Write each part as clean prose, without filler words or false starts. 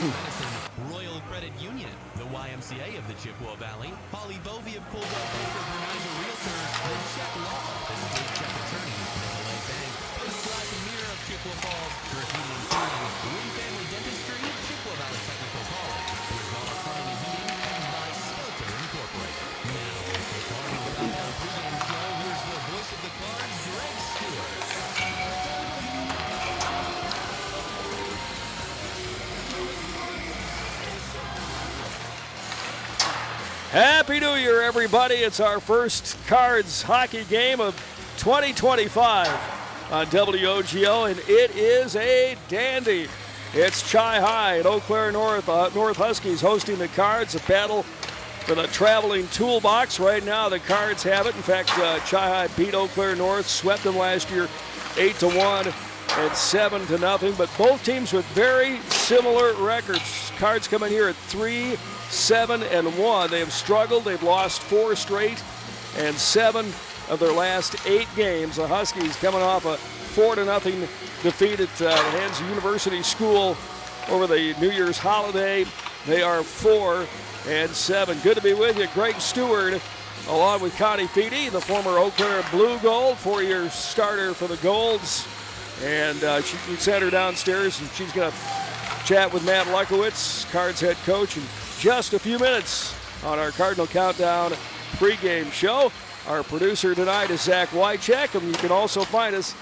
Royal Credit Union, the YMCA of the Chippewa Valley, Holly Bovey of Coldwell Banker, Bruneiser Realtor, and Check Law, and Big Check Attorney, Nicolay Bank, Post Glass and Mirror of Chippewa Falls, Turf Heating and Cooling, Win Family Dentistry, Chippewa Valley Technical College, Rizvala Plumbing and Heating, and by Skelter Incorporated. Now, with the Cardinal Countdown Pregame Show, here's the voice of the Cards, Greg Stewart. Happy New Year, everybody. It's our first Cards hockey game of 2025 on WOGO, and it is a dandy. It's Chi-High and Eau Claire North Huskies hosting the Cards, a battle for the traveling toolbox. Right now, the Cards have it. In fact, Chi-High beat Eau Claire North, swept them last year 8-1 and 7-0. But both teams with very similar records. Cards coming here at 3-7-1. They have struggled. They've lost 4 straight and 7 of their last 8 games. The Huskies coming off a 4-0 defeat at the Hands University School over the New Year's holiday. They are 4-7. Good to be with you. Greg Stewart, along with Connie Feedy, the former Eau Claire Blue Gold, 4-year starter for the Golds. And we sent her downstairs, and she's going to chat with Matt Lukowitz, Cards head coach, in just a few minutes on our Cardinal Countdown pregame show. Our producer tonight is Zach Wycheck, and you can also find us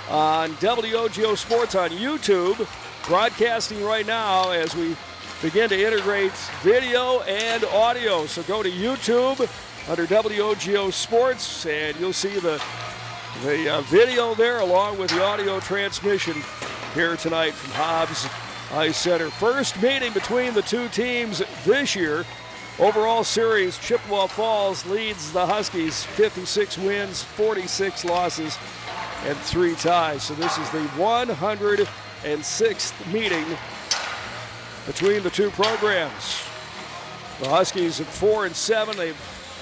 on WOGO Sports on YouTube, broadcasting right now as we begin to integrate video and audio. So go to YouTube under WOGO Sports, and you'll see the video there along with the audio transmission here tonight from Hobbs Ice Center. First meeting between the two teams this year. Overall series, Chippewa Falls leads the Huskies 56 wins, 46 losses, and 3 ties. So this is the 106th meeting between the two programs. The Huskies at 4-7. They've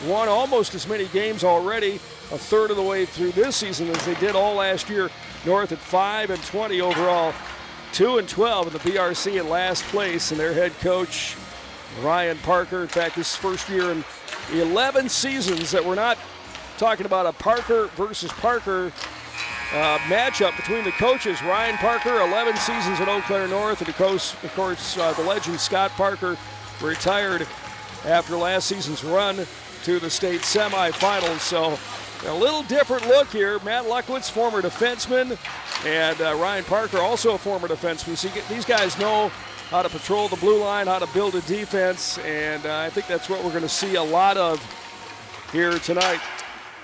won almost as many games already, a third of the way through this season as they did all last year. North at 5-20 overall, 2-12 in the BRC in last place, and their head coach Ryan Parker. In fact, this first year in 11 seasons that we're not talking about a Parker versus Parker matchup between the coaches. Ryan Parker, 11 seasons at Eau Claire North, and of course, the legend Scott Parker retired after last season's run to the state semifinals. So a little different look here. Matt Lukowitz, former defenseman, and Ryan Parker, also a former defenseman. So these guys know how to patrol the blue line, how to build a defense, and I think that's what we're going to see a lot of here tonight.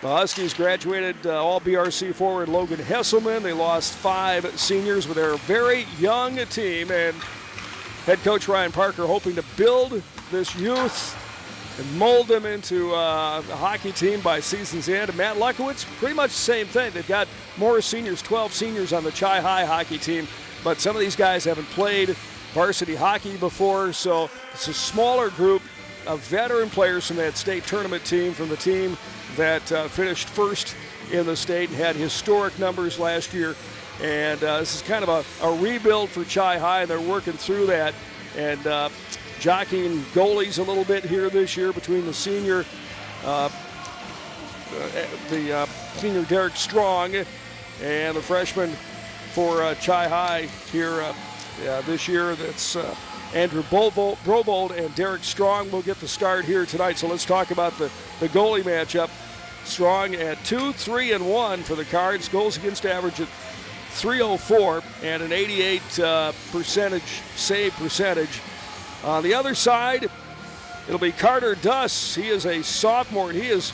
The Huskies graduated all BRC forward Logan Hesselman. They lost 5 seniors, but they're a very young team, and head coach Ryan Parker hoping to build this youth and mold them into a hockey team by season's end. And Matt Lukowitz, pretty much the same thing. They've got more seniors, 12 seniors on the Chi-High hockey team, but some of these guys haven't played varsity hockey before, so it's a smaller group of veteran players from that state tournament team, from the team that finished first in the state and had historic numbers last year. And this is kind of a rebuild for Chi-High, and they're working through that and jockeying goalies a little bit here this year between the senior Derek Strong and the freshman for Chi-High here this year. That's Andrew Brobold and Derek Strong will get the start here tonight. So let's talk about the goalie matchup. Strong at 2-3-1 for the Cards. Goals against average at .304 and an 88 save percentage. On the other side, it'll be Carter Duss. He is a sophomore. He has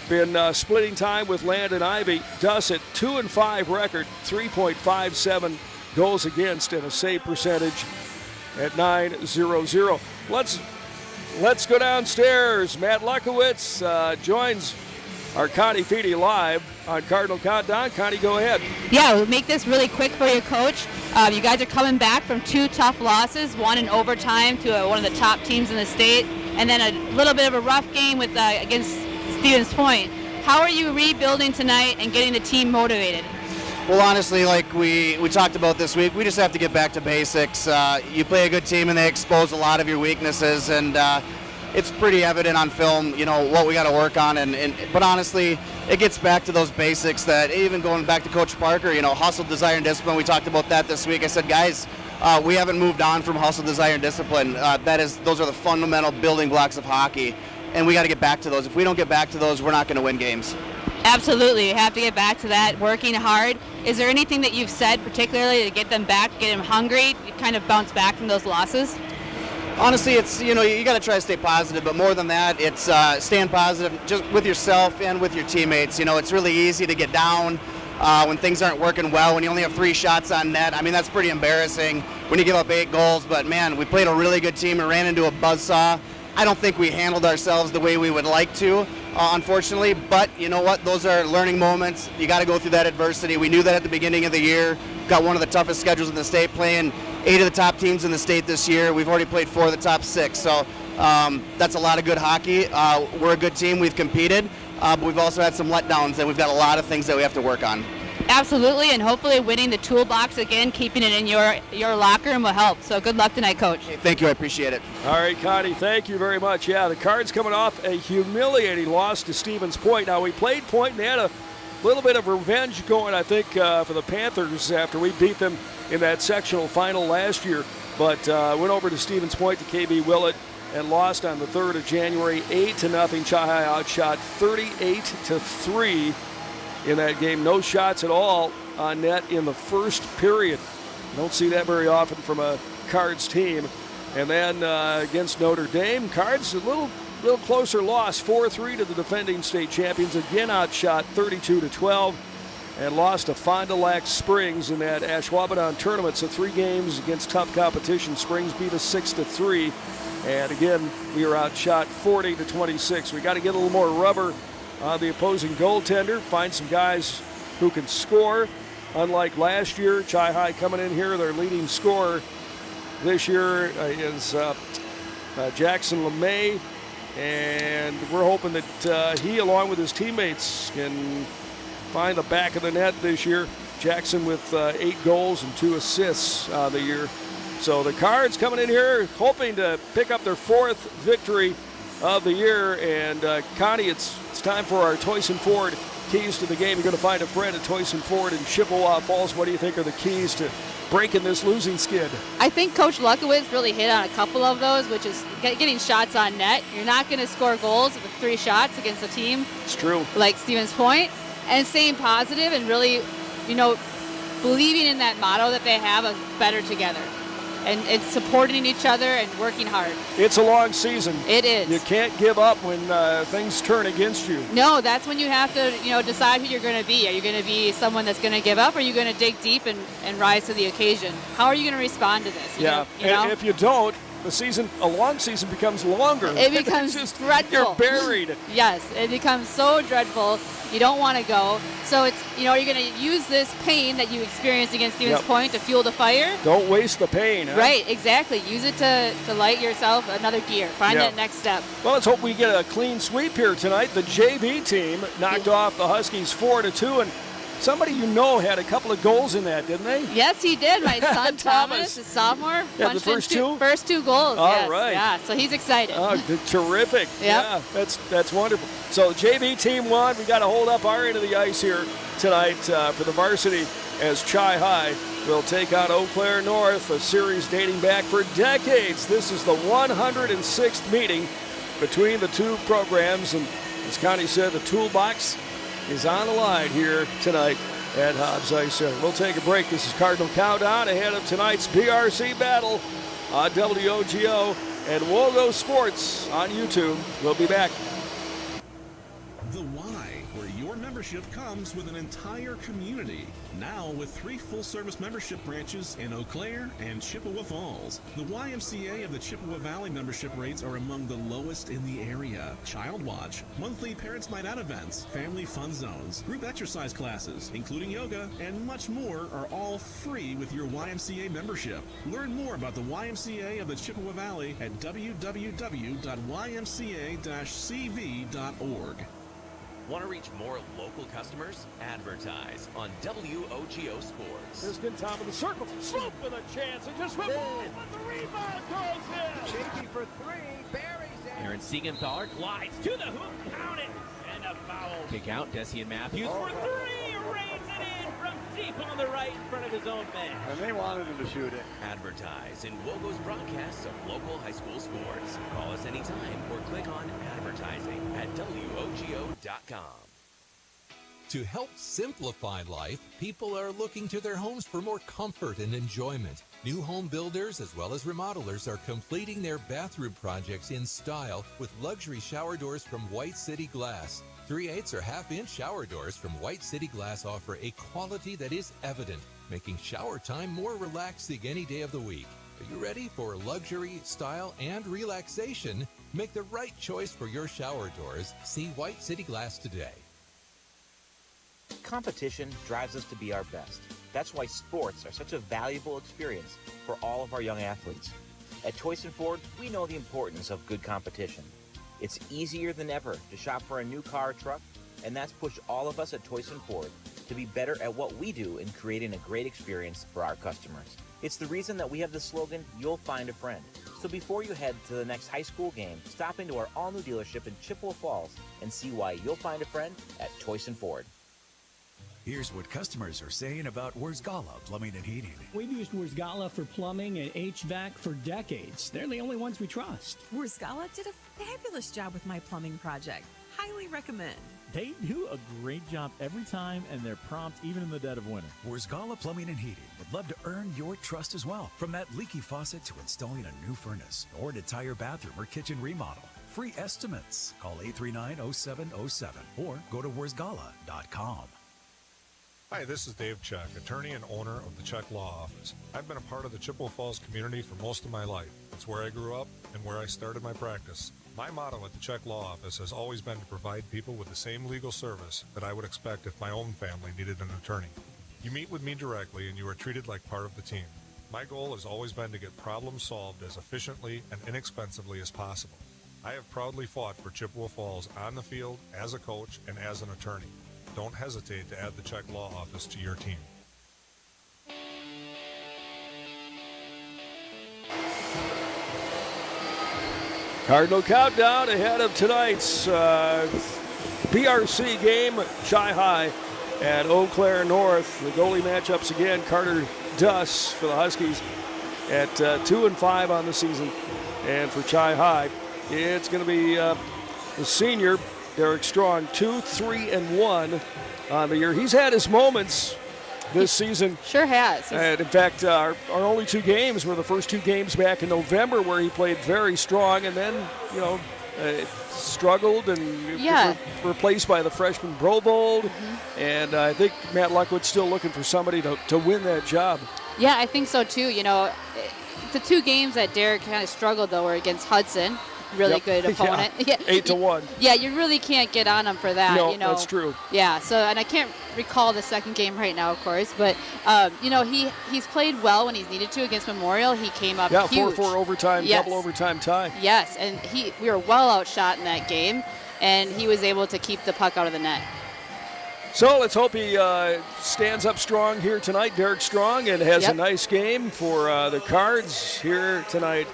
been splitting time with Landon Ivey. Duss at 2-5 record, 3.57 goals against, and a save percentage at .900. Let's go downstairs. Matt Lukowitz joins our Connie Feedy live on Cardinal Countdown. Connie, go ahead. Yeah, we'll make this really quick for you, Coach. You guys are coming back from 2 tough losses, one in overtime to one of the top teams in the state, and then a little bit of a rough game with against Stevens Point. How are you rebuilding tonight and getting the team motivated? Well, honestly, like we talked about this week, we just have to get back to basics. You play a good team and they expose a lot of your weaknesses, and it's pretty evident on film, what we got to work on. But honestly, it gets back to those basics that even going back to Coach Parker, hustle, desire, and discipline. We talked about that this week. I said, guys, we haven't moved on from hustle, desire, and discipline. Those are the fundamental building blocks of hockey, and we got to get back to those. If we don't get back to those, we're not going to win games. Absolutely. You have to get back to that, working hard. Is there anything that you've said particularly to get them back, get them hungry, kind of bounce back from those losses? Honestly, it's, you got to try to stay positive, but more than that, it's staying positive just with yourself and with your teammates. It's really easy to get down when things aren't working well, when you only have 3 shots on net. I mean, that's pretty embarrassing when you give up 8 goals, but man, we played a really good team and ran into a buzzsaw. I don't think we handled ourselves the way we would like to, unfortunately, but you know what? Those are learning moments. You got to go through that adversity. We knew that at the beginning of the year. Got one of the toughest schedules in the state, playing 8 of the top teams in the state this year. We've already played 4 of the top 6, so that's a lot of good hockey. We're a good team. We've competed, but we've also had some letdowns, and we've got a lot of things that we have to work on. Absolutely, and hopefully winning the toolbox again, keeping it in your locker room will help. So good luck tonight, Coach. Hey, thank you. I appreciate it. All right, Connie, thank you very much. Yeah, the Cards coming off a humiliating loss to Stevens Point. Now, we played Point and had a little bit of revenge going, I think, for the Panthers after we beat them in that sectional final last year. But went over to Stevens Point to KB Willett and lost on the 3rd of January, 8-0. Chi-Hi outshot 38-3 in that game. No shots at all on net in the first period. Don't see that very often from a Cards team. And then against Notre Dame, Cards a little closer loss, 4-3 to the defending state champions. Again outshot 32-12 and lost to Fond du Lac Springs in that Ashwaubenon tournament. So 3 games against tough competition. Springs beat us 6-3. And again, we were outshot 40-26. We got to get a little more rubber on the opposing goaltender, find some guys who can score. Unlike last year, Chi-Hi coming in here, their leading scorer this year is Jackson LeMay, and we're hoping that he, along with his teammates, can find the back of the net this year. Jackson with 8 goals and 2 assists on the year. So the Cards coming in here hoping to pick up their 4th victory of the year. And Connie, it's time for our Toyson Ford keys to the game. You're going to find a friend at Toyson Ford in Chippewa Falls. What do you think are the keys to breaking this losing skid? I think Coach Lukowitz really hit on a couple of those, which is getting shots on net. You're not going to score goals with 3 shots against a team. It's true. Like Stevens Point, and staying positive and really, believing in that motto that they have of better together. And supporting each other and working hard. It's a long season. It is. You can't give up when things turn against you. No, that's when you have to, decide who you're going to be. Are you going to be someone that's going to give up, or are you going to dig deep and rise to the occasion? How are you going to respond to this? And if you don't, a long season becomes longer. It becomes just dreadful. You're buried. Yes, it becomes so dreadful. You don't want to go. So it's, you're going to use this pain that you experienced against Stevens Point to fuel the fire. Don't waste the pain. Huh? Right, exactly. Use it to light yourself another gear. Find that next step. Well, let's hope we get a clean sweep here tonight. The JV team knocked off the Huskies 4-2, and somebody had a couple of goals in that, didn't they? Yes, he did. My son Thomas, a sophomore, the first two? First 2 goals. All right. Yeah, so he's excited. Oh, terrific. Yep. Yeah, that's wonderful. So the JV team won. We got to hold up our end of the ice here tonight for the varsity as Chi-Hi will take on Eau Claire North, a series dating back for decades. This is the 106th meeting between the 2 programs, and as Connie said, the toolbox is on the line here tonight at Hobbs Ice Arena. We'll take a break. This is Cardinal Countdown ahead of tonight's BRC battle on WOGO and WOGO Sports on YouTube. We'll be back. The Y, where your membership comes with an entire community. Now with 3 full-service membership branches in Eau Claire and Chippewa Falls. The YMCA of the Chippewa Valley membership rates are among the lowest in the area. Child Watch, monthly Parents Night Out events, family fun zones, group exercise classes, including yoga, and much more are all free with your YMCA membership. Learn more about the YMCA of the Chippewa Valley at www.ymca-cv.org. Want to reach more local customers? Advertise on WOGO Sports. Piston top of the circle. Slope with a chance. And just but the rebound goes in. Shaky for three. Buries it. Aaron Siegenthaler glides to the hoop. Count it. And a foul. Kick out. Desian Matthews for three. Rains it in from deep on the right in front of his own man. And they wanted him to shoot it. Advertise in WOGO's broadcasts of local high school sports. Call us anytime or click on advertising at WOGO.com. To help simplify life, people are looking to their homes for more comfort and enjoyment. New home builders as well as remodelers are completing their bathroom projects in style with luxury shower doors from White City Glass. 3/8 or half-inch shower doors from White City Glass offer a quality that is evident, making shower time more relaxing any day of the week. Are you ready for luxury, style, and relaxation? Make the right choice for your shower doors. See White City Glass today. Competition drives us to be our best. That's why sports are such a valuable experience for all of our young athletes. At Toyson Ford, we know the importance of good competition. It's easier than ever to shop for a new car or truck, and that's pushed all of us at Toyson Ford to be better at what we do in creating a great experience for our customers. It's the reason that we have the slogan, "You'll find a friend." So before you head to the next high school game, stop into our all-new dealership in Chippewa Falls and see why you'll find a friend at Toyson Ford. Here's what customers are saying about Wurzgala Plumbing and Heating. We've used Wurzgala for plumbing and HVAC for decades. They're the only ones we trust. Wurzgala did a fabulous job with my plumbing project. Highly recommend. They do a great job every time, and they're prompt even in the dead of winter. Wurzgala Plumbing and Heating would love to earn your trust as well. From that leaky faucet to installing a new furnace or an entire bathroom or kitchen remodel. Free estimates. Call 839-0707 or go to wurzgala.com. Hi, this is Dave Check, attorney and owner of the Check Law Office. I've been a part of the Chippewa Falls community for most of my life. It's where I grew up and where I started my practice. My motto at the Check Law Office has always been to provide people with the same legal service that I would expect if my own family needed an attorney. You meet with me directly and you are treated like part of the team. My goal has always been to get problems solved as efficiently and inexpensively as possible. I have proudly fought for Chippewa Falls on the field, as a coach, and as an attorney. Don't hesitate to add the Check Law Office to your team. Cardinal countdown ahead of tonight's BRC game, Chi High at Eau Claire North. The goalie matchups again, Carter Duss for the Huskies at 2-5 on the season. And for Chi High, it's going to be the senior, Derek Strong, 2-3-1 on the year. He's had his moments this season. Sure has. And in fact, our only two games were the first two games back in November where he played very strong and then, struggled and replaced by the freshman Brobold. Mm-hmm. And I think Matt Luckwood's still looking for somebody to win that job. Yeah, I think so too. The two games that Derek kind of struggled, though, were against Hudson. Really good opponent. Yeah. 8-1. Yeah, you really can't get on him for that. No, that's true. Yeah. So, and I can't recall the second game right now, of course, but he's played well when he's needed to against Memorial. He came up huge. 4-4 overtime, double overtime tie. Yes, and we were well outshot in that game, and he was able to keep the puck out of the net. So let's hope he stands up strong here tonight, Derek Strong, and has a nice game for the Cards here tonight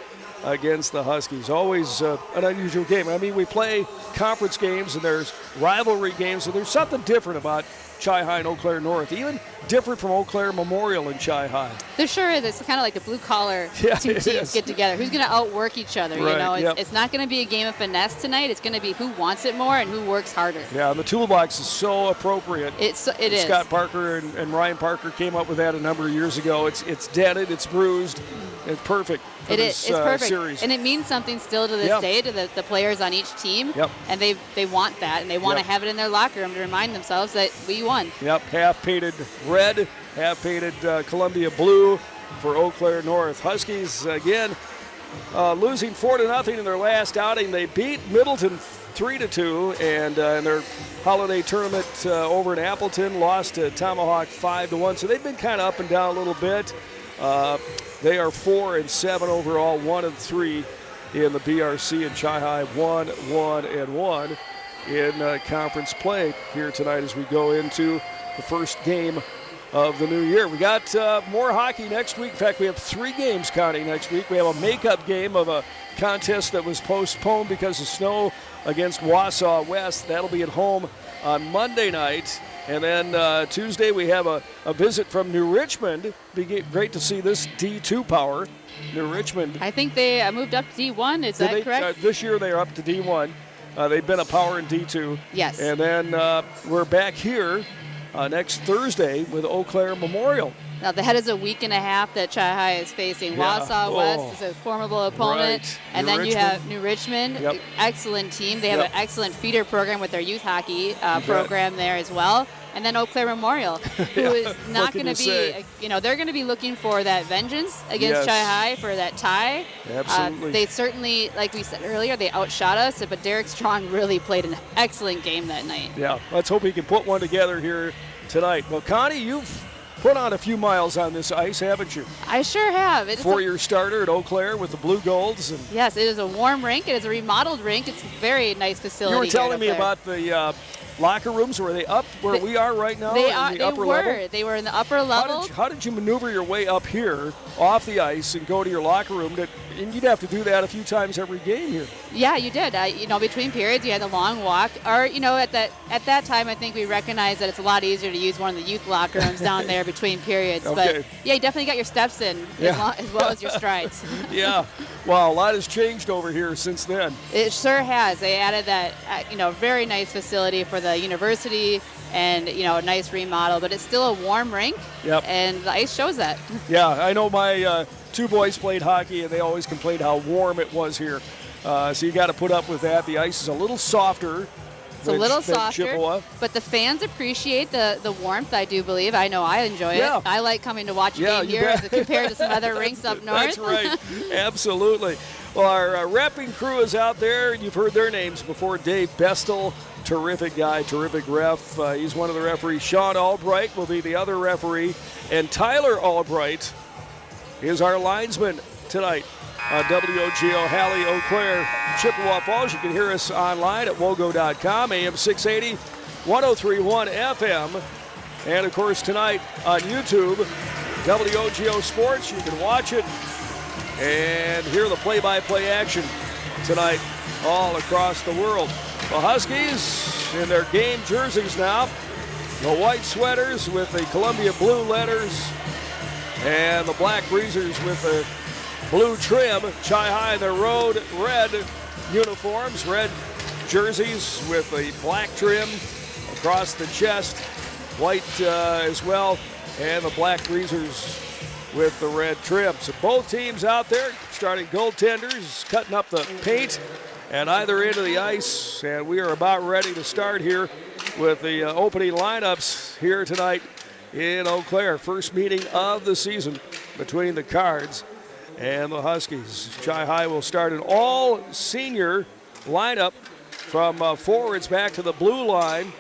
against the Huskies. Always an unusual game. I mean, we play conference games and there's rivalry games, so there's something different about Chi High and Eau Claire North, even different from Eau Claire Memorial and Chi High. There sure is. It's kind of like the blue-collar two teams get together. Who's going to outwork each other? Right, It's not going to be a game of finesse tonight. It's going to be who wants it more and who works harder. Yeah, and the toolbox is so appropriate. It is. Scott Parker and Ryan Parker came up with that a number of years ago. It's dented, it's bruised, it's perfect. It's perfect. Series. And it means something still to this day to the players on each team. Yep. And they want that, and they want to have it in their locker room to remind themselves that we won. Yep, half-painted red, half-painted Columbia blue for Eau Claire North. Huskies, again, losing 4-0 in their last outing. They beat Middleton 3-2, and in their holiday tournament over in Appleton, lost to Tomahawk 5-1. So they've been kind of up and down a little bit. They are 4-7 overall, 1-3 in the BRC, and Chi High 1-1-1. in conference play here tonight as we go into the first game of the new year. We got more hockey next week. In fact, we have 3 games, Connie, next week. We have a makeup game of a contest that was postponed because of snow against Wausau West. That'll be at home on Monday night. And then Tuesday we have a visit from New Richmond. Be great to see this D2 power. New Richmond. I think they moved up to D1. Is that correct? This year they're up to D1. They've been a power in D2. Yes. And then we're back here next Thursday with Eau Claire Memorial. Now, that is a week and a half that Chi-High is facing. Yeah. Wausau West is a formidable opponent. Right. And New then you Richmond. have New Richmond, Yep. excellent team. They have Yep. an excellent feeder program with their youth hockey bet. program there as well. And then Eau Claire Memorial, who Yeah. is What not can going to you be, say? they're going to be looking for that vengeance against Yes. Chi-High for that tie. Absolutely. They certainly, like we said earlier, they outshot us, but Derek Strong really played an excellent game that night. Yeah, let's hope he can put one together here tonight. Well, Connie, you've put on a few miles on this ice, haven't you? I sure have. It's For your starter at Eau Claire with the Blue Golds. And Yes, it is a warm rink. It is a remodeled rink. It's a very nice facility. you were here telling at me Eau Claire. about the locker rooms. Were they up where we are right now? They in the upper were. level? They were in the upper level. How did you maneuver your way up here off the ice and go to your locker room? And you'd have to do that a few times every game here. Yeah, you did. Between periods, you had the long walk. Or, at that time, I think we recognized that it's a lot easier to use one of the youth locker rooms down there between periods. Okay. But yeah, you definitely got your steps in as well as your strides. Yeah. Wow, a lot has changed over here since then. It sure has. They added that, very nice facility for the university and, a nice remodel. But it's still a warm rink. Yep. And the ice shows that. Yeah, I know my 2 boys played hockey, and they always complained how warm it was here. So you got to put up with that. The ice is a little softer. It's a little than softer, Chippewa. but the fans appreciate the warmth, I do believe. I know I enjoy Yeah. it. I like coming to watch a Yeah, game you here bet. as compared to some other rinks up north. That's right. Absolutely. Well, our repping crew is out there. You've heard their names before. Dave Bestel, terrific guy, terrific ref. He's one of the referees. Sean Albright will be the other referee. And Tyler Albright is our linesman tonight on WOGO, Halley, Eau Claire, Chippewa Falls. You can hear us online at wogo.com, AM 680, 1031 FM. And, of course, tonight on YouTube, WOGO Sports. You can watch it and hear the play-by-play action tonight all across the world. The Huskies in their game jerseys now. The white sweaters with the Columbia blue letters and the black breezers with the blue trim. Chi-High in their road red uniforms, red jerseys with the black trim across the chest, white as well, and the black breezers with the red trim. So both teams out there starting goaltenders, cutting up the paint at either end of the ice, and we are about ready to start here with the opening lineups here tonight in Eau Claire. First meeting of the season between the Cards and the Huskies. Chi-High will start an all-senior lineup from forwards back to the blue line.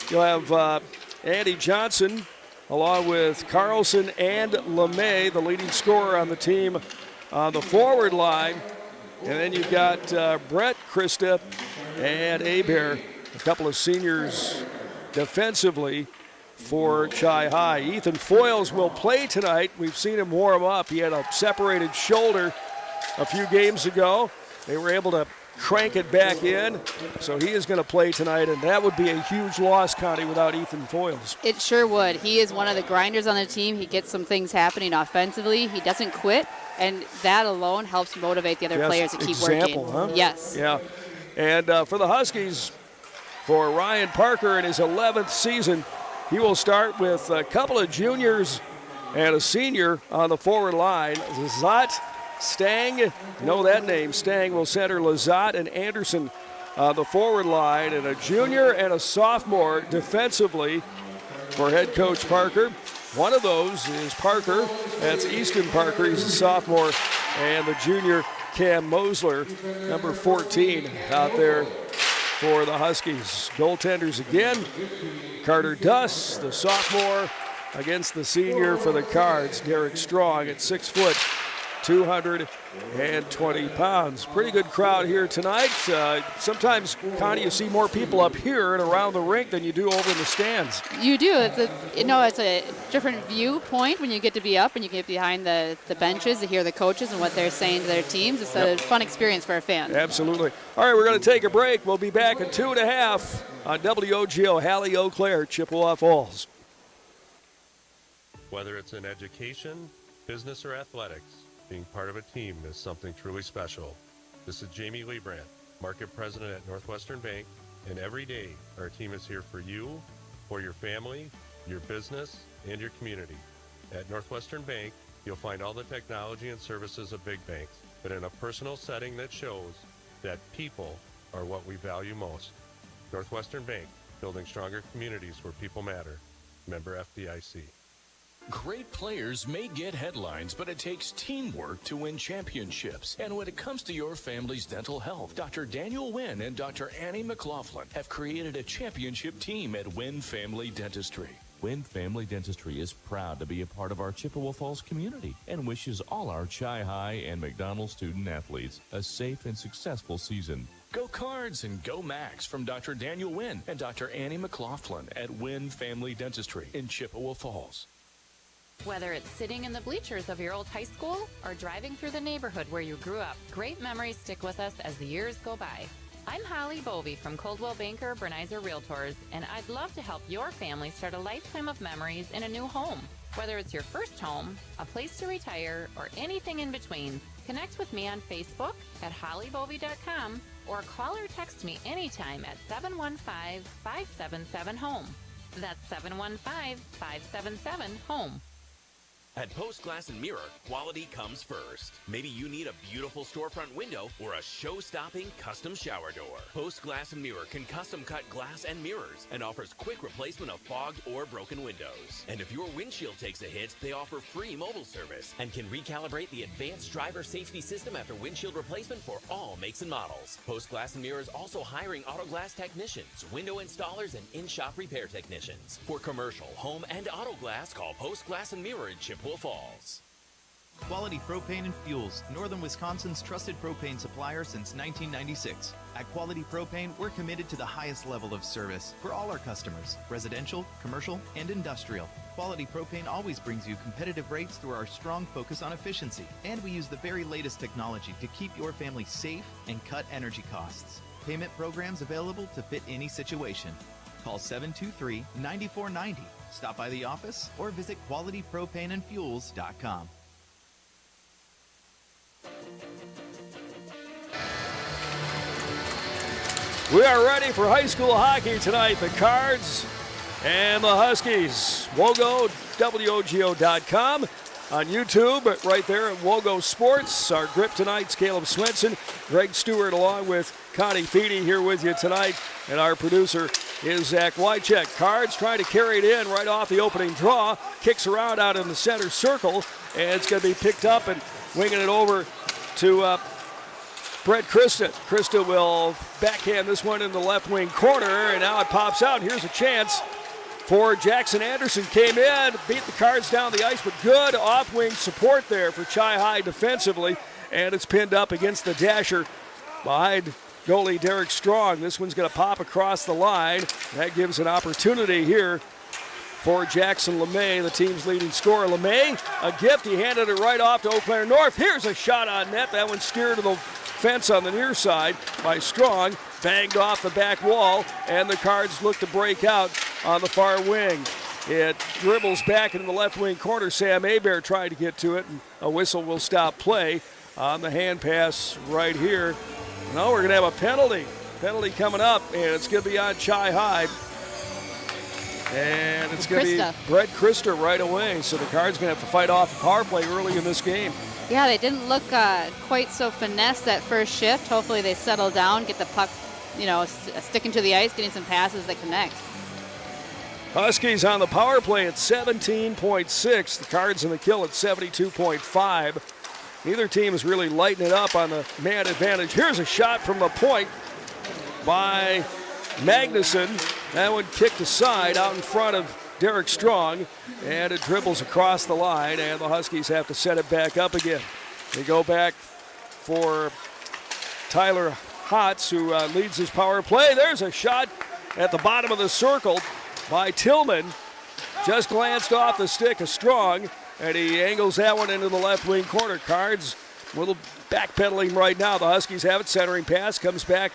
You'll have Andy Johnson along with Carlson and LeMay, the leading scorer on the team on the forward line. And then you've got Brett, Krista, and Abear, a couple of seniors defensively for Chi-High. Ethan Foyles will play tonight. We've seen him warm up. He had a separated shoulder a few games ago. They were able to crank it back in, so he is going to play tonight, and that would be a huge loss, Connie, without Ethan Foyles. It sure would. He is one of the grinders on the team. He gets some things happening offensively. He doesn't quit, and that alone helps motivate the other players to keep example, working. Huh? Yes. Yeah. And for the Huskies, for Ryan Parker in his 11th season, he will start with a couple of juniors and a senior on the forward line. Lazat, Stang, you know that name. Stang will center Lazat and Anderson on the forward line, and a junior and a sophomore defensively for head coach Parker. One of those is Parker. That's Easton Parker. He's a sophomore. And the junior, Cam Mosler, number 14, out there for the Huskies. Goaltenders again. Carter Duss, the sophomore, against the senior for the Cards, Derek Strong at 6'2", 220 pounds. Pretty good crowd here tonight. Sometimes, Connie, you see more people up here and around the rink than you do over in the stands. You do. It's a different viewpoint when you get to be up and you get behind the benches to hear the coaches and what they're saying to their teams. It's a fun experience for a fan. Absolutely. All right, we're going to take a break. We'll be back in 2.5 on WOGO, Halle, Eau Claire, Chippewa Falls. Whether it's in education, business, or athletics, being part of a team is something truly special. This is Jamie Lebrand, Market President at Northwestern Bank, and every day our team is here for you, for your family, your business, and your community. At Northwestern Bank, you'll find all the technology and services of big banks, but in a personal setting that shows that people are what we value most. Northwestern Bank, building stronger communities where people matter. Member FDIC. Great players may get headlines, but it takes teamwork to win championships. And when it comes to your family's dental health, Dr. Daniel Wynn and Dr. Annie McLaughlin have created a championship team at Wynn Family Dentistry. Wynn Family Dentistry is proud to be a part of our Chippewa Falls community and wishes all our Chi-High and McDonald student athletes a safe and successful season. Go Cards and Go Max from Dr. Daniel Wynn and Dr. Annie McLaughlin at Wynn Family Dentistry in Chippewa Falls. Whether it's sitting in the bleachers of your old high school or driving through the neighborhood where you grew up, great memories stick with us as the years go by. I'm Holly Bovey from Coldwell Banker Bernizer Realtors, and I'd love to help your family start a lifetime of memories in a new home. Whether it's your first home, a place to retire, or anything in between, connect with me on Facebook at hollybovey.com or call or text me anytime at 715-577-HOME. That's 715-577-HOME. At Post Glass and Mirror, quality comes first. Maybe you need a beautiful storefront window or a show-stopping custom shower door. Post Glass and Mirror can custom cut glass and mirrors and offers quick replacement of fogged or broken windows. And if your windshield takes a hit, they offer free mobile service and can recalibrate the advanced driver safety system after windshield replacement for all makes and models. Post Glass and Mirror is also hiring auto glass technicians, window installers, and in-shop repair technicians. For commercial, home, and auto glass, call Post Glass and Mirror in Chippewa Falls. Quality Propane and Fuels, Northern Wisconsin's trusted propane supplier since 1996. At Quality Propane, we're committed to the highest level of service for all our customers, residential, commercial, and industrial. Quality Propane always brings you competitive rates through our strong focus on efficiency, and we use the very latest technology to keep your family safe and cut energy costs. Payment programs available to fit any situation. Call 723-9490. Stop by the office or visit qualitypropaneandfuels.com. We are ready for high school hockey tonight. The Cards and the Huskies. WOGO, WOGO.com. On YouTube, right there at WOGO Sports. Our grip tonight's Caleb Swenson, Greg Stewart, along with Connie Feedy here with you tonight. And our producer is Zach Wycheck. Cards trying to carry it in right off the opening draw. Kicks around out in the center circle. And it's going to be picked up and winging it over to Brett Christa. Christa will backhand this one in the left wing corner. And now it pops out. Here's a chance for Jackson Anderson. Came in, beat the Cards down the ice, but good off-wing support there for Chi-High defensively. And it's pinned up against the dasher behind goalie Derek Strong. This one's going to pop across the line. That gives an opportunity here for Jackson LeMay, the team's leading scorer. LeMay, a gift. He handed it right off to Eau Claire North. Here's a shot on net. That one steered to the fence on the near side by Strong. Banged off the back wall, and the Cards look to break out on the far wing. It dribbles back into the left wing corner. Sam Hebert tried to get to it, and a whistle will stop play on the hand pass right here. No, we're going to have a penalty. Penalty coming up, and it's going to be on Chi-High. And it's going to be Brett Christa right away. So the Cards going to have to fight off a power play early in this game. Yeah, they didn't look quite so finesse that first shift. Hopefully they settle down, get the puck, sticking to the ice, getting some passes that connect. Huskies on the power play at 17.6. The Cards in the kill at 72.5. Neither team is really lighting it up on the man advantage. Here's a shot from the point by Magnuson. That one kicked aside out in front of Derek Strong, and it dribbles across the line, and the Huskies have to set it back up again. They go back for Tyler Hotz, who leads his power play. There's a shot at the bottom of the circle by Tillman. Just glanced off the stick of Strong, and he angles that one into the left wing corner. Cards a little backpedaling right now. The Huskies have it. Centering pass comes back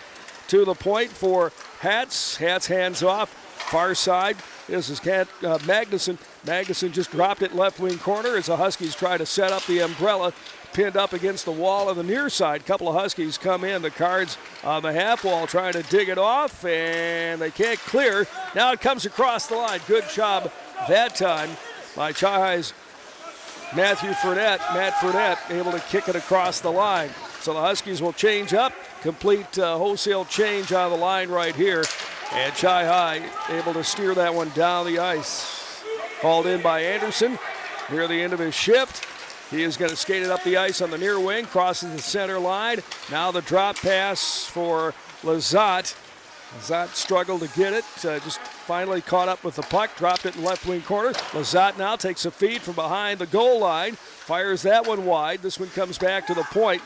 to the point for Hatz. Hatz hands off. Far side. This is Magnuson. Magnuson just dropped it left wing corner as the Huskies try to set up the umbrella. Pinned up against the wall on the near side. Couple of Huskies come in. The Cards on the half wall trying to dig it off, and they can't clear. Now it comes across the line. Good job that time by Chi-Hi's Matt Fredette, able to kick it across the line. So the Huskies will change up. Complete wholesale change on the line right here. And Chi-Hi able to steer that one down the ice. Called in by Anderson near the end of his shift. He is going to skate it up the ice on the near wing, crosses the center line. Now the drop pass for Lizotte. Lizotte struggled to get it, just finally caught up with the puck, dropped it in left wing corner. Lizotte now takes a feed from behind the goal line, fires that one wide. This one comes back to the point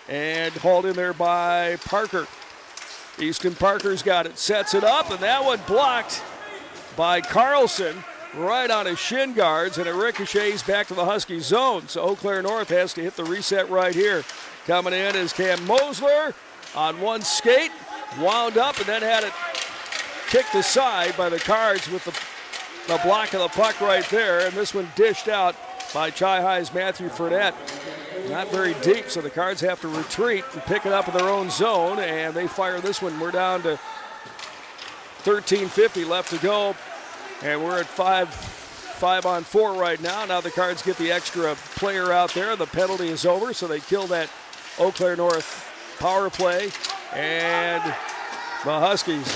and hauled in there by Parker. Easton Parker's got it, sets it up, and that one blocked by Carlson. Right on his shin guards, and it ricochets back to the Husky zone. So Eau Claire North has to hit the reset right here. Coming in is Cam Mosler on one skate, wound up, and then had it kicked aside by the Cards with the block of the puck right there. And this one dished out by Chi-Hi's Matthew Fredette. Not very deep, so the Cards have to retreat and pick it up in their own zone, and they fire this one. We're down to 13:50 left to go. And we're at 5-on-4 right now. Now the Cards get the extra player out there. The penalty is over, so they kill that Eau Claire North power play. And the Huskies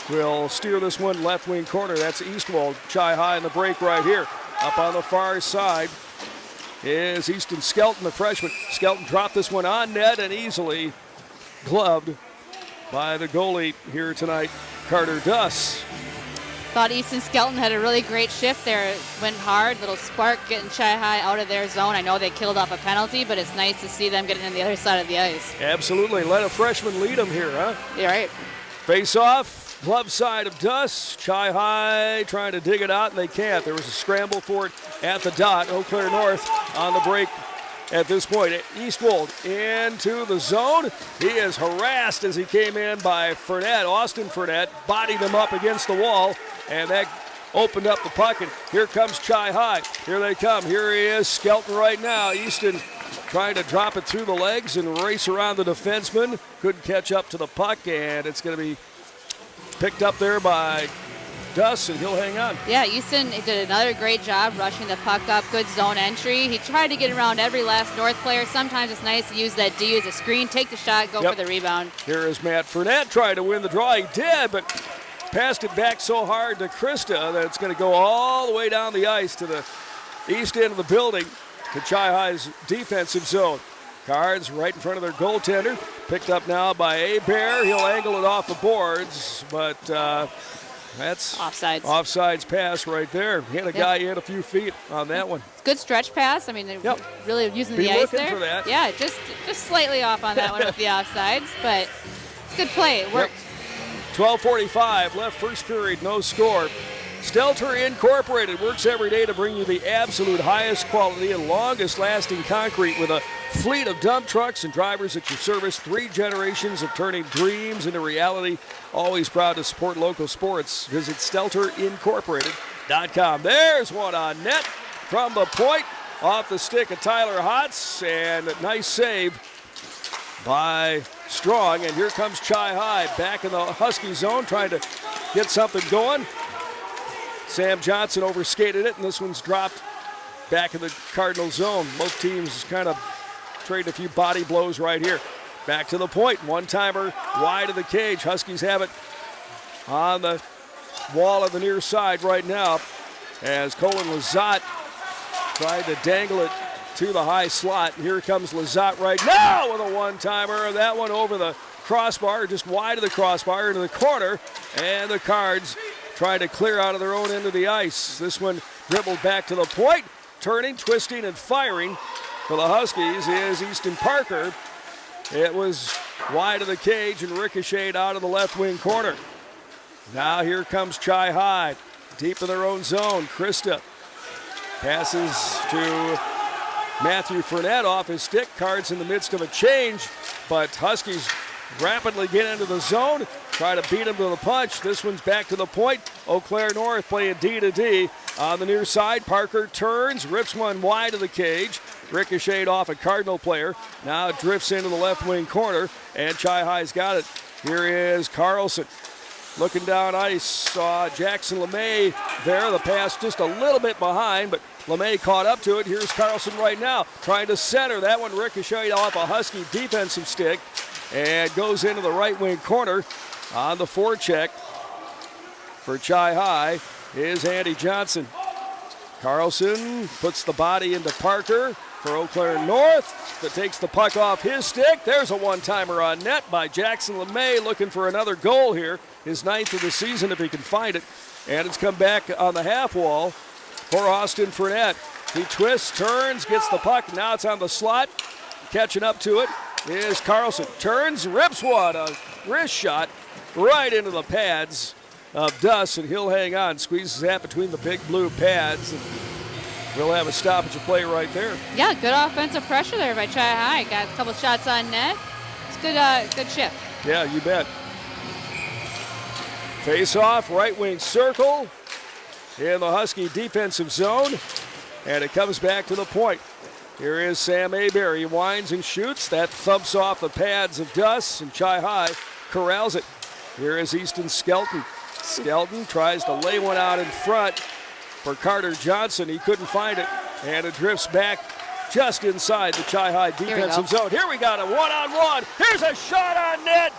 will steer this one left wing corner. That's Eastwold. Chi-Hi in the break right here. Up on the far side is Easton Skelton, the freshman. Skelton dropped this one on net and easily gloved by the goalie here tonight, Carter Duss. Thought Easton Skelton had a really great shift there. It went hard, little spark getting Chi-Hi out of their zone. I know they killed off a penalty, but it's nice to see them getting on the other side of the ice. Absolutely. Let a freshman lead them here, huh? Yeah, right. Face off, glove side of Duss. Chi-Hi trying to dig it out, and they can't. There was a scramble for it at the dot. Eau Claire North on the break at this point. Eastwold into the zone. He is harassed as he came in by Fredette. Austin Fredette bodied him up against the wall, and that opened up the puck, and here comes Chi-Hi. Here they come. Here he is, Skelton right now. Easton trying to drop it through the legs and race around the defenseman. Couldn't catch up to the puck, and it's going to be picked up there by Duss, and he'll hang on. Yeah, Easton did another great job rushing the puck up. Good zone entry. He tried to get around every last North player. Sometimes it's nice to use that D as a screen, take the shot, go for the rebound. Here is Matt Fredette trying to win the draw. He did, but passed it back so hard to Krista that it's going to go all the way down the ice to the east end of the building to Chi-Hi's defensive zone. Cards right in front of their goaltender. Picked up now by Abear. He'll angle it off the boards, but that's offsides pass right there. He had a guy in a few feet on that one. Good stretch pass. I mean, they're really using the ice there. For that. Yeah, just slightly off on that one with the offsides, but it's good play. It worked. 12:45 left first period, no score. Stelter Incorporated works every day to bring you the absolute highest quality and longest lasting concrete with a fleet of dump trucks and drivers at your service. 3 generations of turning dreams into reality. Always proud to support local sports. Visit StelterIncorporated.com. There's one on net from the point off the stick of Tyler Hotz, and a nice save by Strong. And here comes Chi-Hi back in the Husky zone trying to get something going. Sam Johnson overskated it, and this one's dropped back in the Cardinal zone. Both teams kind of trade a few body blows right here. Back to the point. One-timer wide of the cage. Huskies have it on the wall on the near side right now as Colin Lizotte tried to dangle it to the high slot. Here comes Lizotte right now with a one-timer. That one over the crossbar, just wide of the crossbar into the corner, and the Cards trying to clear out of their own end of the ice. This one dribbled back to the point, turning, twisting, and firing for the Huskies is Easton Parker. It was wide of the cage and ricocheted out of the left wing corner. Now here comes Chi High, deep in their own zone. Krista passes to Matthew Fournette off his stick. Cards in the midst of a change, but Huskies rapidly get into the zone, try to beat him to the punch. This one's back to the point. Eau Claire North playing D to D on the near side. Parker turns, rips one wide of the cage. Ricocheted off a Cardinal player. Now it drifts into the left wing corner, and Chi High's got it. Here is Carlson. Looking down ice, saw Jackson LeMay there. The pass just a little bit behind, but LeMay caught up to it. Here's Carlson right now, trying to center. That one ricocheted off a Husky defensive stick and goes into the right wing corner. On the forecheck for Chi High is Andy Johnson. Carlson puts the body into Parker for Eau Claire North, that takes the puck off his stick. There's a one-timer on net by Jackson LeMay, looking for another goal here, his 9th of the season if he can find it. And it's come back on the half wall for Austin Fournette. He twists, turns, gets the puck. Now it's on the slot. Catching up to it is Carlson. Turns, rips one, a wrist shot right into the pads of Duss, and he'll hang on, squeezes that between the big blue pads. And we'll have a stoppage of play right there. Yeah, good offensive pressure there by Chi High. Got a couple shots on net. It's good shift. Yeah, you bet. Face off, right wing circle in the Husky defensive zone, and it comes back to the point. Here is Sam Hebert. He winds and shoots. That thumps off the pads of Duss, and Chi High corrals it. Here is Easton Skelton. Skelton tries to lay one out in front for Carter Johnson. He couldn't find it, and it drifts back just inside the Chi High defensive zone. Here we got a one-on-one. Here's a shot on net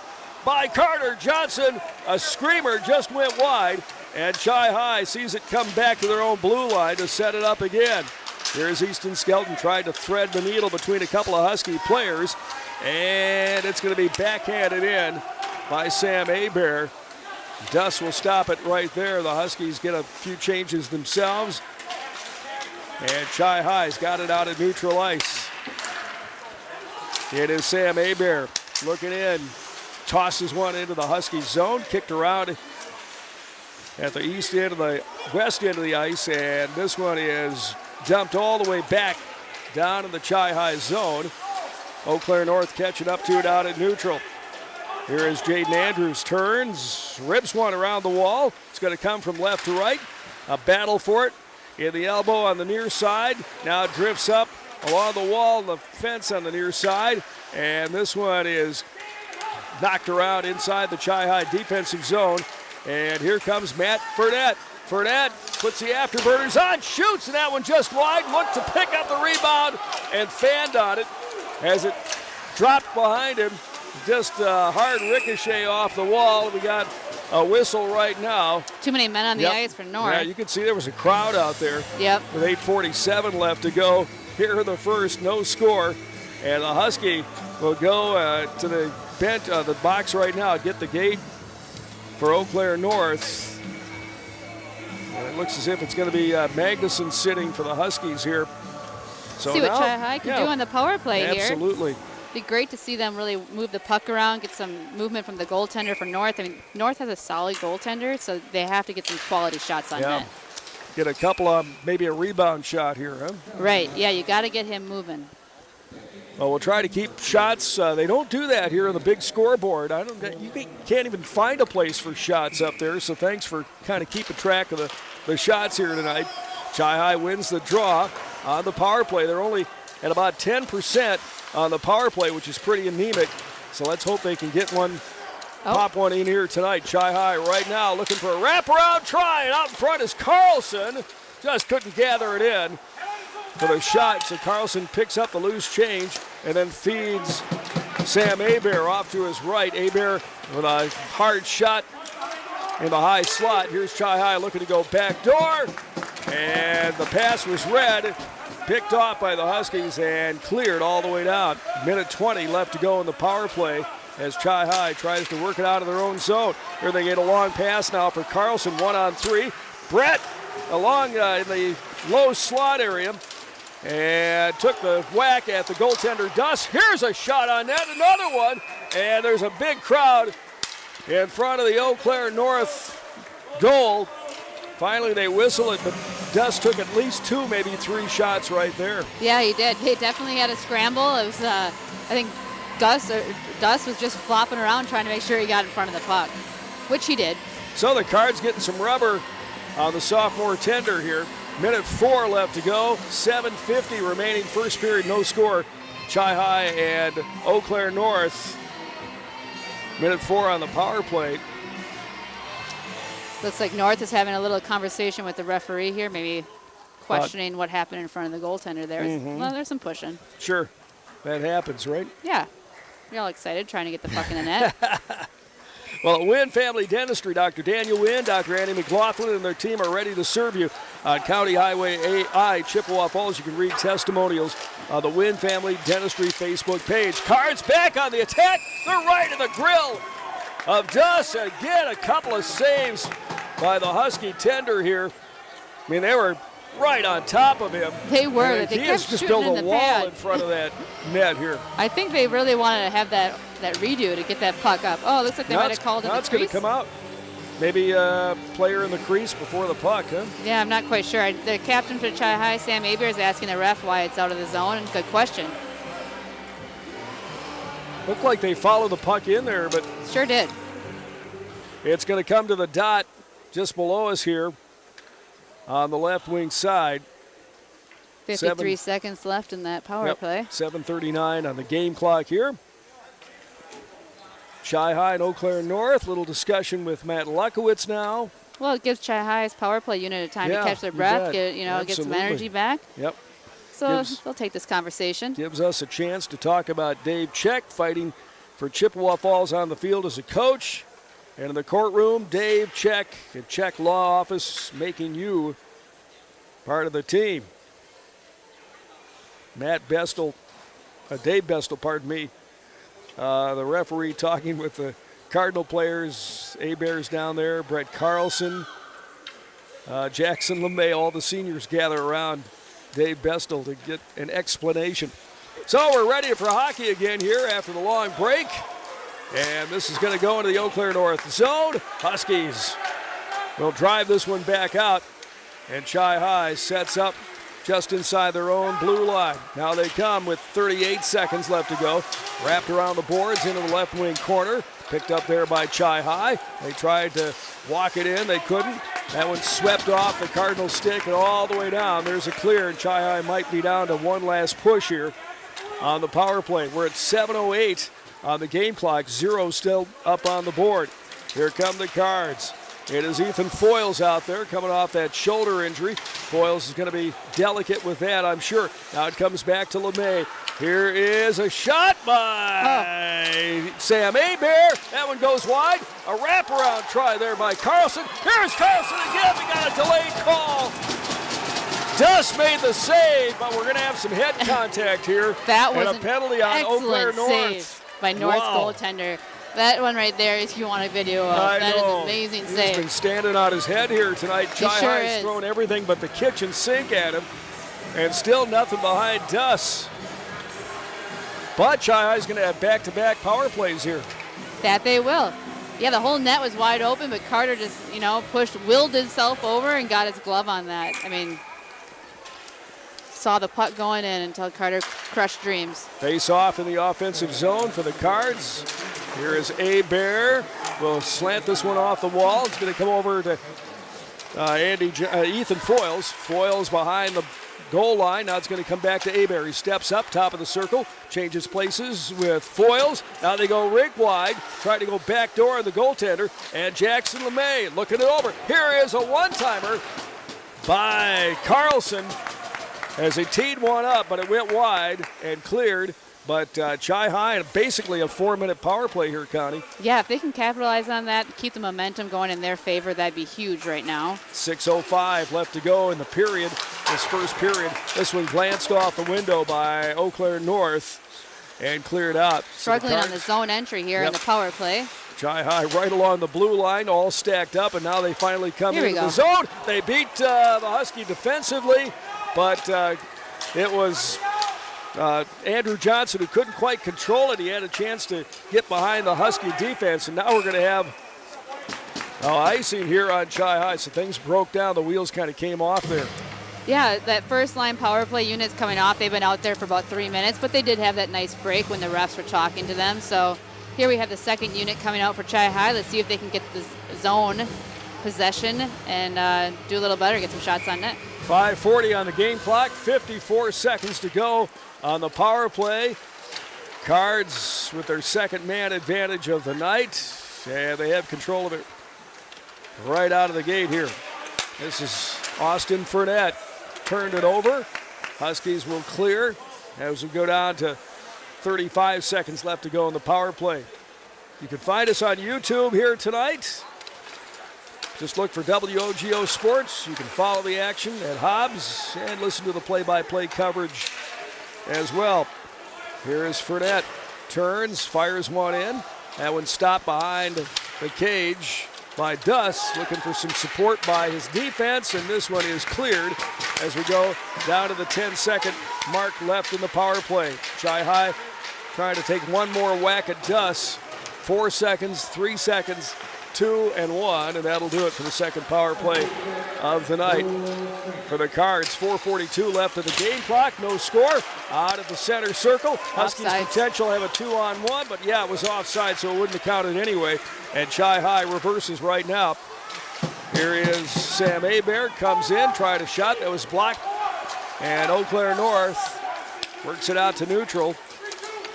by Carter Johnson. A screamer just went wide, and Chi High sees it come back to their own blue line to set it up again. Here's Easton Skelton trying to thread the needle between a couple of Husky players, and it's going to be backhanded in by Sam Hebert. Duss will stop it right there. The Huskies get a few changes themselves, and Chi High's got it out at neutral ice. It is Sam Hebert looking in, tosses one into the Husky zone, kicked around at the east end of the west end of the ice, and this one is dumped all the way back down in the Chi High zone. Eau Claire North catching up to it out at neutral. Here is Jaden Andrews, turns, rips one around the wall. It's going to come from left to right. A battle for it in the elbow on the near side. Now it drifts up along the wall, the fence on the near side. And this one is knocked around inside the Chi High defensive zone. And here comes Matt Fournette. Fournette puts the afterburners on, shoots, and that one just wide. Looked to pick up the rebound and fanned on it as it dropped behind him. Just a hard ricochet off the wall. We got a whistle right now. Too many men on the ice for North. Yeah, you can see there was a crowd out there. Yep. With 8:47 left to go. Here in the first, no score. And the Husky will go to the bench, the box right now, get the gate for Eau Claire North. And it looks as if it's going to be Magnuson sitting for the Huskies here. So see what Chi High can do on the power play here. Absolutely. Be great to see them really move the puck around, get some movement from the goaltender for North. I mean, North has a solid goaltender, so they have to get some quality shots on net. Get a couple of, maybe a rebound shot here, huh? Right, yeah, you got to get him moving. Well, we'll try to keep shots. They don't do that here on the big scoreboard. You can't even find a place for shots up there, so thanks for kind of keeping track of the shots here tonight. Chi High wins the draw on the power play. They're only at about 10% on the power play, which is pretty anemic. So let's hope they can get one, pop one in here tonight. Chi High right now looking for a wraparound try, and out in front is Carlson. Just couldn't gather it in for the shot. So Carlson picks up the loose change and then feeds Sam Hebert off to his right. Hebert with a hard shot in the high slot. Here's Chi High looking to go back door, and the pass was read. Picked off by the Huskies and cleared all the way down. Minute 20 left to go in the power play as Chi High tries to work it out of their own zone. Here they get a long pass now for Carlson, 1-on-3. Brett along in the low slot area and took the whack at the goaltender, Dust. Here's a shot on net, another one, and there's a big crowd in front of the Eau Claire North goal. Finally, they whistle it, but Dust took at least 2, maybe 3 shots right there. Yeah, he did. He definitely had a scramble. It was, I think, Dust was just flopping around trying to make sure he got in front of the puck, which he did. So the Cards getting some rubber on the sophomore tender here. Minute 4 left to go. 7:50 remaining first period, no score. Chi-High and Eau Claire North. Minute 4 on the power play. Looks like North is having a little conversation with the referee here, maybe questioning what happened in front of the goaltender there. Well, there's some pushing. Sure, that happens, right? Yeah. You're all excited trying to get the puck in the net. Well, at Wynn Family Dentistry, Dr. Daniel Wynn, Dr. Annie McLaughlin, and their team are ready to serve you on County Highway AI, Chippewa Falls. You can read testimonials on the Wynn Family Dentistry Facebook page. Cards back on the attack. They're right in the grill of Dust. Again, a couple of saves by the Husky tender here. I mean, they were right on top of him. They were. And They he kept has just shooting built in a the wall pad. in front of that net here. I think they really wanted to have that redo to get that puck up. Oh, it looks like they might have called it. Now it's going to come out. Maybe a player in the crease before the puck, huh? Yeah, I'm not quite sure. The captain for Chi-High, Sam Aber, is asking the ref why it's out of the zone. Good question. Looked like they followed the puck in there, but sure did. It's going to come to the dot just below us here on the left wing side. 53 seconds left in that power play. 7:39 on the game clock here. Chi-High and Eau Claire North. Little discussion with Matt Lukowitz now. Well, it gives Chi-High's power play unit a time to catch their breath, get some energy back. Yep. So they'll take this conversation. Gives us a chance to talk about Dave Check fighting for Chippewa Falls on the field as a coach. And in the courtroom, Dave Check at Check Law Office making you part of the team. Dave Bestel, pardon me, the referee talking with the Cardinal players. Abear's down there, Brett Carlson, Jackson LeMay, all the seniors gather around Dave Bestel to get an explanation. So we're ready for hockey again here after the long break. And this is going to go into the Eau Claire North zone. Huskies will drive this one back out. And Chi-High sets up just inside their own blue line. Now they come with 38 seconds left to go. Wrapped around the boards into the left wing corner. Picked up there by Chi-High. They tried to walk it in. They couldn't. That one swept off the Cardinal stick and all the way down. There's a clear, and Chi-High might be down to one last push here on the power play. We're at 7:08 on the game clock. 0 still up on the board. Here come the Cards. It is Ethan Foyles out there coming off that shoulder injury. Foyles is going to be delicate with that, I'm sure. Now it comes back to LeMay. Here is a shot by Sam Aber. That one goes wide. A wraparound try there by Carlson. Here's Carlson again. We got a delayed call. Dust made the save, but we're going to have some head contact here. That was and a penalty on Eau Claire North. Save by North's goaltender. That one right there, if you want a video of, that is an amazing save. He's been standing on his head here tonight. Chi-High's thrown everything but the kitchen sink at him, and still nothing behind Dust. But Chi-High's going to have back-to-back power plays here. That they will. Yeah, the whole net was wide open, but Carter just, willed himself over and got his glove on that. I mean, saw the puck going in until Carter crushed dreams. Face off in the offensive zone for the Cards. Here is Aber. We'll slant this one off the wall. It's going to come over to Ethan Foyles. Foyles behind the goal line. Now it's going to come back to Aber. He steps up, top of the circle, changes places with Foyles. Now they go rink wide, trying to go back door of the goaltender, and Jackson LeMay looking it over. Here is a one-timer by Carlson as they teed one up, but it went wide and cleared. But Chi-High, basically a 4-minute power play here, Connie. Yeah, if they can capitalize on that, keep the momentum going in their favor, that'd be huge right now. 6:05 left to go in the period, this first period. This one glanced off the window by Eau Claire North and cleared out. Struggling on the zone entry here in the power play. Chi-High right along the blue line, all stacked up, and now they finally come into the zone. They beat the Husky defensively, but it was Andrew Johnson who couldn't quite control it. He had a chance to get behind the Husky defense, and now we're going to have icing here on Chi High. So things broke down. The wheels kind of came off there. Yeah, that first line power play unit's coming off. They've been out there for about 3 minutes, but they did have that nice break when the refs were talking to them. So here we have the second unit coming out for Chi High. Let's see if they can get the zone possession and do a little better, get some shots on net. 5:40 on the game clock, 54 seconds to go on the power play. Cards with their second man advantage of the night, and they have control of it right out of the gate here. This is Austin Fournette. Turned it over. Huskies will clear as we go down to 35 seconds left to go in the power play. You can find us on YouTube here tonight. Just look for WOGO Sports. You can follow the action at Hobbs and listen to the play-by-play coverage as well. Here is Fournette. Turns, fires one in. That one stopped behind the cage by Duss, looking for some support by his defense, and this one is cleared as we go down to the 10-second mark left in the power play. Chi High trying to take one more whack at Duss. 4 seconds, 3 seconds, 2 and 1, and that'll do it for the second power play of the night. For the Cards, 4:42 left of the game clock, no score. Out of the center circle, Huskies potential have a 2-on-1, but yeah, it was offside, so it wouldn't have counted anyway. And Chi High reverses right now. Here is Sam Hebert, comes in, tried a shot that was blocked, and Eau Claire North works it out to neutral.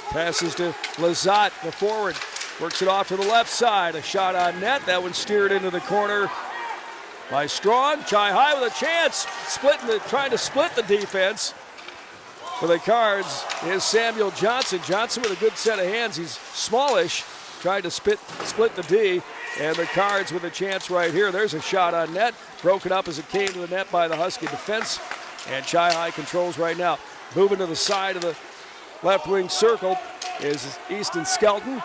Passes to Lazat, the forward. Works it off to the left side. A shot on net. That one steered into the corner by Strong. Chi High with a chance. Trying to split the defense. For the Cards is Samuel Johnson. Johnson with a good set of hands. He's smallish. Trying to split the D. And the Cards with a chance right here. There's a shot on net. Broken up as it came to the net by the Husky defense. And Chi High controls right now. Moving to the side of the left wing circle is Easton Skelton.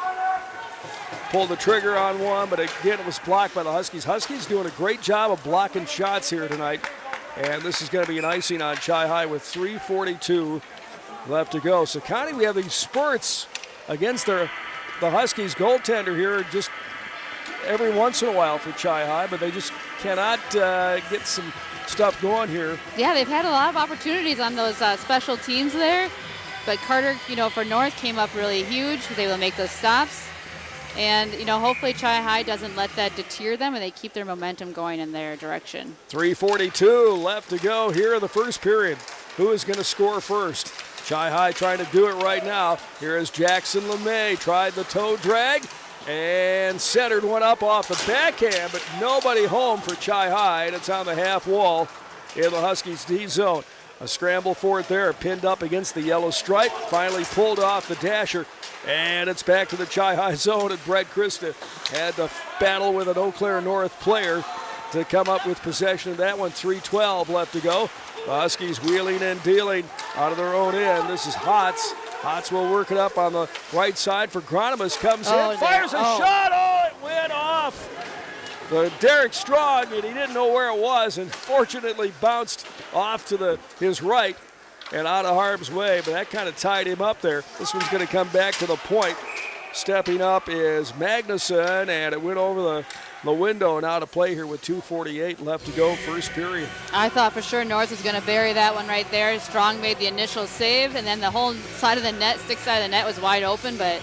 Pulled the trigger on one, but again, it was blocked by the Huskies. Huskies doing a great job of blocking shots here tonight. And this is going to be an icing on Chi High with 3:42 left to go. So, Connie, we have these spurts against the Huskies goaltender here just every once in a while for Chi High, but they just cannot get some stuff going here. Yeah, they've had a lot of opportunities on those special teams there, but Carter, for North came up really huge. They will make those stops. And, hopefully Chi High doesn't let that deter them and they keep their momentum going in their direction. 3:42 left to go here in the first period. Who is going to score first? Chi High trying to do it right now. Here is Jackson LeMay. Tried the toe drag and centered one up off the backhand, but nobody home for Chi High, and it's on the half wall in the Huskies D zone. A scramble for it there, pinned up against the yellow stripe, finally pulled off the dasher, and it's back to the Chi High zone, and Brett Christa had to battle with an Eau Claire North player to come up with possession of that one. 3:12 left to go. The Huskies wheeling and dealing out of their own end. This is Hotz. Hotz will work it up on the right side for Gronimus. Comes in, fires a shot. Oh, it went off. Derek Strong, and he didn't know where it was, and fortunately bounced off to his right and out of harm's way, but that kind of tied him up there. This one's going to come back to the point. Stepping up is Magnuson, and it went over the window, and out of play here with 2:48 left to go, first period. I thought for sure North was going to bury that one right there. Strong made the initial save, and then the whole side of the net, stick side of the net was wide open, but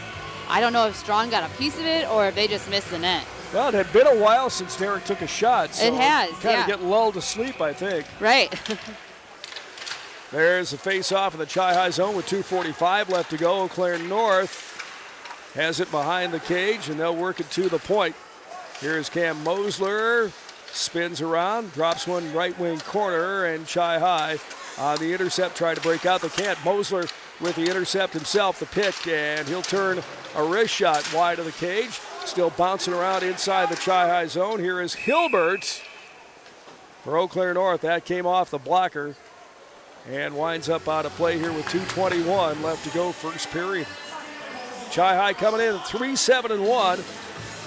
I don't know if Strong got a piece of it or if they just missed the net. Well, it had been a while since Derek took a shot, so it has, kind of getting lulled to sleep, I think. Right. There's the face-off in the Chi High zone with 2:45 left to go. Eau Claire North has it behind the cage, and they'll work it to the point. Here's Cam Mosler, spins around, drops one right wing corner, and Chi High on the intercept tried to break out. They can't. Mosler with the intercept himself, the pick, and he'll turn a wrist shot wide of the cage. Still bouncing around inside the Chi High zone. Here is Hilbert for Eau Claire North. That came off the blocker and winds up out of play here with 2:21 left to go, first period. Chi High coming in at 3-7-1,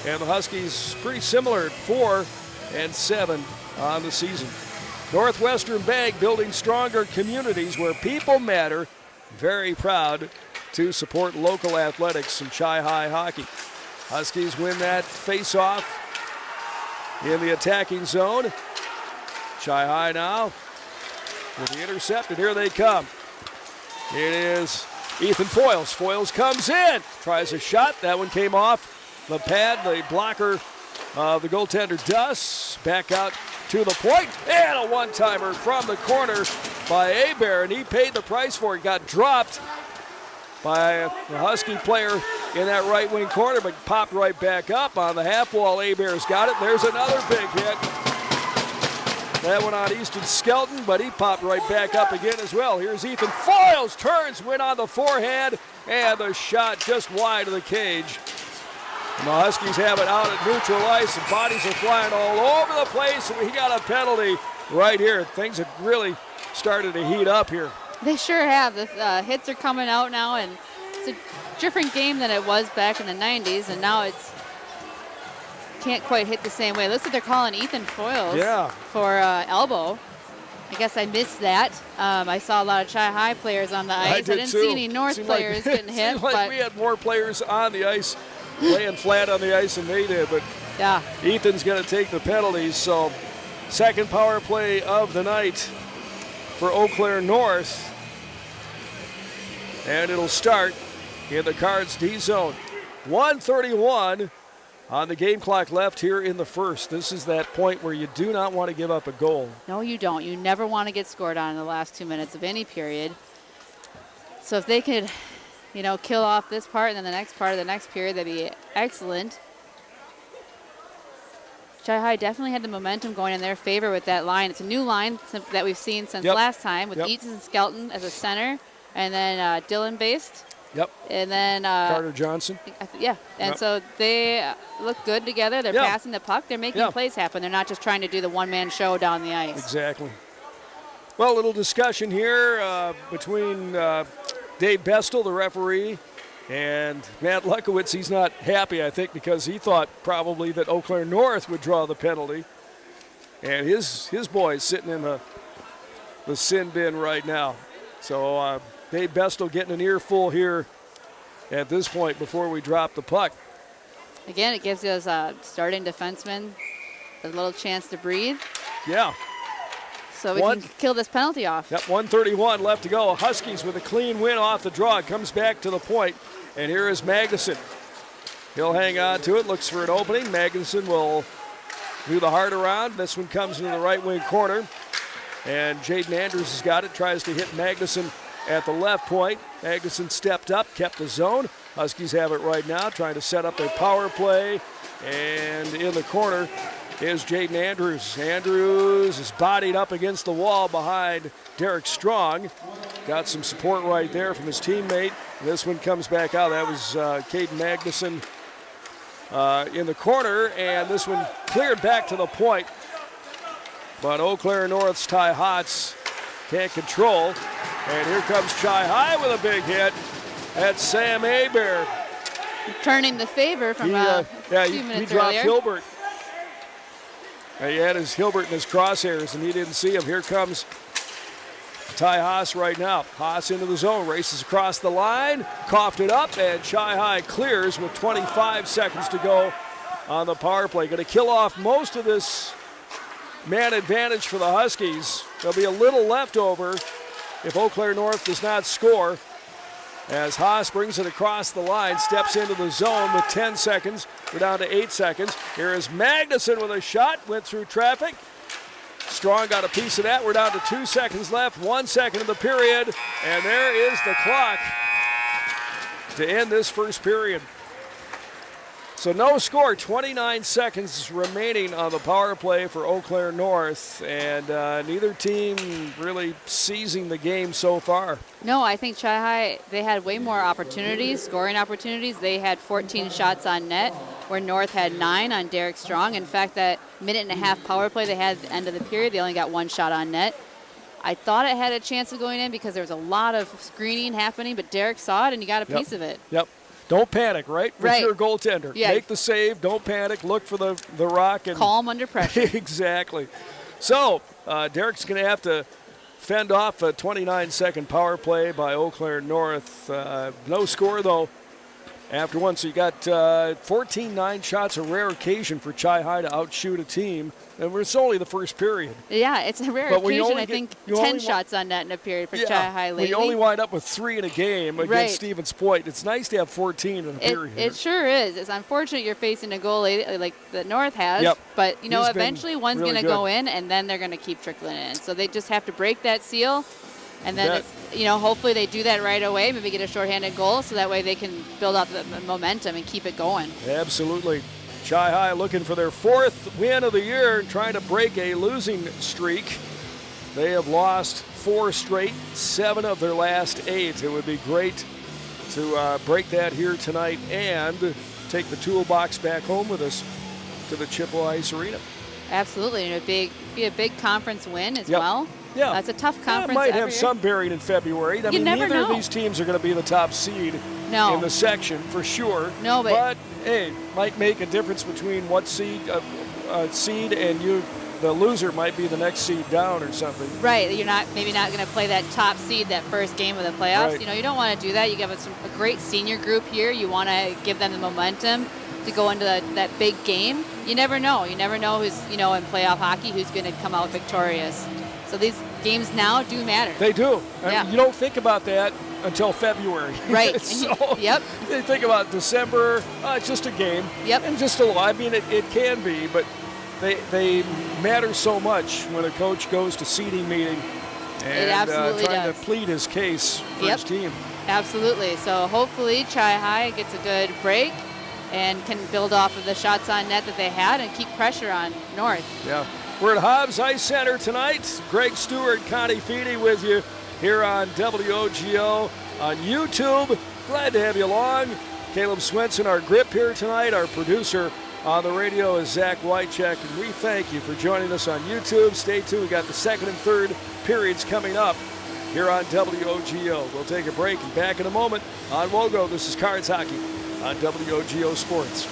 and the Huskies pretty similar at 4-7 on the season. Northwestern Bank, building stronger communities where people matter. Very proud to support local athletics and Chi-Hi hockey. Huskies win that face-off in the attacking zone. Chi-Hi now with the intercept, and here they come. It is Ethan Foyles. Foyles comes in, tries a shot. That one came off the pad. The blocker of the goaltender Duss back out to the point, and a one-timer from the corner by Hebert, and he paid the price for it. Got dropped by the Husky player in that right wing corner, but popped right back up on the half wall. Hebert's got it. There's another big hit. That one on Easton Skelton, but he popped right back up again as well. Here's Ethan Foyles, turns, win on the forehand, and the shot just wide of the cage. And the Huskies have it out at neutral ice, and bodies are flying all over the place, and we got a penalty right here. Things have really started to heat up here. They sure have. The hits are coming out now, and it's a different game than it was back in the 90s, and now it's can't quite hit the same way. It looks like they're calling Ethan Foyles for elbow. I guess I missed that. I saw a lot of Chi-Hi players on the ice. I didn't see any North players getting hit. Seemed like we had more players on the ice, laying flat on the ice than they did, but yeah, Ethan's going to take the penalties. So second power play of the night for Eau Claire North. And it'll start in the Cards D zone. 1:31 on the game clock left here in the first. This is that point where you do not want to give up a goal. No, you don't. You never want to get scored on in the last 2 minutes of any period. So if they could, you know, kill off this part and then the next part of the next period, that'd be excellent. Chi-Hi definitely had the momentum going in their favor with that line. It's a new line that we've seen since last time with Easton and Skelton as a center, and then Dylan Based. Yep. And then Carter Johnson. Yeah. And so they look good together. They're passing the puck. They're making plays happen. They're not just trying to do the one-man show down the ice. Exactly. Well, a little discussion here between Dave Bestel, the referee, and Matt Lukowitz. He's not happy, I think, because he thought probably that Eau Claire North would draw the penalty. And his boy's sitting in the sin bin right now. So Dave Bestel getting an earful here at this point before we drop the puck. Again, it gives us starting defenseman a little chance to breathe. Yeah. So we can kill this penalty off. Yep, 1:31 left to go. Huskies with a clean win off the draw. It comes back to the point, and here is Magnuson. He'll hang on to it, looks for an opening. Magnuson will do the hard around. This one comes into the right wing corner, and Jaden Andrews has got it, tries to hit Magnuson at the left point. Magnuson stepped up, kept the zone. Huskies have it right now, trying to set up a power play. And in the corner is Jaden Andrews. Andrews is bodied up against the wall behind Derek Strong. Got some support right there from his teammate. This one comes back out. That was Caden Magnuson in the corner. And this one cleared back to the point. But Eau Claire North's Ty Hotz can't control. And here comes Chi-Hi with a big hit. That's Sam Hebert. Turning the favor from a few minutes he dropped earlier. Hilbert. He had his Hilbert in his crosshairs, and he didn't see him. Here comes Ty Haas right now. Haas into the zone, races across the line, coughed it up, and Chi-Hi clears with 25 seconds to go on the power play. Going to kill off most of this man advantage for the Huskies. There'll be a little left over if Eau Claire North does not score, as Haas brings it across the line, steps into the zone with 10 seconds. We're down to 8 seconds. Here is Magnuson with a shot, went through traffic. Strong got a piece of that. We're down to 2 seconds left, 1 second of the period, and there is the clock to end this first period. So no score, 29 seconds remaining on the power play for Eau Claire North, and neither team really seizing the game so far. No, I think Chi-Hi, they had way more opportunities, scoring opportunities. They had 14 shots on net, where North had 9 on Derek Strong. In fact, that minute and a half power play they had at the end of the period, they only got 1 shot on net. I thought it had a chance of going in because there was a lot of screening happening, but Derek saw it and he got a piece of it. Yep. Don't panic, right? If you're a goaltender. Yeah. Make the save, don't panic, look for the rock. And calm under pressure. Exactly. So Derek's going to have to fend off a 29-second power play by Eau Claire North. No score, though, after one. So you got 14-9 shots, a rare occasion for Chi High to outshoot a team. And it's only the first period. Yeah, it's a rare occasion. I think 10 shots on net in a period for Chi High lately. We only wind up with 3 in a game against Stevens Point. It's nice to have 14 in a period. It sure is. It's unfortunate you're facing a goalie like the North has, but, you know, eventually one's going to go in, and then they're going to keep trickling in. So they just have to break that seal, and then, it's, you know, hopefully they do that right away, maybe get a shorthanded goal, so that way they can build up the momentum and keep it going. Absolutely. Chi High looking for their 4th win of the year and trying to break a losing streak. They have lost 4 straight, 7 of their last 8. It would be great to break that here tonight and take the toolbox back home with us to the Chippewa Ice Arena. Absolutely, and it'd be a big conference win as well. Yeah, that's a tough conference. Might have some bearing in February. I mean, neither of these teams are going to be the top seed in the section for sure. No, but hey, might make a difference between what seed and you. The loser might be the next seed down or something. Right, you're maybe not going to play that top seed that first game of the playoffs. Right. You know, you don't want to do that. You have a great senior group here. You want to give them the momentum to go into that big game. You never know. You never know who's, you know, in playoff hockey, who's going to come out victorious. So these games now do matter. They do. Yeah. You don't think about that until February. Right. So yep. You think about December, it's just a game. Yep. And just I mean, it can be, but they matter so much when a coach goes to seeding meeting and trying to plead his case for his team. Absolutely. So hopefully Chi High gets a good break and can build off of the shots on net that they had and keep pressure on North. Yeah. We're at Hobbs Ice Center tonight. Greg Stewart, Connie Feedy with you here on WOGO on YouTube. Glad to have you along. Caleb Swenson, our grip here tonight. Our producer on the radio is Zach Wycheck, and we thank you for joining us on YouTube. Stay tuned. We got the second and third periods coming up here on WOGO. We'll take a break and back in a moment on WOGO. This is Cards Hockey on WOGO Sports.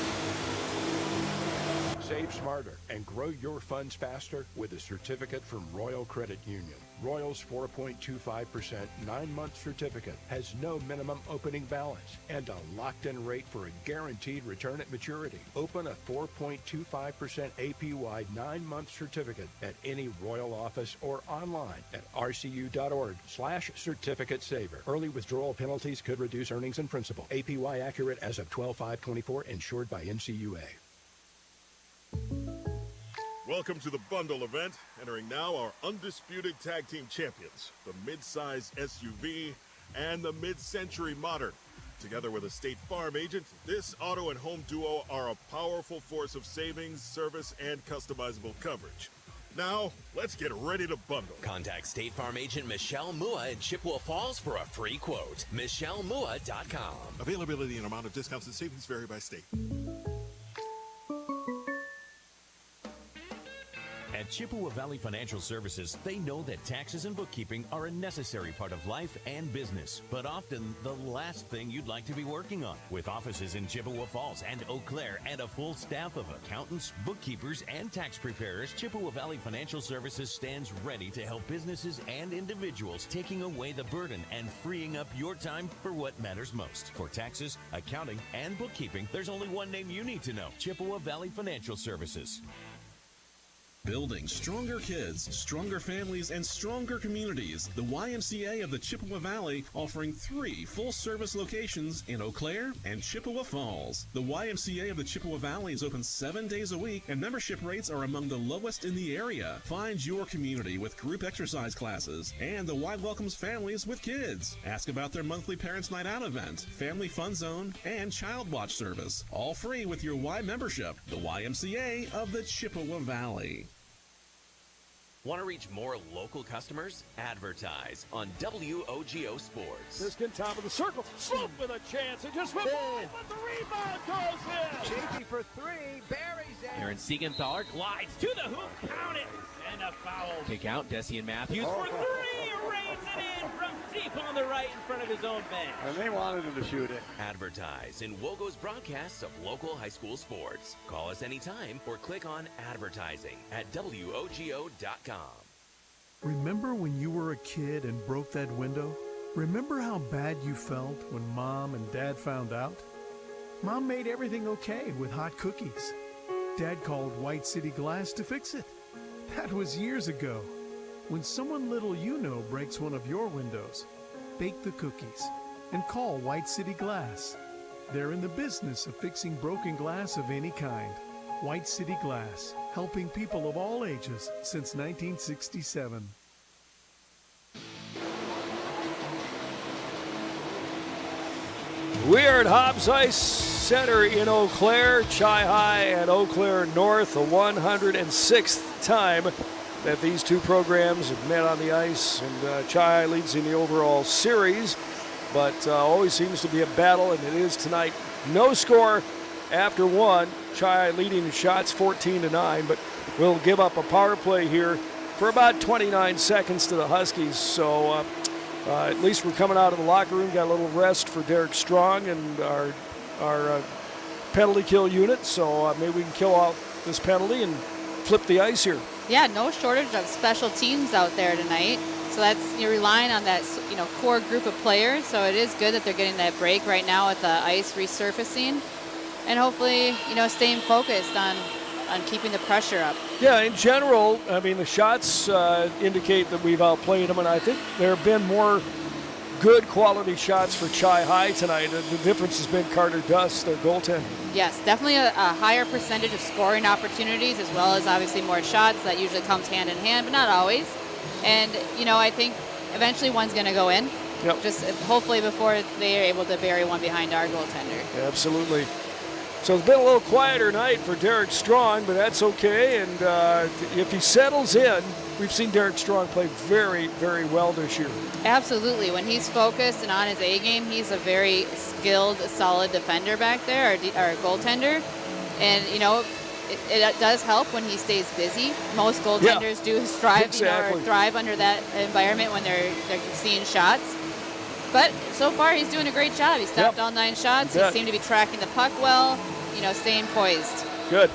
Save smarter and grow your funds faster with a certificate from Royal Credit Union. Royal's 4.25% 9-month certificate has no minimum opening balance and a locked-in rate for a guaranteed return at maturity. Open a 4.25% APY 9-month certificate at any Royal office or online at rcu.org/certificate saver. Early withdrawal penalties could reduce earnings and principal. APY accurate as of 12/5/24, insured by NCUA. Welcome to the Bundle event. Entering now our undisputed tag team champions, the mid-size SUV and the mid-century modern. Together with a State Farm agent, this auto and home duo are a powerful force of savings, service, and customizable coverage. Now, let's get ready to bundle. Contact State Farm agent Michelle Mua in Chippewa Falls for a free quote. MichelleMua.com. Availability and amount of discounts and savings vary by state. At Chippewa Valley Financial Services, they know that taxes and bookkeeping are a necessary part of life and business, but often the last thing you'd like to be working on. With offices in Chippewa Falls and Eau Claire and a full staff of accountants, bookkeepers, and tax preparers, Chippewa Valley Financial Services stands ready to help businesses and individuals, taking away the burden and freeing up your time for what matters most. For taxes, accounting, and bookkeeping, there's only one name you need to know: Chippewa Valley Financial Services. Building stronger kids, stronger families, and stronger communities. The YMCA of the Chippewa Valley offering 3 full-service locations in Eau Claire and Chippewa Falls. The YMCA of the Chippewa Valley is open 7 days a week, and membership rates are among the lowest in the area. Find your community with group exercise classes, and the Y welcomes families with kids. Ask about their monthly Parents' Night Out event, Family Fun Zone, and Child Watch service. All free with your Y membership. The YMCA of the Chippewa Valley. Want to reach more local customers? Advertise on WOGO Sports. Diskin top of the circle. Swoop with a chance. It just went wide, but the rebound goes in. Chafee for 3. Buries it. Aaron Siegenthaler glides to the hoop. Count it. And a foul. Kick out. Desian Matthews for 3. Rains it in from deep on the right in front of his own bench. And they wanted him to shoot it. Advertise in WOGO's broadcasts of local high school sports. Call us anytime or click on advertising at WOGO.com. Remember when you were a kid and broke that window? Remember how bad you felt when Mom and Dad found out? Mom made everything okay with hot cookies. Dad called White City Glass to fix it. That was years ago. When someone little you know breaks one of your windows, bake the cookies and call White City Glass. They're in the business of fixing broken glass of any kind. White City Glass, helping people of all ages since 1967. We are at Hobbs Ice Center in Eau Claire, Chi-Hi and Eau Claire North, the 106th time that these two programs have met on the ice, and Chi-Hi leads in the overall series, but always seems to be a battle, and it is tonight. No score after one. Chi-Hi leading in shots 14-9, but we'll give up a power play here for about 29 seconds to the Huskies. So at least we're coming out of the locker room, got a little rest for Derek Strong and our penalty kill unit. So maybe we can kill off this penalty and flip the ice here. Yeah, no shortage of special teams out there tonight. So you're relying on that, core group of players. So it is good that they're getting that break right now with the ice resurfacing, and hopefully, staying focused on keeping the pressure up. Yeah, in general, I mean, the shots indicate that we've outplayed them, and I think there have been more good quality shots for Chi-Hi tonight. The difference has been Carter Dust, their goaltender. Yes, definitely a higher percentage of scoring opportunities, as well as obviously more shots. That usually comes hand in hand, but not always. And, I think eventually one's going to go in. Yep. Just hopefully before they are able to bury one behind our goaltender. Absolutely. So it's been a little quieter night for Derek Strong, but that's okay. And if he settles in, we've seen Derek Strong play very, very well this year. Absolutely. When he's focused and on his A game, he's a very skilled, solid defender back there, our goaltender. And, it does help when he stays busy. Most goaltenders do strive, or thrive under that environment when they're seeing shots. But so far, he's doing a great job. He stopped all 9 shots. He seemed to be tracking the puck well, staying poised. Good.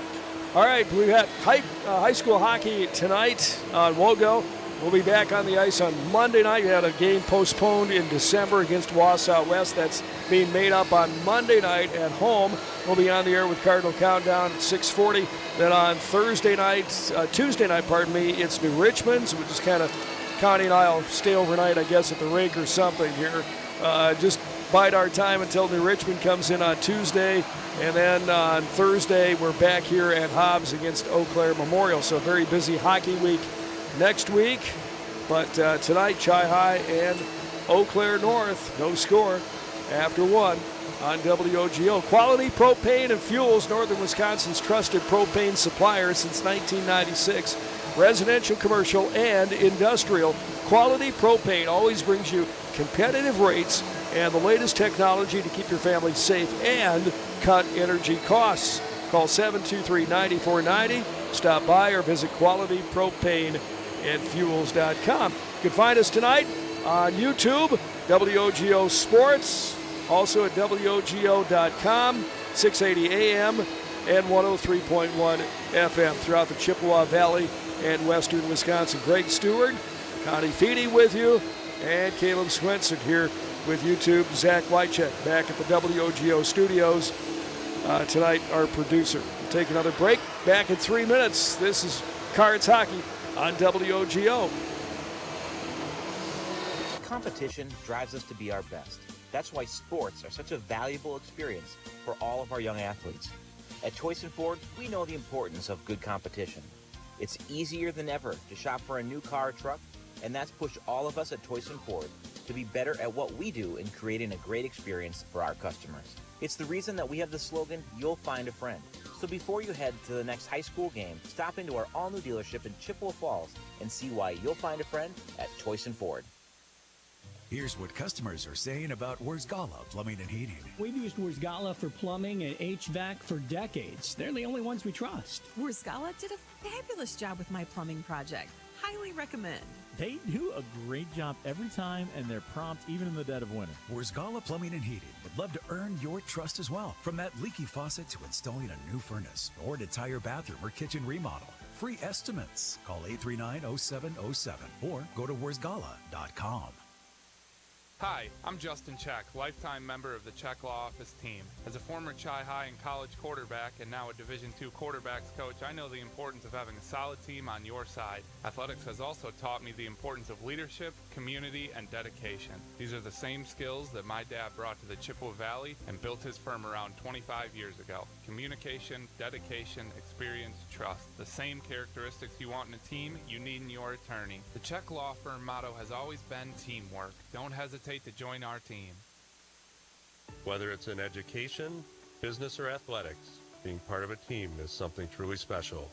All right, we have high school hockey tonight on WOGO. We'll be back on the ice on Monday night. We had a game postponed in December against Wausau West. That's being made up on Monday night at home. We'll be on the air with Cardinal Countdown at 6:40. Then on Tuesday night, it's New Richmond. So we're just kind of, Connie and I will stay overnight, I guess, at the rink or something here. Just bide our time until New Richmond comes in on Tuesday. And then on Thursday, we're back here at Hobbs against Eau Claire Memorial. So a very busy hockey week next week. But tonight, Chi-Hi and Eau Claire North, no score after one on WOGO. Quality Propane and Fuels, Northern Wisconsin's trusted propane supplier since 1996. Residential, commercial, and industrial. Quality Propane always brings you competitive rates and the latest technology to keep your family safe and cut energy costs. Call 723-9490. Stop by or visit qualitypropaneandfuels.com. You can find us tonight on YouTube, WOGO Sports, also at WOGO.com, 680 AM and 103.1 FM throughout the Chippewa Valley and western Wisconsin. Greg Stewart, Connie Feedy with you, and Caleb Swenson here with YouTube. Zach Wycheck back at the WOGO studios. Tonight, our producer. We'll take another break. Back in 3 minutes. This is Cards Hockey on WOGO. Competition drives us to be our best. That's why sports are such a valuable experience for all of our young athletes. At Toys & Ford, we know the importance of good competition. It's easier than ever to shop for a new car or truck, and that's pushed all of us at Toys & Ford to be better at what we do in creating a great experience for our customers. It's the reason that we have the slogan, "You'll find a friend." So before you head to the next high school game, stop into our all-new dealership in Chippewa Falls and see why you'll find a friend at Toys & Ford. Here's what customers are saying about Wurzgala Plumbing and Heating. We've used Wurzgala for plumbing and HVAC for decades. They're the only ones we trust. Wurzgala did a fabulous job with my plumbing project. Highly recommend. They do a great job every time, and they're prompt even in the dead of winter. Wurzgala Plumbing and Heating would love to earn your trust as well. From that leaky faucet to installing a new furnace or an entire bathroom or kitchen remodel, Free estimates. Call 839-0707 or go to worsgala.com. Hi, I'm Justin Check, lifetime member of the Check Law Office team. As a former Chi-High and college quarterback and now a Division II quarterbacks coach, I know the importance of having a solid team on your side. Athletics has also taught me the importance of leadership, community, and dedication. These are the same skills that my dad brought to the Chippewa Valley and built his firm around 25 years ago. Communication, dedication, experience, trust. The same characteristics you want in a team, you need in your attorney. The Check Law Firm motto has always been teamwork. Don't hesitate to join our team. Whether it's in education, business, or athletics, being part of a team is something truly special.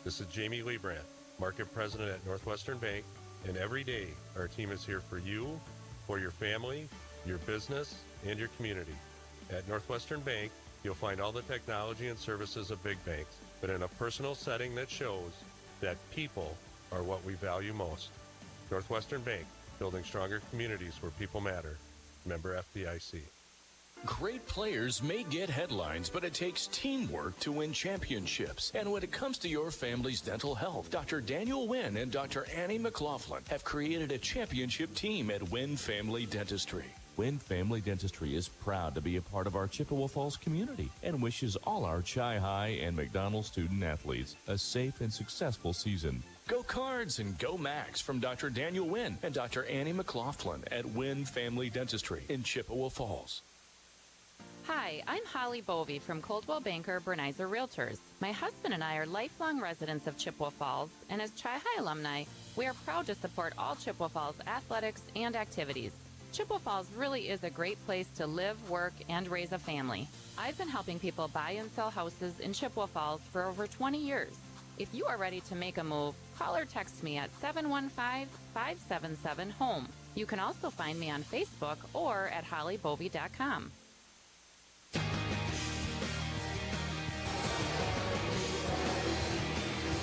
This is Jamie Leibrandt, Market President at Northwestern Bank, and every day our team is here for you, for your family, your business, and your community. At Northwestern Bank, you'll find all the technology and services of big banks, but in a personal setting that shows that people are what we value most. Northwestern Bank, building stronger communities where people matter. Member FDIC. Great players may get headlines, but it takes teamwork to win championships. And when it comes to your family's dental health, Dr. Daniel Wynn and Dr. Annie McLaughlin have created a championship team at Wynn Family Dentistry. Wynn Family Dentistry is proud to be a part of our Chippewa Falls community and wishes all our Chi-High and McDonald student athletes a safe and successful season. Go Cards and Go Max from Dr. Daniel Wynn and Dr. Annie McLaughlin at Wynn Family Dentistry in Chippewa Falls. Hi, I'm Holly Bovey from Coldwell Banker Bernizer Realtors. My husband and I are lifelong residents of Chippewa Falls, and as Chi-High alumni, we are proud to support all Chippewa Falls athletics and activities. Chippewa Falls really is a great place to live, work, and raise a family. I've been helping people buy and sell houses in Chippewa Falls for over 20 years. If you are ready to make a move, call or text me at 715-577-HOME. You can also find me on Facebook or at hollybovey.com.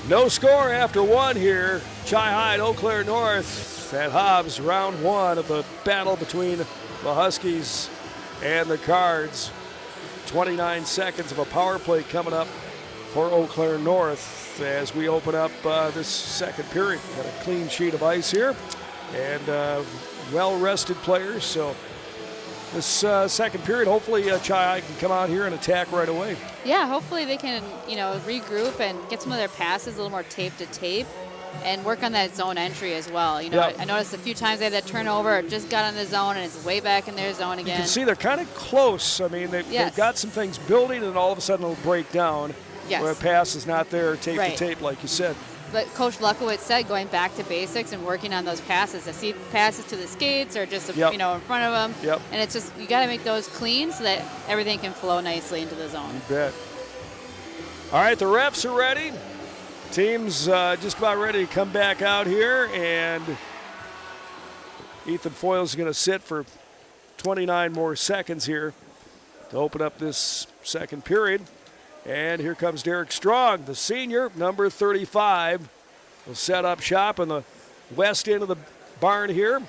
No score after one here. Chi-High and Eau Claire North at Hobbs, round one of the battle between the Huskies and the Cards. 29 seconds of a power play coming up for Eau Claire North as we open up this second period. Got a clean sheet of ice here and well-rested players. So this second period, hopefully Chi-High can come out here and attack right away. Yeah, hopefully they can, regroup and get some of their passes a little more tape to tape and work on that zone entry as well. Yep. I noticed a few times they had that turnover, it just got on the zone and it's way back in their zone again. You can see they're kind of close. I mean, they've got some things building and all of a sudden it'll break down. Yes. Where a pass is not there, tape Right. to tape, like you said. But Coach Luckowitz said going back to basics and working on those passes. I see passes to the skates or just, Yep. in front of them. Yep. And it's just, you got to make those clean so that everything can flow nicely into the zone. You bet. All right, the refs are ready. Team's just about ready to come back out here, and Ethan Foyle's going to sit for 29 more seconds here to open up this second period. And here comes Derek Strong, the senior, number 35. Will set up shop in the west end of the barn here.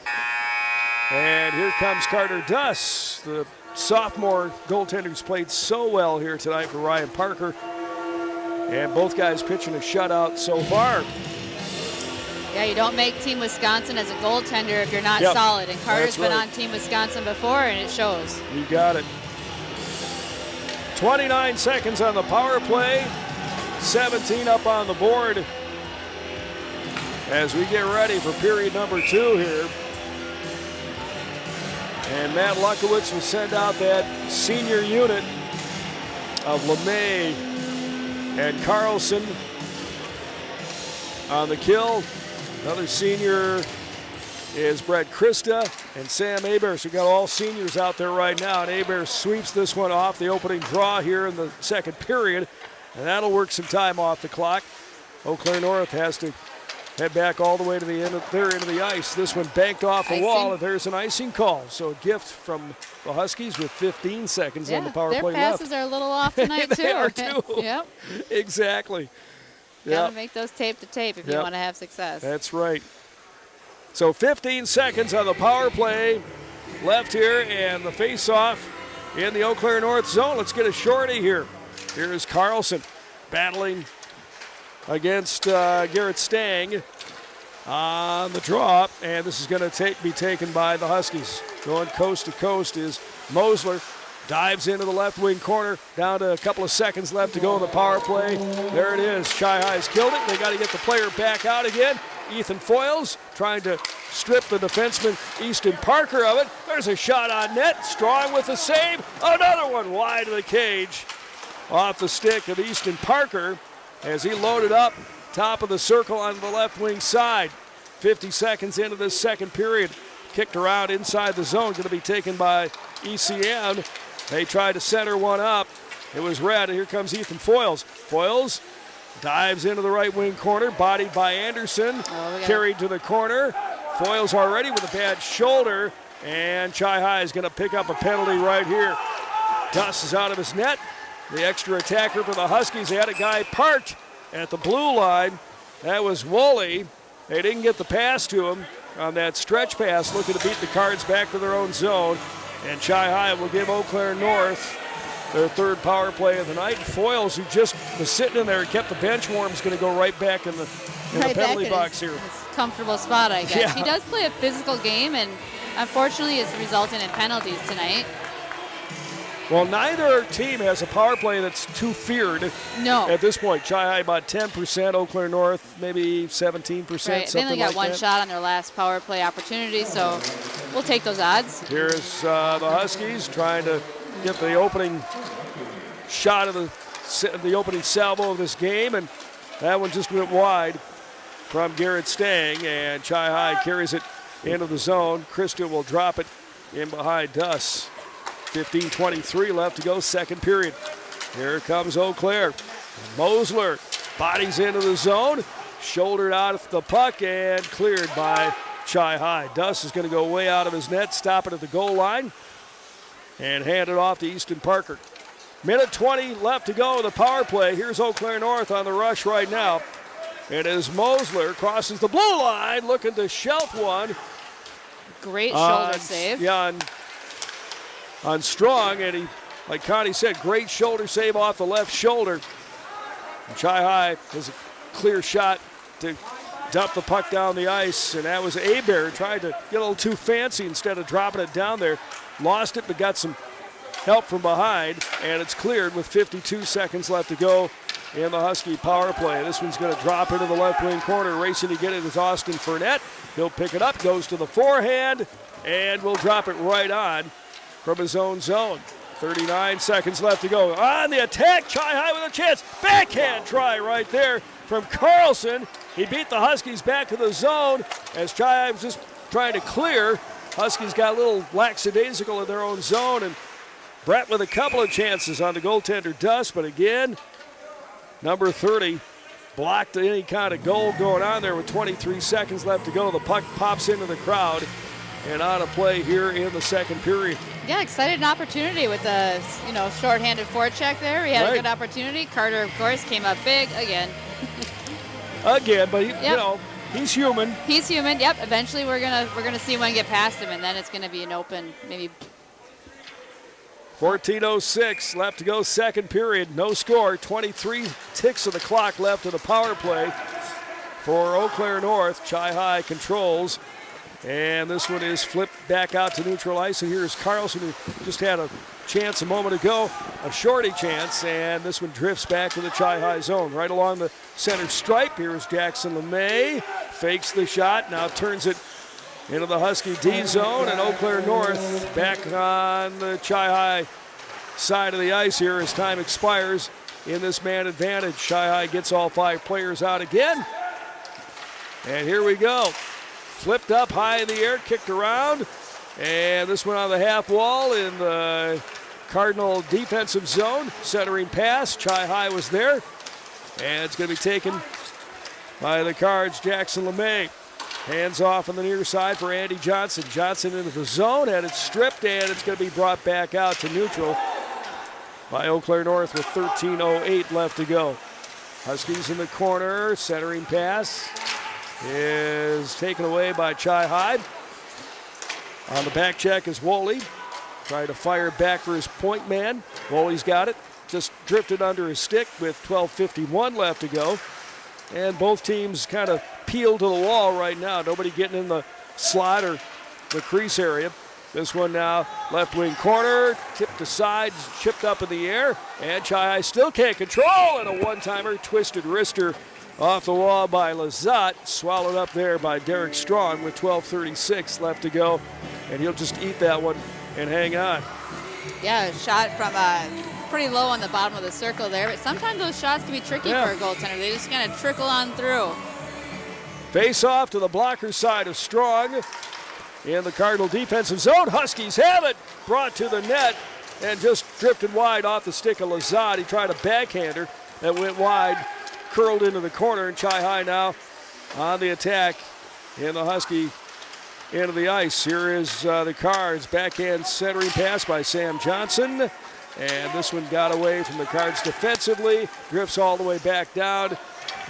And here comes Carter Duss, the sophomore goaltender who's played so well here tonight for Ryan Parker. And both guys pitching a shutout so far. Yeah, you don't make Team Wisconsin as a goaltender if you're not Yep. solid. And Carter's That's been right. on Team Wisconsin before, and it shows. You got it. 29 seconds on the power play. 17 up on the board as we get ready for period number 2 here. And Matt Luckowitz will send out that senior unit of LeMay and Carlson on the kill. Another senior is Brett Christa and Sam Hebert. So we got all seniors out there right now, and Hebert sweeps this one off the opening draw here in the second period, and that'll work some time off the clock. Eau Claire North has to head back all the way to the end of their end of the ice. This one banked off the wall, and there's an icing call. So a gift from the Huskies with 15 seconds on the power play left. Their passes are a little off tonight, too. They are, too. Yep. Exactly. Got to Yep. make those tape to tape if you Yep. want to have success. That's right. So 15 seconds on the power play left here, and the face-off in the Eau Claire North zone. Let's get a shorty here. Here's Carlson battling against Garrett Stang on the draw, and this is going to be taken by the Huskies. Going coast to coast is Mosler. Dives into the left wing corner. Down to a couple of seconds left to go in the power play. There it is. Chi-Hi's killed it. They got to get the player back out again. Ethan Foyles trying to strip the defenseman Easton Parker of it. There's a shot on net. Strong with the save. Another one wide of the cage. Off the stick of Easton Parker as he loaded up top of the circle on the left wing side. 50 seconds into this second period. Kicked around inside the zone. Going to be taken by ECN. They tried to center one up. It was red. Here comes Ethan Foyles. Foyles dives into the right wing corner. Bodied by Anderson. Carried to the corner. Foyles already with a bad shoulder. And Chi-Hi is going to pick up a penalty right here. Duss is out of his net. The extra attacker for the Huskies. They had a guy parked at the blue line. That was Woolley. They didn't get the pass to him on that stretch pass, looking to beat the Cards back to their own zone. And Chi-Hi will give Eau Claire North their third power play of the night. Foyles, who just was sitting in there and kept the bench warm, is going to go right back in the penalty box here. Comfortable spot, I guess. Yeah. He does play a physical game, and unfortunately it's resulting in penalties tonight. Well, neither team has a power play that's too feared. No. At this point, Chi-Hi about 10%, Eau Claire North maybe 17%. Right. They only got one shot on their last power play opportunity, so we'll take those odds. Here's the Huskies trying to get the opening shot of the opening salvo of this game, and that one just went wide from Garrett Stang, and Chi-Hi carries it into the zone. Krista will drop it in behind Duss. 15:23 left to go, second period. Here comes Eau Claire. Mosler bodies into the zone, shouldered out of the puck, and cleared by Chi-Hi. Duss is going to go way out of his net, stop it at the goal line, and hand it off to Easton Parker. Minute 20 left to go in the power play. Here's Eau Claire North on the rush right now. And as Mosler crosses the blue line, looking to shelf one. Great shoulder save. Yeah, on Strong, and he, like Connie said, great shoulder save off the left shoulder. And Chi-Hi has a clear shot to dump the puck down the ice, and that was Hebert tried to get a little too fancy instead of dropping it down there. Lost it, but got some help from behind, and it's cleared with 52 seconds left to go in the Husky power play. This one's going to drop into the left wing corner. Racing to get it is Austin Fournette. He'll pick it up, goes to the forehand, and will drop it right on from his own zone. 39 seconds left to go. On the attack, Chi-Hi with a chance. Backhand try right there from Carlson. He beat the Huskies back to the zone as Chi-Hi was just trying to clear. Huskies got a little lackadaisical in their own zone, and Brett with a couple of chances on the goaltender Duss, but again, number 30 blocked any kind of goal going on there with 23 seconds left to go. The puck pops into the crowd and on a play here in the second period. Yeah, excited opportunity with the shorthanded forecheck there. We had a good opportunity. Carter, of course, came up big again. Again, but he's human. He's human. Yep. Eventually, we're gonna see one get past him, and then it's gonna be an open maybe. 14:06 left to go, second period. No score. 23 ticks of the clock left of the power play for Eau Claire North. Chi-Hi controls. And this one is flipped back out to neutral ice. And here's Carlson, who just had a chance a moment ago, a shorty chance. And this one drifts back to the Chi-Hi zone, right along the center stripe. Here's Jackson LeMay, fakes the shot, now turns it into the Husky D zone. And Eau Claire North back on the Chi-Hi side of the ice here as time expires in this man advantage. Chi-Hi gets all 5 players out again. And here we go. Flipped up high in the air, kicked around, and this one on the half wall in the Cardinal defensive zone. Centering pass, Chi-Hi was there, and it's going to be taken by the Cards' Jackson LeMay. Hands off on the near side for Andy Johnson. Johnson into the zone, and it's stripped, and it's going to be brought back out to neutral by Eau Claire North with 13:08 left to go. Huskies in the corner, centering pass is taken away by Chi-Hi. On the back check is Woolley. Trying to fire back for his point man. Woolley's got it. Just drifted under his stick with 12:51 left to go. and both teams kind of peeled to the wall right now. Nobody getting in the slot or the crease area. This one now, left wing corner, tipped aside, chipped up in the air, and Chi-High still can't control, and a one-timer, twisted wrister off the wall by Lazat, swallowed up there by Derek Strong with 12:36 left to go, and he'll just eat that one and hang on. Yeah, a shot from pretty low on the bottom of the circle there, but sometimes those shots can be tricky for a goaltender. They just kind of trickle on through. Face off to the blocker side of Strong. In the Cardinal defensive zone, Huskies have it, brought to the net, and just drifted wide off the stick of Lazat. He tried a backhander that went wide, curled into the corner, and Chi-High now on the attack in the Husky end of the ice. Here is the Cards, backhand centering pass by Sam Johnson, and this one got away from the Cards defensively, drifts all the way back down,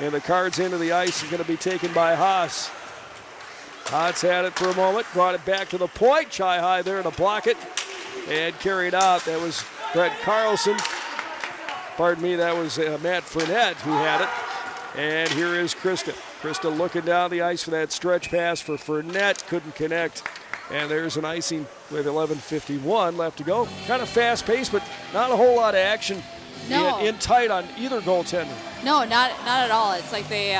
and the Cards into the ice is going to be taken by Haas. Haas had it for a moment, brought it back to the point. Chi-High there to block it and carry it out. That was Brett Carlson. Pardon me, that was Matt Fournette who had it. And here is Krista. Krista looking down the ice for that stretch pass for Fournette. Couldn't connect. And there's an icing with 11:51 left to go. Kind of fast paced, but not a whole lot of action in tight on either goaltender. No, not at all. It's like they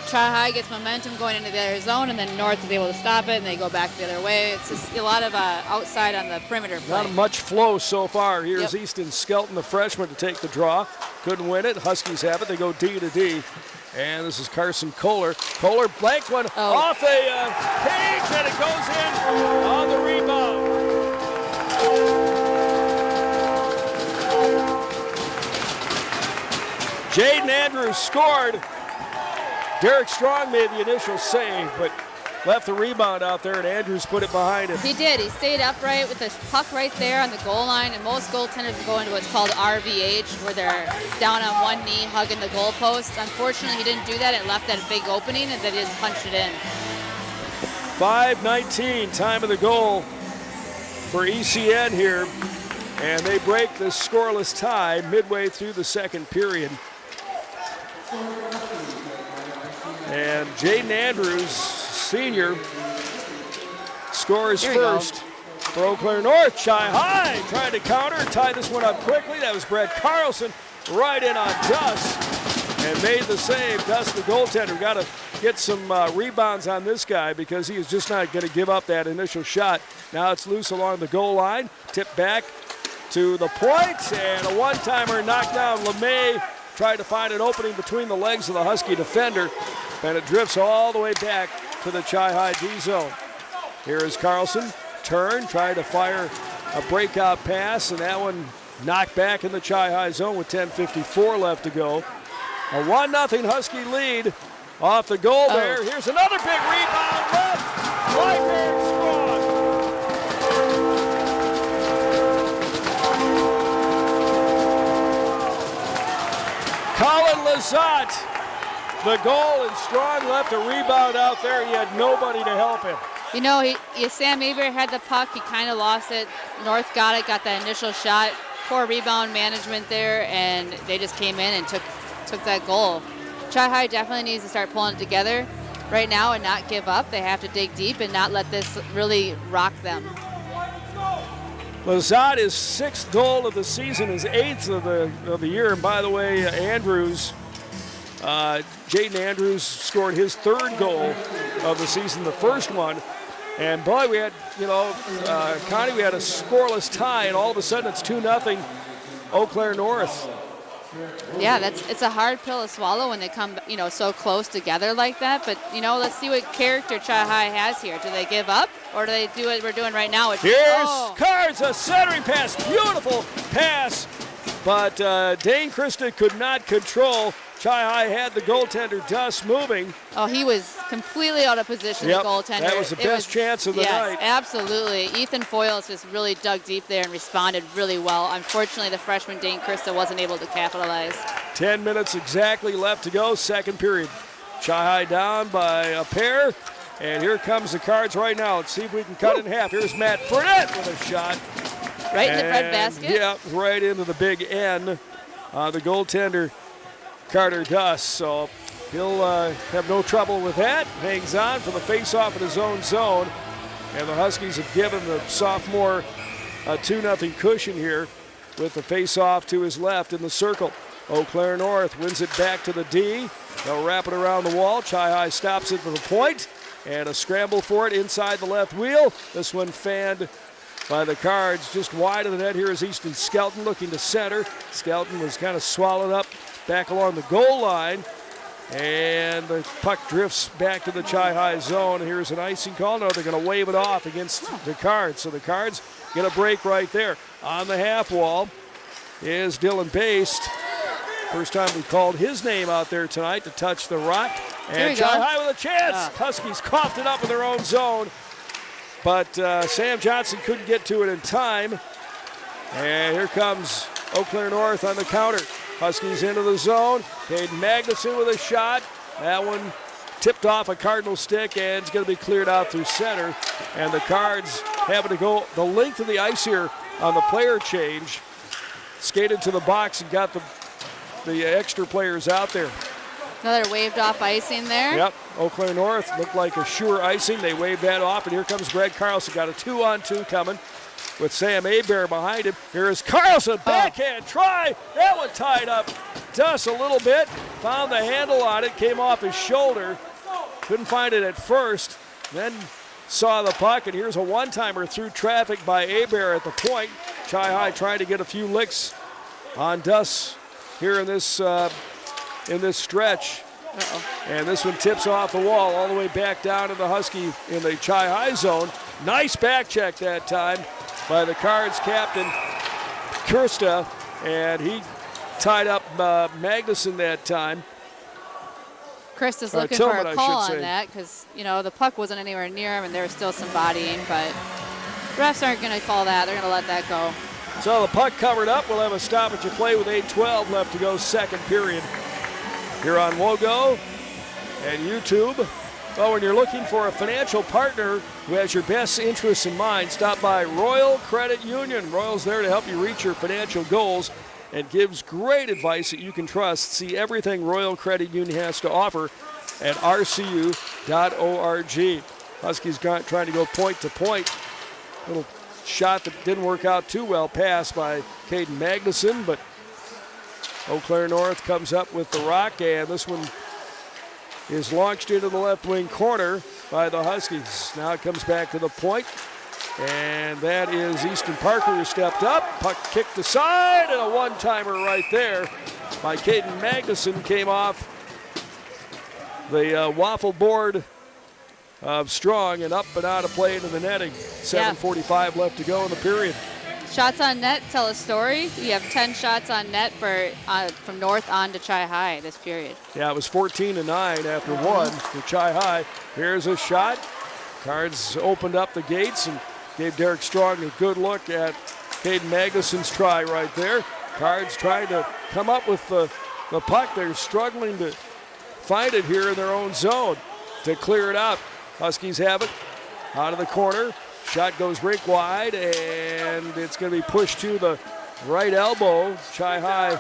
Chi-High gets momentum going into the other zone, and then North is able to stop it, and they go back the other way. It's just a lot of outside on the perimeter play. Not much flow so far. Here's Easton Skelton, the freshman, to take the draw. Couldn't win it. Huskies have it. They go D to D. And this is Carson Kohler. Kohler blanks one off the page, and it goes in on the rebound. Jaden Andrews scored. Derek Strong made the initial save, but left the rebound out there, and Andrews put it behind him. He did. He stayed upright with the puck right there on the goal line, and most goaltenders go into what's called RVH, where they're down on one knee, hugging the goalpost. Unfortunately, he didn't do that. It left that big opening, and then he just punched it in. 5:19, time of the goal for ECN here, and they break the scoreless tie midway through the second period. And Jaden Andrews, senior, scores first for Eau Claire North. Chi-High trying to counter, tie this one up quickly. That was Brett Carlson right in on Duss and made the save. Duss, the goaltender, got to get some rebounds on this guy because he is just not going to give up that initial shot. Now it's loose along the goal line, tipped back to the point, and a one-timer knocked down LeMay. Tried to find an opening between the legs of the Husky defender, and it drifts all the way back to the Chi-High D zone. Here is Carlson, tried to fire a breakout pass, and that one knocked back in the Chi-High zone with 10:54 left to go. A 1-0 Husky lead off the goal there. Here's another big rebound left. Library Strong. Colin Lazat, the goal, and Strong left a rebound out there. He had nobody to help him. You know, Sam Avery had the puck. He kind of lost it. North got it, got that initial shot. Poor rebound management there, and they just came in and took that goal. Chi-High definitely needs to start pulling it together right now and not give up. They have to dig deep and not let this really rock them. Lazat, his 6th goal of the season, his 8th of the year. And by the way, Andrews, Jaden Andrews scored his 3rd goal of the season, the first one. And boy, we had, Connie, we had a scoreless tie, and all of a sudden it's 2-0 Eau Claire North. Yeah, it's a hard pill to swallow when they come, so close together like that. But, let's see what character Chi-High has here. Do they give up, or do they do what we're doing right now? Here's Cards, a centering pass, beautiful pass, but Dane Christa could not control. Chi-High had the goaltender, Duss, moving. Oh, he was completely out of position, the goaltender. That was the best chance of the night. Yes, absolutely. Ethan Foyles just really dug deep there and responded really well. Unfortunately, the freshman, Dane Christa, wasn't able to capitalize. 10 minutes exactly left to go, second period. Chi-High down by a pair, and here comes the Cards right now. Let's see if we can cut it in half. Here's Matt Fournette with a shot. Right in the bread basket? Yeah, right into the big N. The goaltender, Carter Duss. So He'll have no trouble with that. Hangs on for the face-off in his own zone. And the Huskies have given the sophomore a 2-0 cushion here with the face-off to his left in the circle. Eau Claire North wins it back to the D. They'll wrap it around the wall. Chi-Hi stops it to the point. And a scramble for it inside the left wheel. This one fanned by the Cards. Just wide of the net here is Easton Skelton looking to center. Skelton was kind of swallowed up back along the goal line. And the puck drifts back to the Chi-Hi zone. Here's an icing call. No, they're going to wave it off against the Cards. So the Cards get a break right there. On the half wall is Dylan Baste. First time we called his name out there tonight to touch the rock. And Chi-Hi with a chance. Huskies coughed it up in their own zone. But Sam Johnson couldn't get to it in time. And here comes Eau Claire North on the counter. Huskies into the zone. Caden Magnuson with a shot. That one tipped off a Cardinal stick, and it's going to be cleared out through center. And the Cards having to go the length of the ice here on the player change. Skated to the box and got the extra players out there. Another waved off icing there. Yep, Eau Claire North looked like a sure icing. They waved that off, and here comes Greg Carlson. Got a 2-on-2 coming with Sam Hebert behind him. Here is Carlson, backhand try. That one tied up Duss a little bit. Found the handle on it, came off his shoulder. Couldn't find it at first. Then saw the puck, and here's a one-timer through traffic by Hebert at the point. Chi-Hi trying to get a few licks on Duss here in this stretch. And this one tips off the wall all the way back down to the Husky in the Chi-Hi zone. Nice back check that time by the Cards captain, Kirsta, and he tied up Magnuson that time. Chris is looking for a call on that because, you know, the puck wasn't anywhere near him and there was still some bodying, but refs aren't going to call that. They're going to let that go. So the puck covered up. We'll have a stoppage of play with 8:12 left to go, second period. Here on WOGO and YouTube. Well, when you're looking for a financial partner who has your best interests in mind, stop by Royal Credit Union. Royal's there to help you reach your financial goals and gives great advice that you can trust. See everything Royal Credit Union has to offer at rcu.org. Huskies trying to go point to point. Little shot that didn't work out too well, pass by Caden Magnuson, but Eau Claire North comes up with the rock, and this one is launched into the left wing corner by the Huskies. Now it comes back to the point, and that is Easton Parker who stepped up. Puck kicked aside, and a one-timer right there by Caden Magnuson came off the waffle board of Strong and up and out of play into the netting. 7:45 left to go in the period. Shots on net tell a story. You have 10 shots on net for from North on to Chi-Hi this period. Yeah, it was 14-9 after one for Chi-Hi. Here's a shot. Cards opened up the gates and gave Derek Strong a good look at Caden Magnuson's try right there. Cards trying to come up with the puck. They're struggling to find it here in their own zone to clear it out. Huskies have it out of the corner. Shot goes rink wide, and it's going to be pushed to the right elbow. Chi-Hi,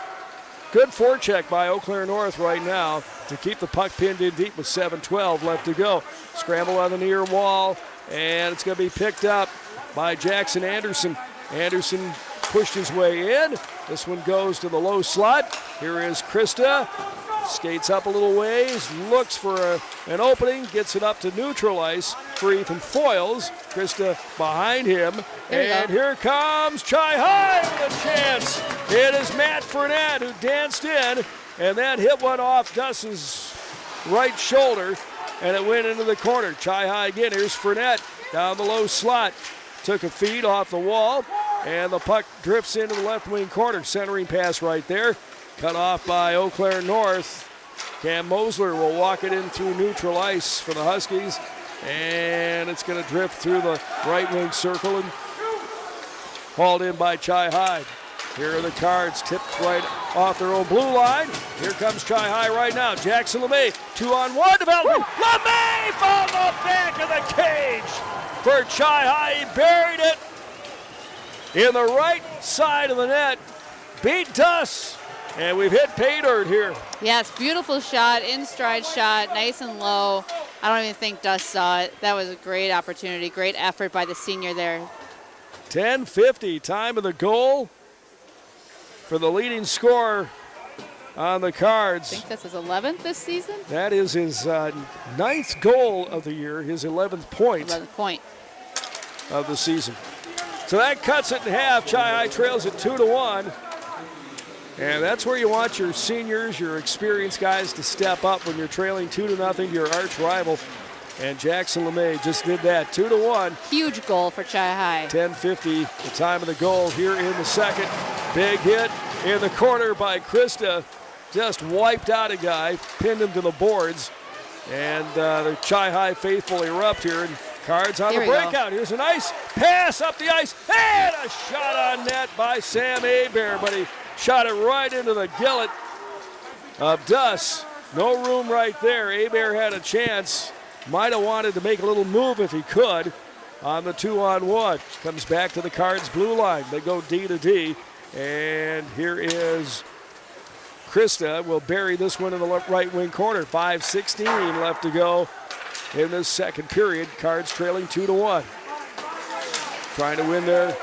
good forecheck by Eau Claire North right now to keep the puck pinned in deep with 7:12 left to go. Scramble on the near wall, and it's going to be picked up by Jackson Anderson. Anderson pushed his way in. This one goes to the low slot. Here is Krista. Skates up a little ways, looks for an opening, gets it up to neutral ice for Ethan Foyles. Krista behind him, and here comes Chi-Hi with a chance. It is Matt Fournette who danced in, and then hit one off Duss's right shoulder, and it went into the corner. Chi-Hi again, here's Fournette down the low slot. Took a feed off the wall, and the puck drifts into the left wing corner. Centering pass right there. Cut off by Eau Claire North. Cam Mosler will walk it in through neutral ice for the Huskies. And it's going to drift through the right wing circle and hauled in by Chi-Hi. Here are the Cards, tipped right off their own blue line. Here comes Chi-Hi right now. Jackson LeMay, 2-on-1 development. LeMay found the back of the cage for Chi-Hi. He buried it in the right side of the net. Beat Duss And we've hit pay dirt here. Yes, beautiful shot, in-stride shot, nice and low. I don't even think Dust saw it. That was a great opportunity, great effort by the senior there. 10:50, time of the goal for the leading scorer on the Cards. I think that's his 11th this season. That is his 9th goal of the year, his 11th point. 11th point of the season. So that cuts it in half. Chi-High trails it 2-1. And that's where you want your seniors, your experienced guys to step up when you're trailing 2-0 to your arch rival. And Jackson LeMay just did that, 2-1. Huge goal for Chi-High. 10:50, the time of the goal here in the second. Big hit in the corner by Krista. Just wiped out a guy, pinned him to the boards. And the Chi-High faithful erupt here. And Cards on the breakout. Here's a nice pass up the ice. And a shot on net by Sam Hebert, but he shot it right into the gillet of Duss. No room right there. Hebert had a chance. Might have wanted to make a little move if he could on the 2-on-1. Comes back to the Cards blue line. They go D to D. And here is Krista. Will bury this one in the right wing corner. 5:16 left to go in this second period. Cards trailing 2-1. Trying to win their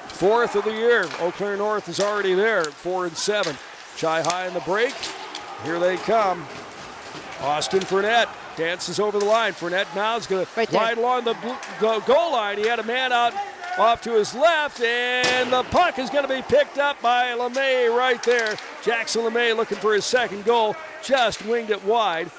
4th of the year. Eau Claire North is already there at 4-7. Chi-High in the break. Here they come. Austin Fournette dances over the line. Fournette now is going to glide along the goal line. He had a man out off to his left, and the puck is going to be picked up by LeMay right there. Jackson LeMay looking for his second goal. Just winged it wide,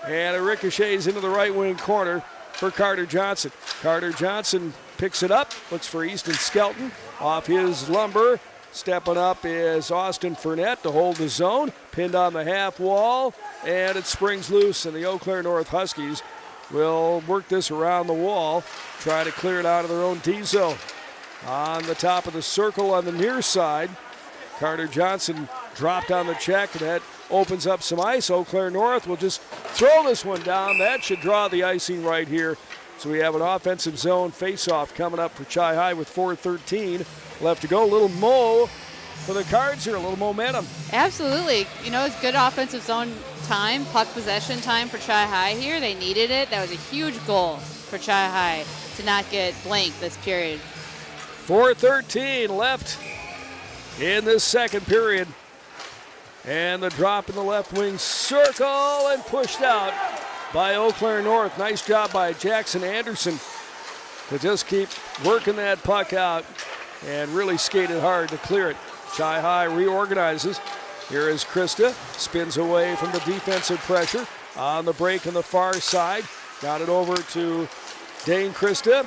and it ricochets into the right wing corner for Carter Johnson. Carter Johnson picks it up, looks for Easton Skelton off his lumber. Stepping up is Austin Fournette to hold the zone. Pinned on the half wall, and it springs loose, and the Eau Claire North Huskies will work this around the wall, try to clear it out of their own D zone. On the top of the circle on the near side, Carter Johnson dropped on the check, and that opens up some ice. Eau Claire North will just throw this one down. That should draw the icing right here. So we have an offensive zone face-off coming up for Chi-High with 4:13 left to go. A little mo for the Cards here, a little momentum. Absolutely. You know, it's good offensive zone time, puck possession time for Chi-High here. They needed it. That was a huge goal for Chi-High to not get blanked this period. 4:13 left in this second period. And the drop in the left wing circle and pushed out by Eau Claire North. Nice job by Jackson Anderson to just keep working that puck out and really skated hard to clear it. Chi-High reorganizes. Here is Krista, spins away from the defensive pressure on the break on the far side. Got it over to Dane Krista,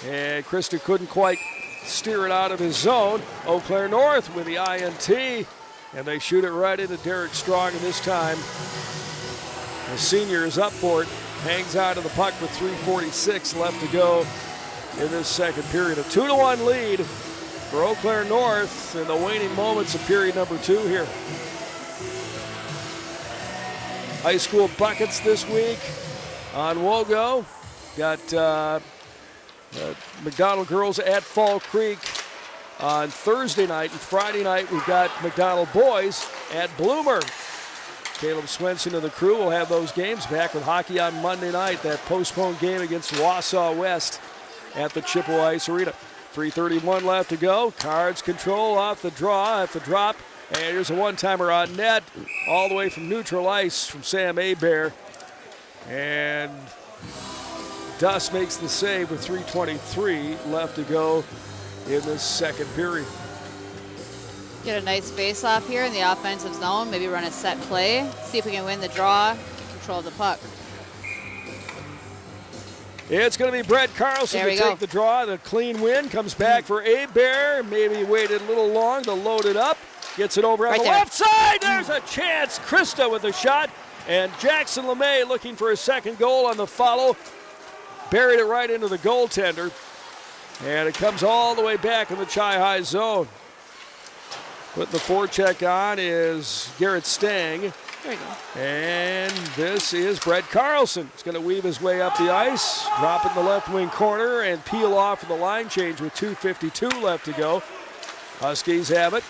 and Krista couldn't quite steer it out of his zone. Eau Claire North with the INT, and they shoot it right into Derek Strong, and this time the senior is up for it, hangs out of the puck with 3:46 left to go in this second period. A 2-1 lead for Eau Claire North in the waning moments of period number 2 here. High school buckets this week on WOGO. Got McDonald girls at Fall Creek on Thursday night, and Friday night we've got McDonald boys at Bloomer. Caleb Swenson and the crew will have those games. Back with hockey on Monday night, that postponed game against Wausau West at the Chippewa Ice Arena. 3:31 left to go. Cards control off the draw at the drop. And here's a one-timer on net all the way from neutral ice from Sam Hebert. And Duss makes the save with 3:23 left to go in this second period. Get a nice face-off here in the offensive zone. Maybe run a set play. See if we can win the draw, control the puck. It's going to be Brett Carlson to take the draw. The clean win comes back for Hebert. Maybe waited a little long to load it up. Gets it over on the left side. There's a chance. Krista with a shot. And Jackson LeMay looking for his second goal on the follow. Buried it right into the goaltender. And it comes all the way back in the Chi-High zone. Putting the forecheck on is Garrett Stang. There you go. And this is Brett Carlson. He's going to weave his way up the ice, drop it in the left wing corner, and peel off for the line change with 2:52 left to go. Huskies have it.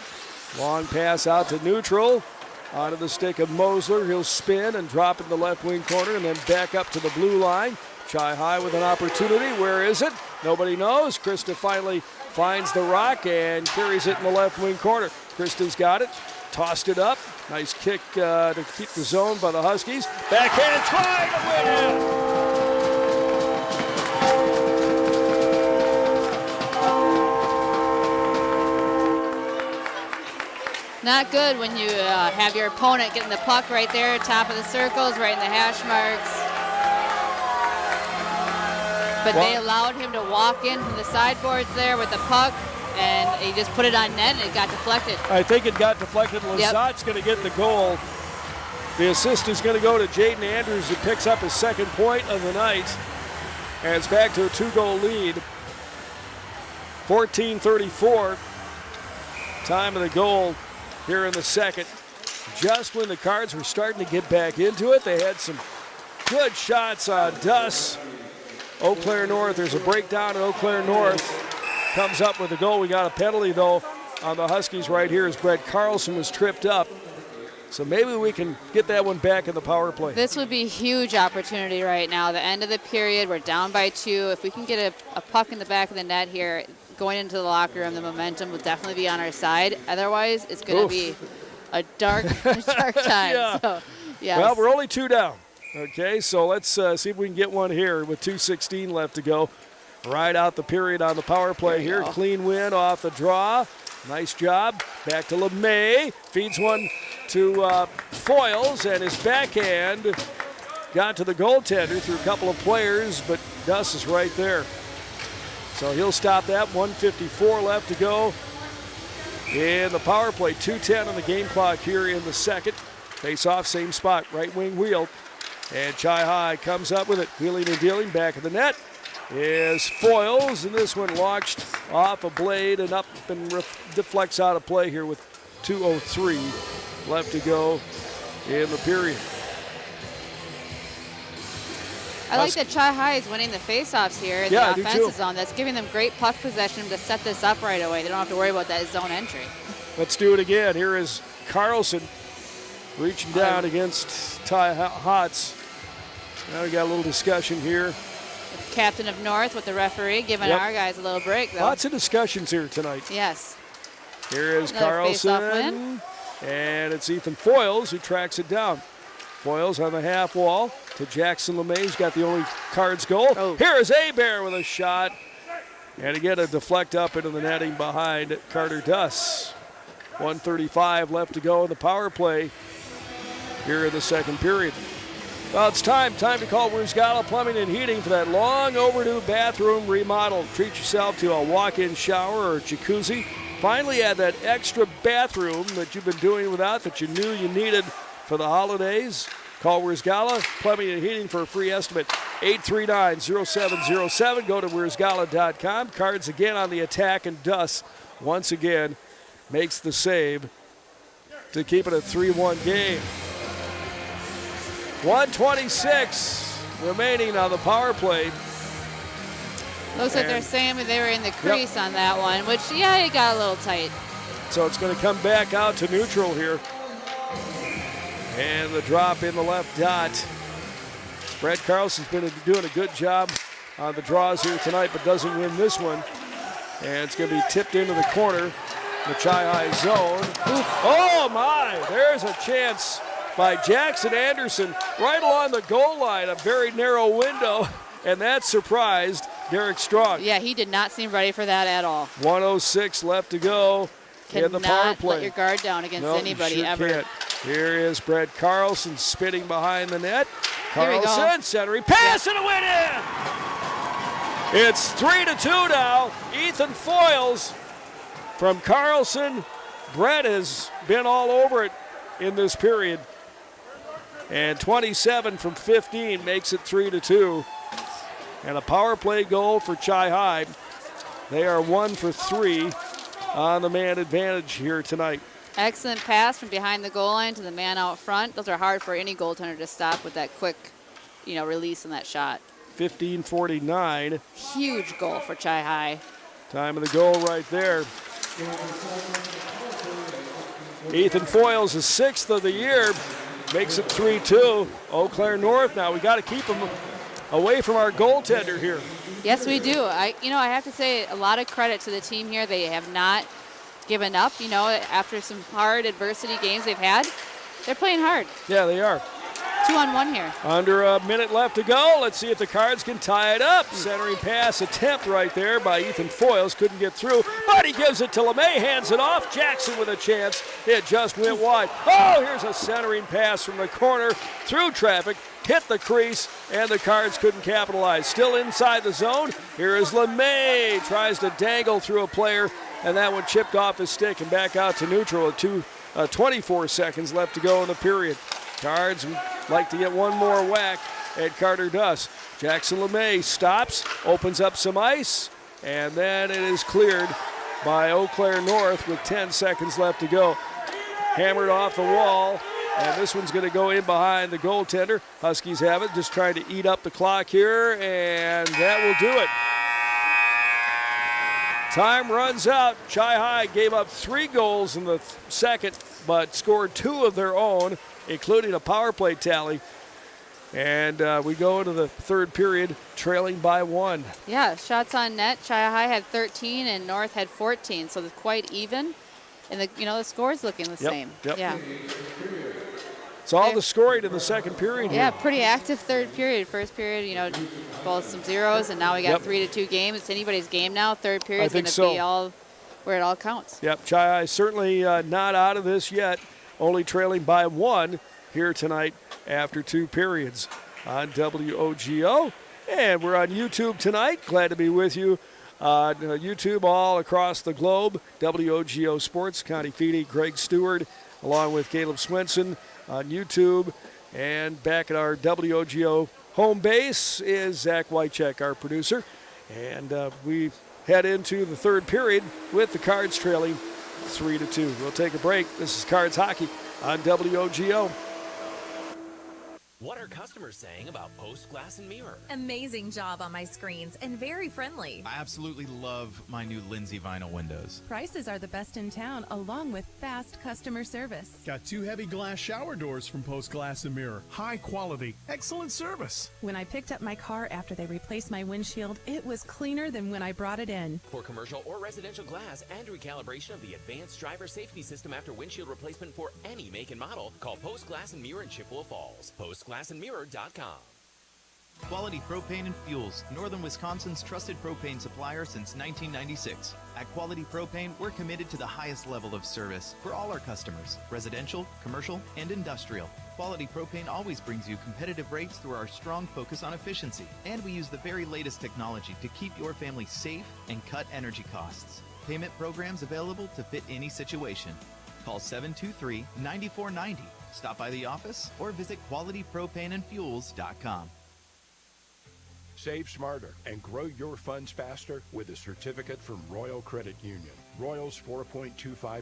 Long pass out to neutral. Onto the stick of Mosler. He'll spin and drop in the left wing corner and then back up to the blue line. Chi High with an opportunity. Where is it? Nobody knows. Krista finally finds the rock and carries it in the left wing corner. Krista's got it. Tossed it up. Nice kick to keep the zone by the Huskies. Backhand try to win it. Not good when you have your opponent getting the puck right there, top of the circles, right in the hash marks. But they allowed him to walk in from the sideboards there with the puck, and he just put it on net, and it got deflected. I think it got deflected. Lazat's going to get the goal. The assist is going to go to Jaden Andrews, who picks up his second point of the night. And it's back to a 2-goal lead. 14:34. Time of the goal here in the second. Just when the Cards were starting to get back into it, they had some good shots on Duss. Eau Claire North, there's a breakdown at Eau Claire North. Comes up with a goal. We got a penalty, though, on the Huskies right here as Brett Carlson was tripped up. So maybe we can get that one back in the power play. This would be a huge opportunity right now. The end of the period, we're down by 2. If we can get a puck in the back of the net here, going into the locker room, the momentum will definitely be on our side. Otherwise, it's going to be a dark time. Yeah. So, yes. Well, we're only 2 down. Okay, so let's see if we can get one here with 2:16 left to go. Right out the period on the power play here. Clean win off the draw. Nice job. Back to LeMay. Feeds one to Foils, and his backhand got to the goaltender through a couple of players, but Duss is right there. So he'll stop that. 1:54 left to go in the power play. 2:10 on the game clock here in the second. Face off, same spot, right wing wheel. And Chi High comes up with it. Wheeling and dealing, back of the net is Foils, and this one launched off a blade and up and deflects out of play here with 2:03 left to go in the period. I like that Chi High is winning the faceoffs here in the offensive zone. That's giving them great puck possession to set this up right away. They don't have to worry about that zone entry. Let's do it again. Here is Carlson reaching down against Ty Hotz. Now we got a little discussion here. The captain of North with the referee giving our guys a little break, though. Lots of discussions here tonight. Yes. Here is Another Carlson, win. and it's Ethan Foils who tracks it down. Foils on the half wall to Jackson LeMay, who's got the only Cards goal. Here is Abear with a shot, and again a deflect up into the netting behind Carter Duss. 1:35 left to go in the power play here in the second period. Well, it's time to call Wurzgala Plumbing and Heating for that long overdue bathroom remodel. Treat yourself to a walk-in shower or jacuzzi. Finally add that extra bathroom that you've been doing without that you knew you needed for the holidays. Call Wurzgala Plumbing and Heating for a free estimate. 839-0707. Go to wurzgala.com. Cards again on the attack, and Duss once again makes the save to keep it a 3-1 game. 1:26 remaining on the power play. Looks like they're saying they were in the crease on that one, which, it got a little tight. So it's going to come back out to neutral here. And the drop in the left dot. Brett Carlson's been doing a good job on the draws here tonight, but doesn't win this one. And it's going to be tipped into the corner, the Chi High zone. Oof. Oh, my. There's a chance by Jackson Anderson right along the goal line, a very narrow window, and that surprised Derek Strong. Yeah, he did not seem ready for that at all. 1:06 left to go in the power play. Let your guard down against anybody ever. Can't. Here is Brett Carlson spinning behind the net. Carlson centering pass and a win in. It's 3-2 now. Ethan Foils from Carlson. Brett has been all over it in this period. And 27 from 15 makes it 3-2. And a power play goal for Chi High. They are 1 for 3 on the man advantage here tonight. Excellent pass from behind the goal line to the man out front. Those are hard for any goaltender to stop with that quick, release in that shot. 15:49. Huge goal for Chi High. Time of the goal right there. Ethan Foyles, his 6th of the year, makes it 3-2. Eau Claire North now. We got to keep him away from our goaltender here. Yes, we do. I have to say a lot of credit to the team here. They have not given up, after some hard adversity games they've had. They're playing hard. Yeah, they are. 2-on-1 here. Under a minute left to go. Let's see if the Cards can tie it up. Centering pass attempt right there by Ethan Foyles. Couldn't get through, but he gives it to LeMay, hands it off. Jackson with a chance. It just went wide. Oh, here's a centering pass from the corner through traffic. Hit the crease, and the Cards couldn't capitalize. Still inside the zone. Here is LeMay. Tries to dangle through a player, and that one chipped off his stick and back out to neutral with 24 seconds left to go in the period. Cards would like to get one more whack at Carter Duss. Jackson LeMay stops, opens up some ice, and then it is cleared by Eau Claire North with 10 seconds left to go. Hammered off the wall, and this one's going to go in behind the goaltender. Huskies have it, just trying to eat up the clock here, and that will do it. Time runs out. Chi-High gave up 3 goals in the second, but scored 2 of their own, including a power play tally. And we go into the third period trailing by 1. Yeah, shots on net. Chi-High had 13 and North had 14, so it's quite even. And the score's looking the same. Yep. Yeah. It's all the scoring in the second period. Yeah, here. pretty active third period. First period, both some zeros, and now we got 3-2 game. It's anybody's game now. Third period's going to be all where it all counts. Yep, Chi-High certainly not out of this yet. Only trailing by 1 here tonight after 2 periods on WOGO. And we're on YouTube tonight. Glad to be with you on YouTube all across the globe. WOGO Sports, Connie Feeney, Greg Stewart, along with Caleb Swenson on YouTube. And back at our WOGO home base is Zach Wycheck, our producer. And we head into the third period with the Cards trailing 3-2. We'll take a break. This is Cards Hockey on WOGO. What are customers saying about Post Glass and Mirror? Amazing job on my screens and very friendly. I absolutely love my new Lindsay vinyl windows. Prices are the best in town, along with fast customer service. Got 2 heavy glass shower doors from Post Glass and Mirror. High quality, excellent service. When I picked up my car after they replaced my windshield, it was cleaner than when I brought it in. For commercial or residential glass and recalibration of the advanced driver safety system after windshield replacement for any make and model, call Post Glass and Mirror in Chippewa Falls. PostGlassandMirror.com. Quality Propane and Fuels, Northern Wisconsin's trusted propane supplier since 1996. At Quality Propane, we're committed to the highest level of service for all our customers, residential, commercial, and industrial. Quality Propane always brings you competitive rates through our strong focus on efficiency. And we use the very latest technology to keep your family safe and cut energy costs. Payment programs available to fit any situation. Call 723-9490. Stop by the office or visit qualitypropaneandfuels.com. Save smarter and grow your funds faster with a certificate from Royal Credit Union. Royal's 4.25%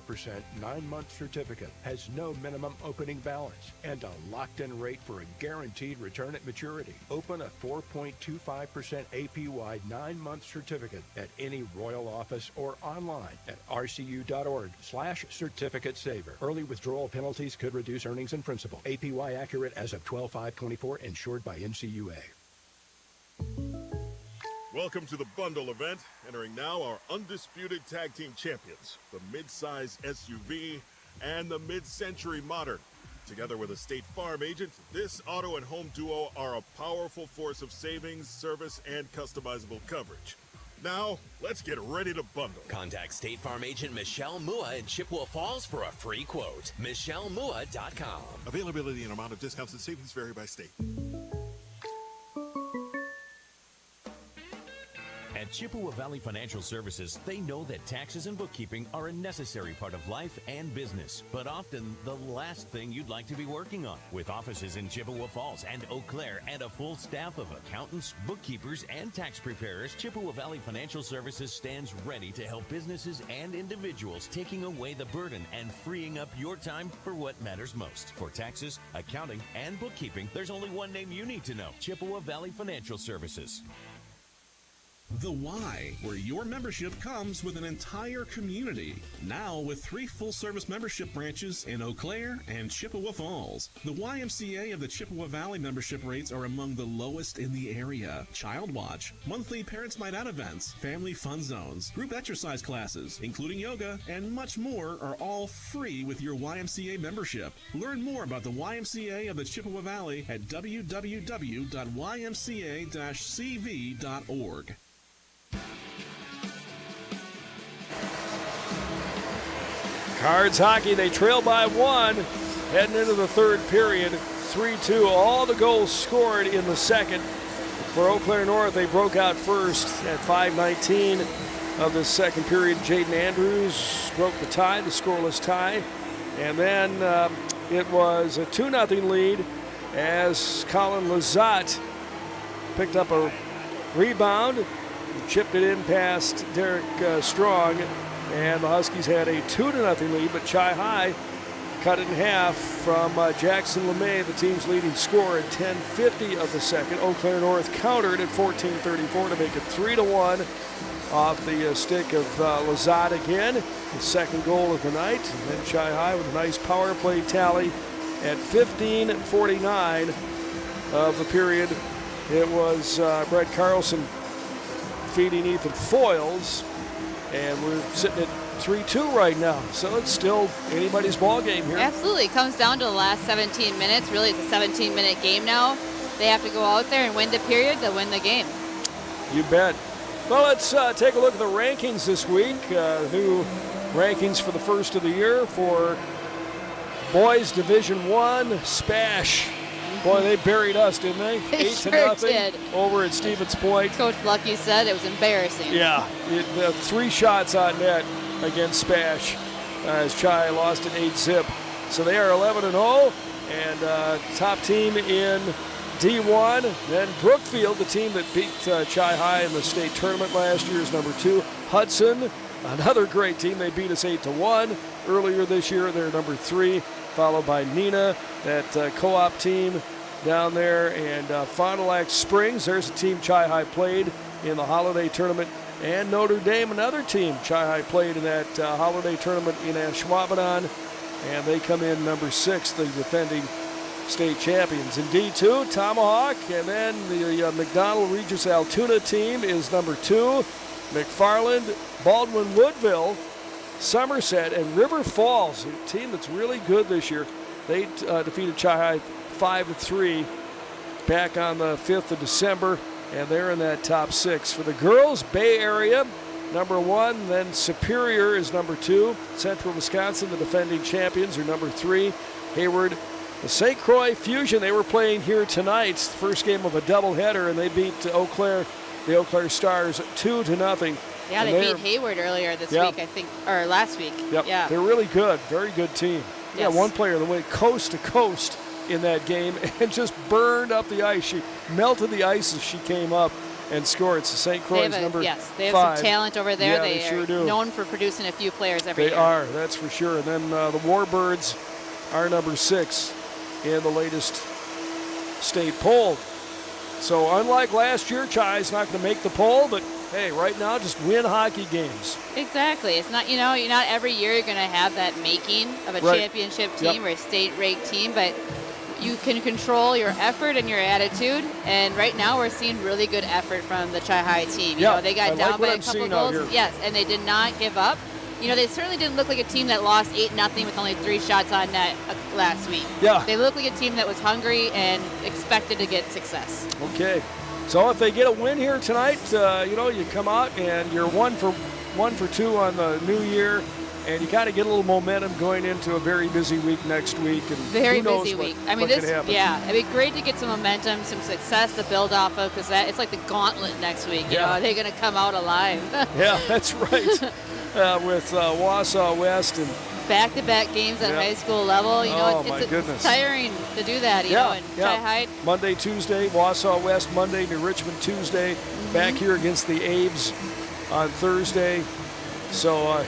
9-month certificate has no minimum opening balance and a locked-in rate for a guaranteed return at maturity. Open a 4.25% APY 9-month certificate at any Royal office or online at rcu.org/certificate saver. Early withdrawal penalties could reduce earnings and principal. APY accurate as of 12/5/24, insured by NCUA. Welcome to the bundle event. Entering now our undisputed tag team champions, the mid-size SUV and the mid-century modern. Together with a State Farm agent, this auto and home duo are a powerful force of savings, service, and customizable coverage. Now, let's get ready to bundle. Contact State Farm agent Michelle Mua in Chippewa Falls for a free quote. MichelleMua.com. Availability and amount of discounts and savings vary by state. At Chippewa Valley Financial Services, they know that taxes and bookkeeping are a necessary part of life and business, but often the last thing you'd like to be working on. With offices in Chippewa Falls and Eau Claire and a full staff of accountants, bookkeepers, and tax preparers, Chippewa Valley Financial Services stands ready to help businesses and individuals, taking away the burden and freeing up your time for what matters most. For taxes, accounting, and bookkeeping, there's only one name you need to know: Chippewa Valley Financial Services. The Y, where your membership comes with an entire community. Now with 3 full-service membership branches in Eau Claire and Chippewa Falls. The YMCA of the Chippewa Valley membership rates are among the lowest in the area. Child Watch, monthly Parents Night Out events, family fun zones, group exercise classes, including yoga, and much more are all free with your YMCA membership. Learn more about the YMCA of the Chippewa Valley at www.ymca-cv.org. Cards hockey, they trail by 1 heading into the third period. 3-2, all the goals scored in the second. For Eau Claire North, they broke out first at 5:19 of the second period. Jaden Andrews broke the tie, the scoreless tie. And then it was a 2-0 lead as Colin Lazat picked up a rebound, chipped it in past Derek Strong, and the Huskies had a 2-0 lead, but Chi High cut it in half from Jackson LeMay, the team's leading scorer, at 10:50 of the second. Eau Claire North countered at 14:34 to make it 3-1 off the stick of Lazat again, the second goal of the night. And then Chi High with a nice power play tally at 15:49 of the period. It was Brett Carlson feeding Ethan Foyles, and we're sitting at 3-2 right now, so it's still anybody's ball game here. Absolutely. It comes down to the last 17 minutes. Really, it's a 17-minute game now. They have to go out there and win the period to win the game. You bet. Well, let's take a look at the rankings this week. New rankings for the first of the year for boys Division I, Spash. Boy, they buried us, didn't they? They 8-0 did. Over at Stevens Point. Coach Lucky said it was embarrassing. Yeah, 3 shots on net against Spash as Chi lost an 8-zip. So they are 11-0 and top team in D1. Then Brookfield, the team that beat Chi High in the state tournament last year, is number 2. Hudson, another great team. They beat us 8-1 earlier this year. They're number 3, followed by Neenah, that co-op team down there, and Fond du Lac Springs. There's a team Chi High played in the holiday tournament. And Notre Dame, another team Chi High played in that holiday tournament in Ashwaubenon, and they come in number 6, the defending state champions. In D2, Tomahawk, and then the McDonald Regis Altoona team is number 2. McFarland, Baldwin Woodville, Somerset, and River Falls, a team that's really good this year. They defeated Chi High 5-3 back on the 5th of December. And they're in that top 6. For the girls, Bay Area, number 1. Then Superior is number 2. Central Wisconsin, the defending champions, are number 3. Hayward, the St. Croix Fusion, they were playing here tonight. First game of a doubleheader, and they beat the Eau Claire Stars 2-0. Yeah, they beat Hayward earlier this week, I think, or last week. Yep. Yeah, they're really good. Very good team. Yes. Yeah, one player that went coast to coast in that game and just burned up the ice. She melted the ice as she came up and scored. It's the St. Croix number 5. Yes, they have some talent over there. Yeah, they sure are do. known for producing a few players every year. They are, that's for sure. And then the Warbirds are number 6 in the latest state poll. So unlike last year, Chi's not going to make the poll, but hey, right now just win hockey games. Exactly. It's not, you're not every year you're going to have that making of a championship team or a state-ranked team, but you can control your effort and your attitude, and right now we're seeing really good effort from the Chi High team. You know, they got down by a couple goals. Yes, and they did not give up. They certainly didn't look like a team that lost 8-0 with only 3 shots on net last week. Yeah. They looked like a team that was hungry and expected to get success. Okay. So if they get a win here tonight, you come out and you're 1 for 2 on the new year, and you kind of get a little momentum going into a very busy week next week. And very who knows busy what, week. what could happen. It'd be great to get some momentum, some success to build off of, because it's like the gauntlet next week. Are they going to come out alive? Yeah, that's right. With Wausau West and back-to-back games at high school level. It's tiring to do that. And Chi-High. Monday, Tuesday, Wausau West Monday, New Richmond Tuesday. Back here against the Abes on Thursday. So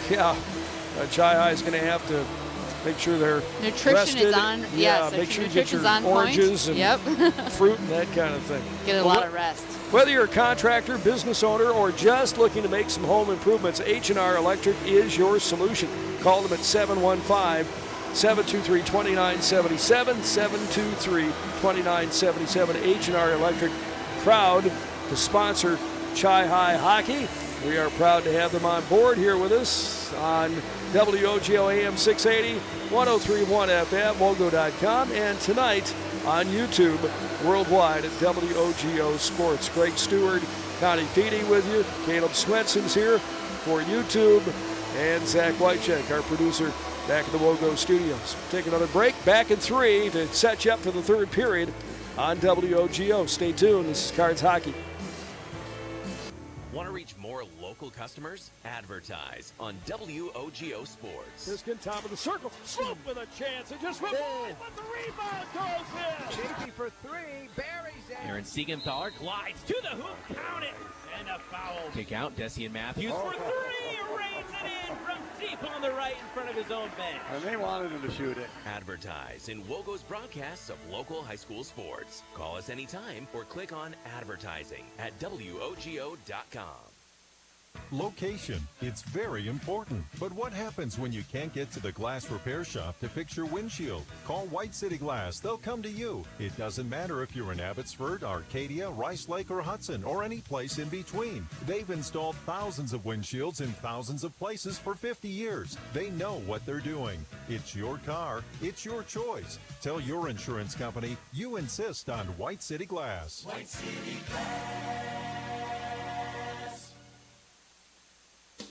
Chi-High is going to have to make sure they're nutrition rested. is on. Yeah, Yes, make sure you get nutrition's your on oranges point. and fruit and that kind of thing. Get a lot of rest. Whether you're a contractor, business owner, or just looking to make some home improvements, H&R Electric is your solution. Call them at 715-723-2977, 723-2977. H&R Electric, proud to sponsor Chi-High Hockey. We are proud to have them on board here with us on WOGO AM 680, 103.1 FM, WOGO.com, and tonight on YouTube worldwide at WOGO Sports. Greg Stewart, Connie Feedy with you. Caleb Swenson's here for YouTube, and Zach Wycheck, our producer, back at the WOGO studios. Take another break. Back in 3 to set you up for the third period on WOGO. Stay tuned. This is Cards Hockey. Want to reach more local customers? Advertise on WOGO Sports. Biskin, top of the circle. Sloop with a chance. It just went wide, but the rebound goes in. Chafee for 3. Buries it. Aaron Siegenthaler glides to the hoop. Count it. And a foul. Kick out. Desian Matthews for 3. Rains it in from deep on the right in front of his own bench. And they wanted him to shoot it. Advertise in WOGO's broadcasts of local high school sports. Call us anytime or click on advertising at WOGO.com. Location. It's very important. But what happens when you can't get to the glass repair shop to fix your windshield? Call White City Glass. They'll come to you. It doesn't matter if you're in Abbotsford, Arcadia, Rice Lake, or Hudson, or any place in between. They've installed thousands of windshields in thousands of places for 50 years. They know what they're doing. It's your car. It's your choice. Tell your insurance company you insist on White City Glass. White City Glass.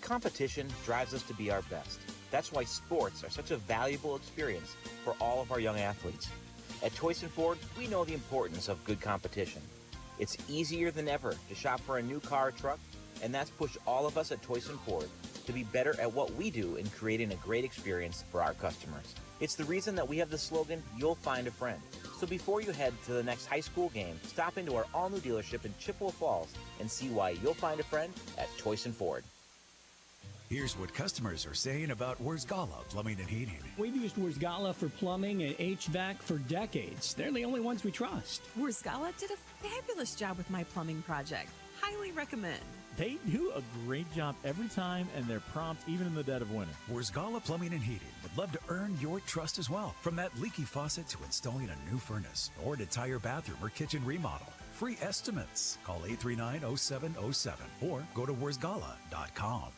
Competition drives us to be our best. That's why sports are such a valuable experience for all of our young athletes. At Toys & Ford, we know the importance of good competition. It's easier than ever to shop for a new car or truck, and that's pushed all of us at Toys & Ford to be better at what we do in creating a great experience for our customers. It's the reason that we have the slogan, "You'll find a friend." So before you head to the next high school game, stop into our all-new dealership in Chippewa Falls and see why you'll find a friend at Toys & Ford. Here's what customers are saying about Wurzgala Plumbing and Heating. We've used Wurzgala for plumbing and HVAC for decades. They're the only ones we trust. Wurzgala did a fabulous job with my plumbing project. Highly recommend. They do a great job every time, and they're prompt even in the dead of winter. Wurzgala Plumbing and Heating would love to earn your trust as well. From that leaky faucet to installing a new furnace or an entire bathroom or kitchen remodel. Free estimates. Call 839-0707 or go to wurzgala.com.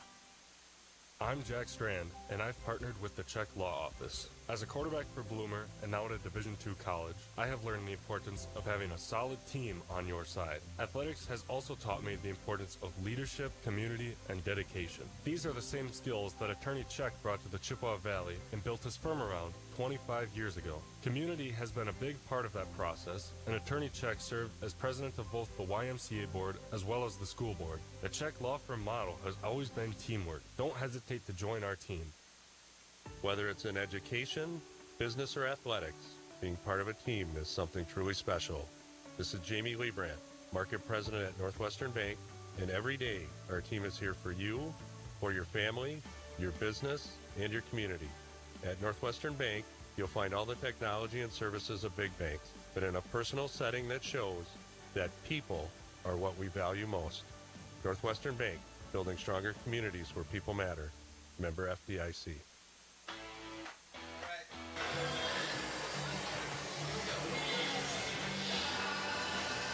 I'm Jack Strand, and I've partnered with the Czech Law Office. As a quarterback for Bloomer and now at a Division II college, I have learned the importance of having a solid team on your side. Athletics has also taught me the importance of leadership, community, and dedication. These are the same skills that Attorney Czech brought to the Chippewa Valley and built his firm around 25 years ago. Community has been a big part of that process, and Attorney Czech served as president of both the YMCA board as well as the school board. The Czech law firm model has always been teamwork. Don't hesitate to join our team. Whether it's in education, business, or athletics, being part of a team is something truly special. This is Jamie Leibrandt, Market President at Northwestern Bank, and every day our team is here for you, for your family, your business, and your community. At Northwestern Bank, you'll find all the technology and services of big banks, but in a personal setting that shows that people are what we value most. Northwestern Bank, building stronger communities where people matter. Member FDIC.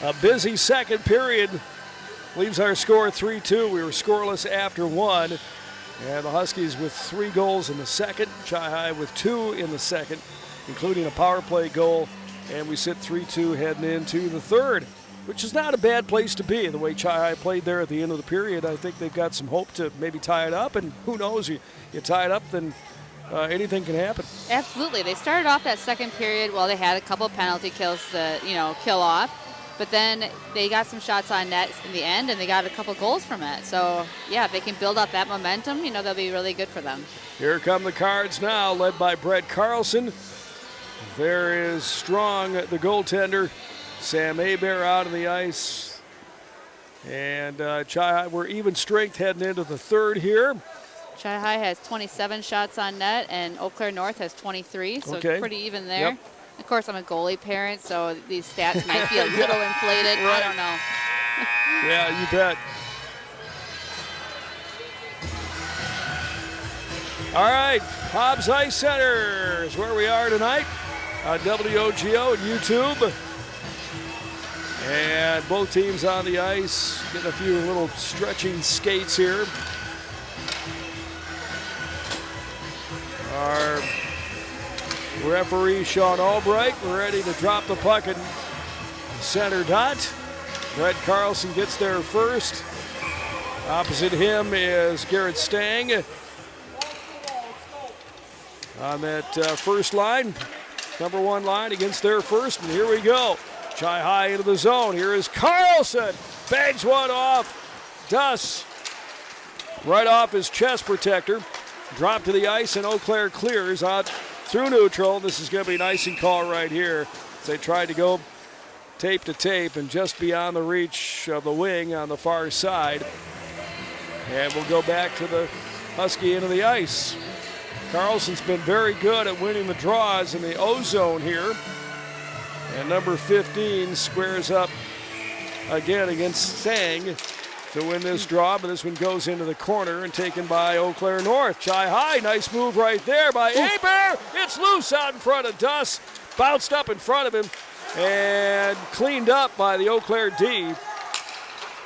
A busy second period leaves our score 3-2. We were scoreless after one. And the Huskies with 3 goals in the second. Chi-High with 2 in the second, including a power play goal. And we sit 3-2 heading into the third, which is not a bad place to be. The way Chi-High played there at the end of the period, I think they've got some hope to maybe tie it up. And who knows, you tie it up, then anything can happen. Absolutely. They started off that second period, well, they had a couple of penalty kills to, kill off. But then they got some shots on net in the end, and they got a couple goals from it. So, yeah, if they can build up that momentum, they'll be really good for them. Here come the Cards now, led by Brett Carlson. There is Strong, the goaltender. Sam Hebert out on the ice. And Chi-High, we're even strength heading into the third here. Chi High has 27 shots on net, and Eau Claire North has 23, so Okay. pretty even there. Yep. Of course, I'm a goalie parent, so these stats might be a little inflated. I don't know. Yeah, you bet. All right, Hobbs Ice Center is where we are tonight on WOGO and YouTube. And both teams on the ice, getting a few little stretching skates here. Our referee, Sean Albright, ready to drop the puck in center dot. Brett Carlson gets there first. Opposite him is Garrett Stang on that first line. Number 1 line against their first, and here we go. Chi High into the zone. Here is Carlson. Bangs one off. Duss right off his chest protector. Drop to the ice, and Eau Claire clears out through neutral. This is going to be an icing call right here. They tried to go tape to tape and just beyond the reach of the wing on the far side. And we'll go back to the Husky into the ice. Carlson's been very good at winning the draws in the O zone here. And number 15 squares up again against Sang to win this draw, but this one goes into the corner and taken by Eau Claire North. Chi High, nice move right there by Hebert. It's loose out in front of Duss. Bounced up in front of him and cleaned up by the Eau Claire D.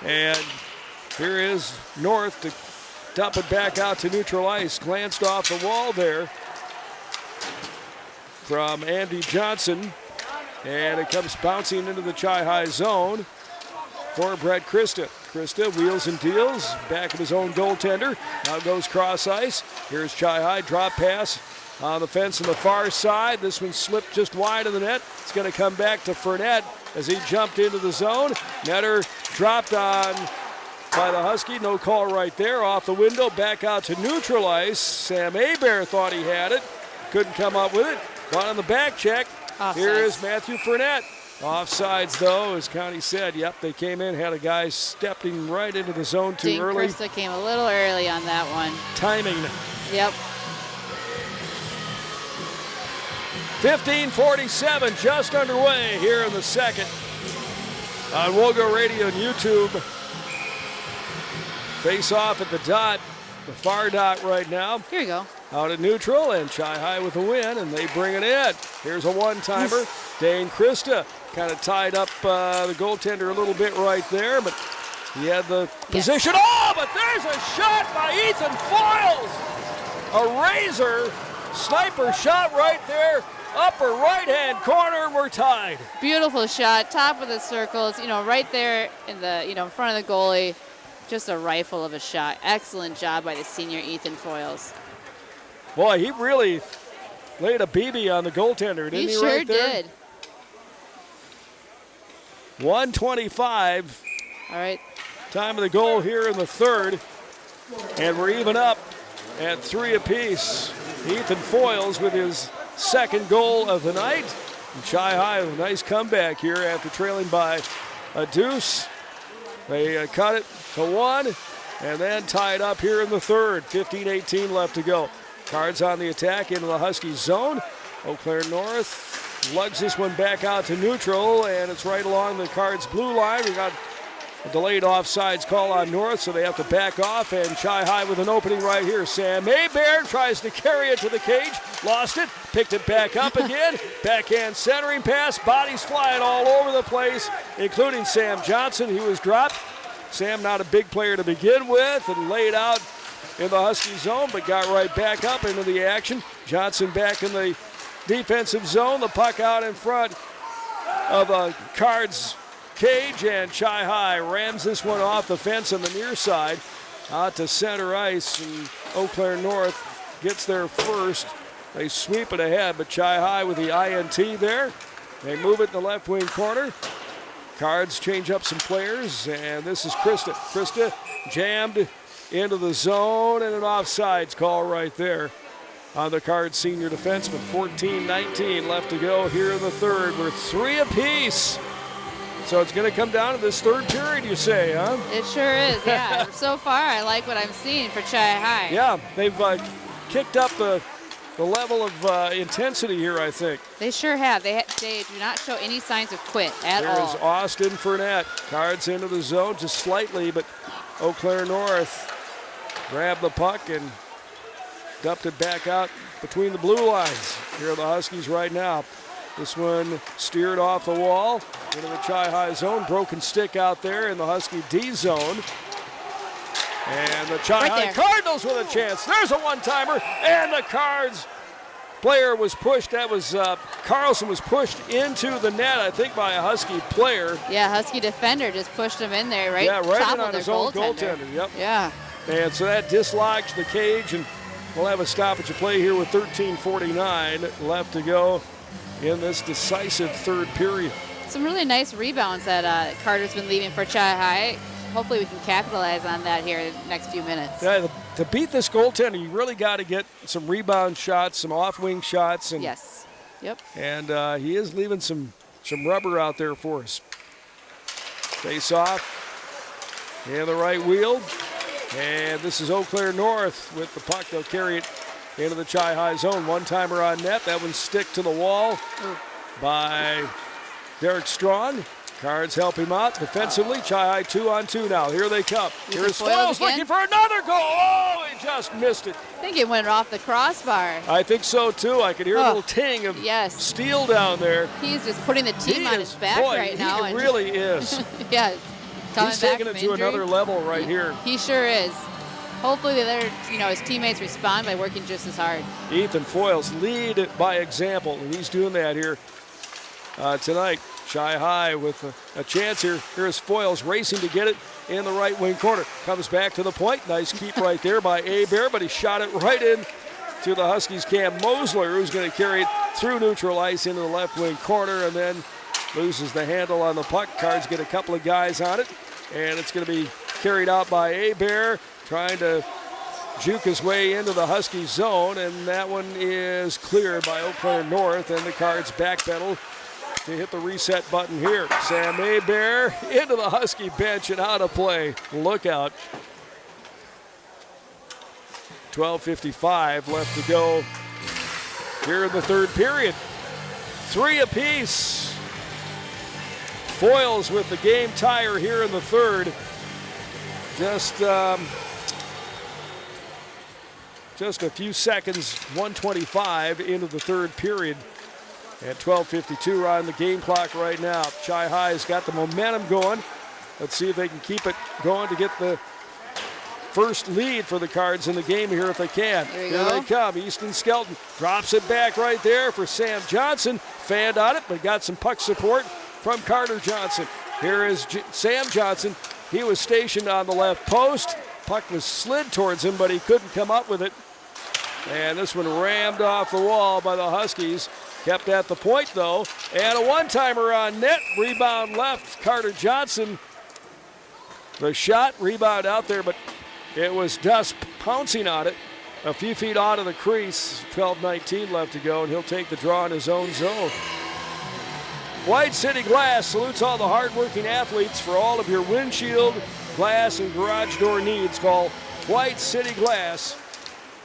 And here is North to dump it back out to neutral ice. Glanced off the wall there from Andy Johnson. And it comes bouncing into the Chi High zone for Brett Christa. Christa wheels and deals, back of his own goaltender. Now goes cross ice. Here's Chi High, drop pass on the fence on the far side. This one slipped just wide of the net. It's going to come back to Fournette as he jumped into the zone. Netter dropped on by the Husky. No call right there. Off the window, back out to neutral ice. Sam Hebert thought he had it. Couldn't come up with it. But on the back check, here is Matthew Fournette. Offsides, though, as Connie said. Yep, they came in, had a guy stepping right into the zone too early. Christa came a little early on that one. Timing. Yep. 15:47 just underway here in the second on WOGO Radio and YouTube. Face off at the dot, the far dot right now. Here you go. Out at neutral, and Chi High with a win, and they bring it in. Here's a one-timer. Dane Christa kind of tied up the goaltender a little bit right there, but he had the position. Oh, but there's a shot by Ethan Foils. A razor sniper shot right there, upper right-hand corner, and we're tied. Beautiful shot, top of the circles, right there in the, in front of the goalie. Just a rifle of a shot. Excellent job by the senior Ethan Foils. Boy, he really laid a BB on the goaltender, didn't he? Sure right there? did. 1:25. All right. Time of the goal here in the third. And we're even up at 3 apiece. Ethan Foils with his second goal of the night. And Chi High with a nice comeback here after trailing by a deuce. They cut it to 1 and then tie it up here in the third. 15:18 left to go. Cards on the attack into the Huskies zone. Eau Claire North lugs this one back out to neutral, and it's right along the Cards blue line. We got a delayed offsides call on North, so they have to back off, and Chi High with an opening right here. Sam Hebert tries to carry it to the cage, lost it, picked it back up again. Backhand centering pass, bodies flying all over the place, including Sam Johnson. He was dropped. Sam, not a big player to begin with, and laid out in the Husky zone, but got right back up into the action. Johnson back in the defensive zone. The puck out in front of a Cards cage, and Chi High rams this one off the fence on the near side out to center ice, and Eau Claire North gets there first. They sweep it ahead, but Chi High with the INT there. They move it in the left wing corner. Cards change up some players, and this is Christa. Christa jammed into the zone, and an offsides call right there on the Cards senior defenseman. 14:19 left to go here in the third. We're 3 apiece. So it's going to come down to this third period, you say, huh? It sure is, yeah. So far, I like what I'm seeing for Chi-High. Yeah, they've kicked up the level of intensity here, I think. They sure have. They do not show any signs of quit at all. There's Austin Fournette. Cards into the zone just slightly, but Eau Claire North grabbed the puck and dumped it back out between the blue lines. Here are the Huskies right now. This one steered off the wall into the Chi-High zone. Broken stick out there in the Husky D zone. And the Chi-High Cardinals with a chance. There's a one-timer, and the Cards player was pushed. That was Carlson was pushed into the net, I think, by a Husky player. Yeah, Husky defender just pushed him in there, right? Yeah, right top in of on their his own goaltender. Yep. Yeah. And so that dislodged the cage, and we'll have a stoppage of play here with 13:49 left to go in this decisive third period. Some really nice rebounds that Carter's been leaving for Chi-High. Hopefully we can capitalize on that here in the next few minutes. Yeah, to beat this goaltender, you really got to get some rebound shots, some off-wing shots. And, yes. Yep. And he is leaving some rubber out there for us. Face off in the right wheel. And this is Eau Claire North with the puck. They'll carry it into the Chi-High zone. One-timer on net. That one stick to the wall by Derek Strong. Cards help him out defensively. Chi-High 2-on-2 now. Here they come. Here's Foils looking for another goal. Oh, he just missed it. I think it went off the crossbar. I think so, too. I could hear a little ting of steel down there. He's just putting the team on his back right now. He really is. Yeah. He's taking it to another level right here. He sure is. Hopefully his teammates respond by working just as hard. Ethan Foils lead by example, and he's doing that here tonight. Chi-High with a chance here. Here's Foils racing to get it in the right wing corner. Comes back to the point. Nice keep right there by Abear, but he shot it right in to the Huskies' Cam Mosler, who's going to carry it through neutral ice into the left wing corner and then loses the handle on the puck. Cards get a couple of guys on it, and it's going to be carried out by Abear, trying to juke his way into the Husky zone, and that one is cleared by Eau Claire North, and the Cards backpedal to hit the reset button here. Sam Abear into the Husky bench and out of play. Look out. 12:55 left to go here in the third period. 3 apiece. Foils with the game tire here in the third. Just a few seconds, 1:25 into the third period. At 12:52 on the game clock right now. Chi-High's got the momentum going. Let's see if they can keep it going to get the first lead for the Cards in the game here if they can. Here they come. Easton Skelton drops it back right there for Sam Johnson. Fanned on it, but got some puck support from Carter Johnson. Here is Sam Johnson. He was stationed on the left post. Puck was slid towards him, but he couldn't come up with it. And this one rammed off the wall by the Huskies. Kept at the point, though. And a one-timer on net. Rebound left. Carter Johnson. The shot, rebound out there, but it was Dust pouncing on it. A few feet out of the crease. 12:19 left to go, and he'll take the draw in his own zone. White City Glass salutes all the hardworking athletes for all of your windshield, glass, and garage door needs. Call White City Glass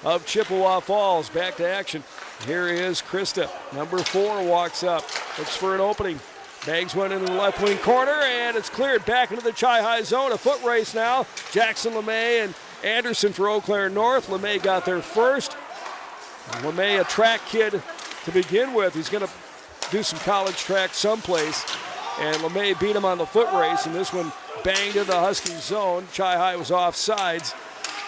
of Chippewa Falls. Back to action. Here is Krista. Number 4 walks up, looks for an opening. Bangs one into the left wing corner, and it's cleared back into the Chi-High zone. A foot race now. Jackson LeMay and Anderson for Eau Claire North. LeMay got there first. LeMay, a track kid to begin with. He's going to do some college track someplace. And LeMay beat him on the foot race, and this one banged in the Husky zone. Chi-High was offsides,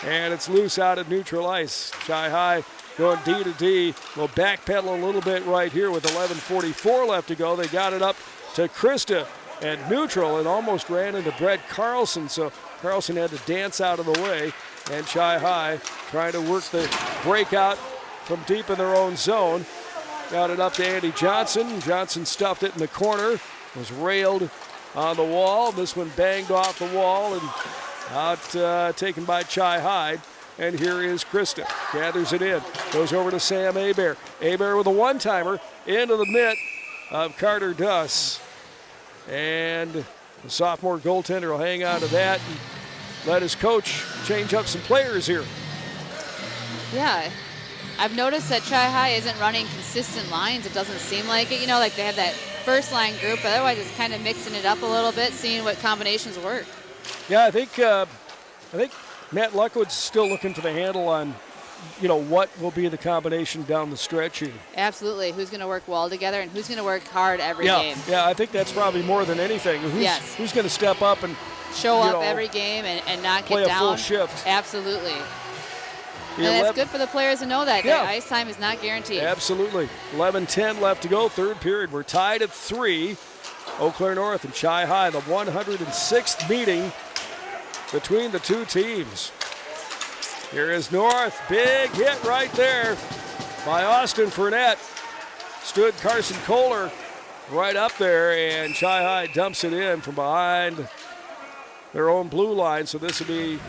and it's loose out of neutral ice. Chi-High going D to D. Will backpedal a little bit right here with 11:44 left to go. They got it up to Krista at neutral and almost ran into Brett Carlson. So Carlson had to dance out of the way. And Chi-High trying to work the breakout from deep in their own zone. Got it up to Andy Johnson. Johnson stuffed it in the corner. Was railed on the wall. This one banged off the wall and out taken by Chi-High. And here is Krista. Gathers it in. Goes over to Sam Abear. Abear with a one-timer into the mitt of Carter Duss. And the sophomore goaltender will hang on to that and let his coach change up some players here. Yeah, I've noticed that Chi-High isn't running consistent lines. It doesn't seem like it. You know, like they have that first line group, but otherwise it's kind of mixing it up a little bit, seeing what combinations work. Yeah, I think Matt Luckwood's still looking for the handle on, what will be the combination down the stretch here. Absolutely. Who's going to work well together and who's going to work hard every game. Yeah, I think that's probably more than anything. Who's going to step up and show up every game and not play get down. a full shift. Absolutely. And that's good for the players to know that. That ice time is not guaranteed. Absolutely. 11:10 left to go, third period. We're tied at 3. Eau Claire North and Chi-High, the 106th meeting between the two teams. Here is North. Big hit right there by Austin Fournette. Stood Carson Kohler right up there, and Chi-High dumps it in from behind their own blue line. So this would be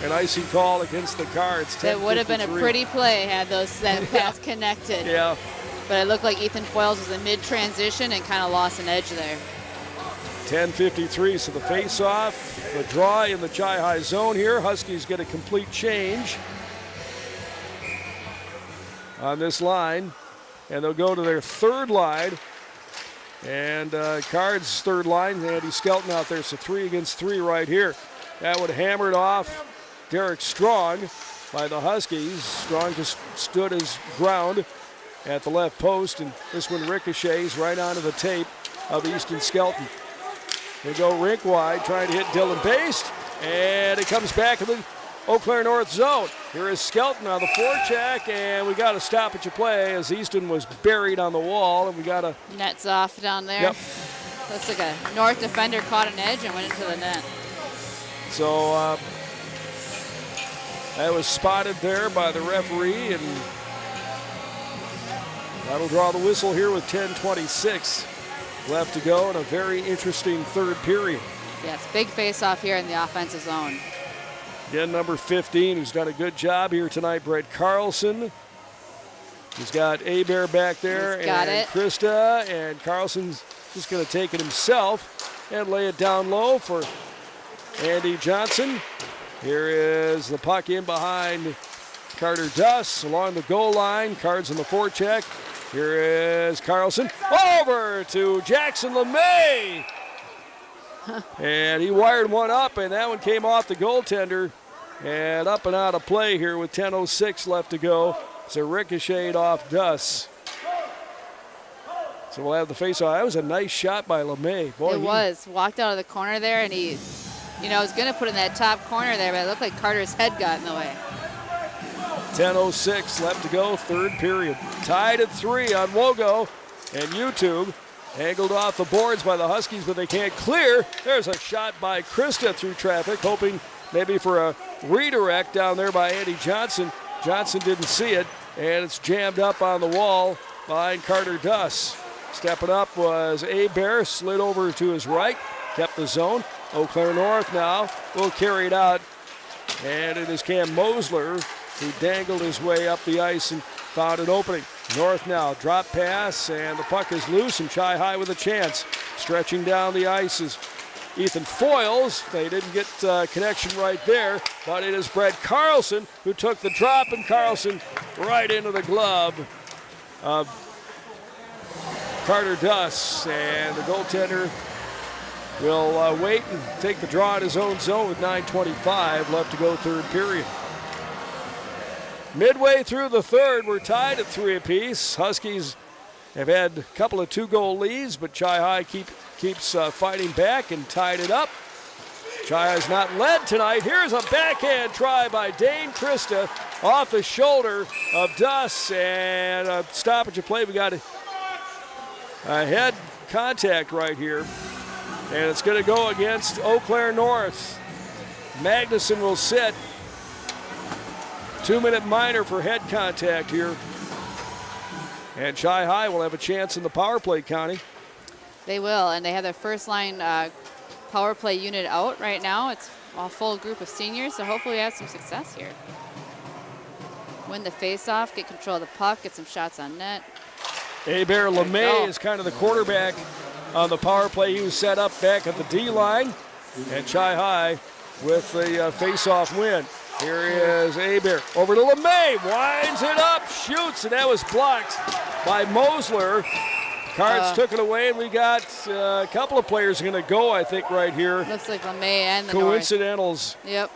an icy call against the Cards. That would have been a pretty play had that pass connected. Yeah. But it looked like Ethan Foyles was in mid-transition and kind of lost an edge there. 10:53, so the face-off, the draw in the Chi-High zone here. Huskies get a complete change on this line, and they'll go to their third line. And Cards' third line, Andy Skelton out there, so 3 against 3 right here. That would hammer it off Derek Strong by the Huskies. Strong just stood his ground at the left post, and this one ricochets right onto the tape of Easton Skelton. They go rink wide, trying to hit Dylan Baste, and it comes back in the Eau Claire North zone. Here is Skelton on the forecheck, and we got to stop at your play as Easton was buried on the wall, and we got to... Net's off down there. Yep. Looks like a North defender caught an edge and went into the net. So that was spotted there by the referee, and that'll draw the whistle here with 10:26 left to go in a very interesting third period. Yes, big face-off here in the offensive zone. Again, number 15, who's done a good job here tonight, Brett Carlson. He's got Abear back there, and Krista, and Carlson's just going to take it himself and lay it down low for Andy Johnson. Here is the puck in behind Carter Duss along the goal line. Cards in the forecheck. Here is Carlson over to Jackson LeMay. And he wired one up, and that one came off the goaltender and up and out of play here with 10:06 left to go. It's a ricocheted off Duss. So we'll have the face-off. That was a nice shot by LeMay. Boy, it was. Walked out of the corner there, and he, was going to put it in that top corner there, but it looked like Carter's head got in the way. 10:06 left to go, third period. Tied at 3 on WOGO and YouTube. Angled off the boards by the Huskies, but they can't clear. There's a shot by Krista through traffic, hoping maybe for a redirect down there by Andy Johnson. Johnson didn't see it, and it's jammed up on the wall behind Carter Duss. Stepping up was Abear, slid over to his right, kept the zone. Eau Claire North now will carry it out, and it is Cam Mosler who dangled his way up the ice and found an opening. North now, drop pass, and the puck is loose, and Chi-High with a chance. Stretching down the ice is Ethan Foyles. They didn't get connection right there, but it is Brett Carlson who took the drop, and Carlson right into the glove of Carter Duss, and the goaltender will wait and take the draw in his own zone with 9:25 left to go, third period. Midway through the third, we're tied at 3 apiece. Huskies have had a couple of 2-goal leads, but Chi-High keeps fighting back and tied it up. Chi-High's not led tonight. Here's a backhand try by Dane Krista off the shoulder of Duss, and a stoppage of play. We got a head contact right here, and it's going to go against Eau Claire North. Magnuson will sit. 2-minute minor for head contact here. And Chi-High will have a chance in the power play, Connie. They will, and they have their first line power play unit out right now. It's a full group of seniors, so hopefully we have some success here. Win the face-off, get control of the puck, get some shots on net. Abear LeMay is kind of the quarterback on the power play. He was set up back at the D line. And Chi High with the face-off win. Here is Aber over to LeMay, winds it up, shoots, and that was blocked by Mosler. Cards took it away, and we got a couple of players going to go, I think, right here. Looks like LeMay and the coincidentals. Yep.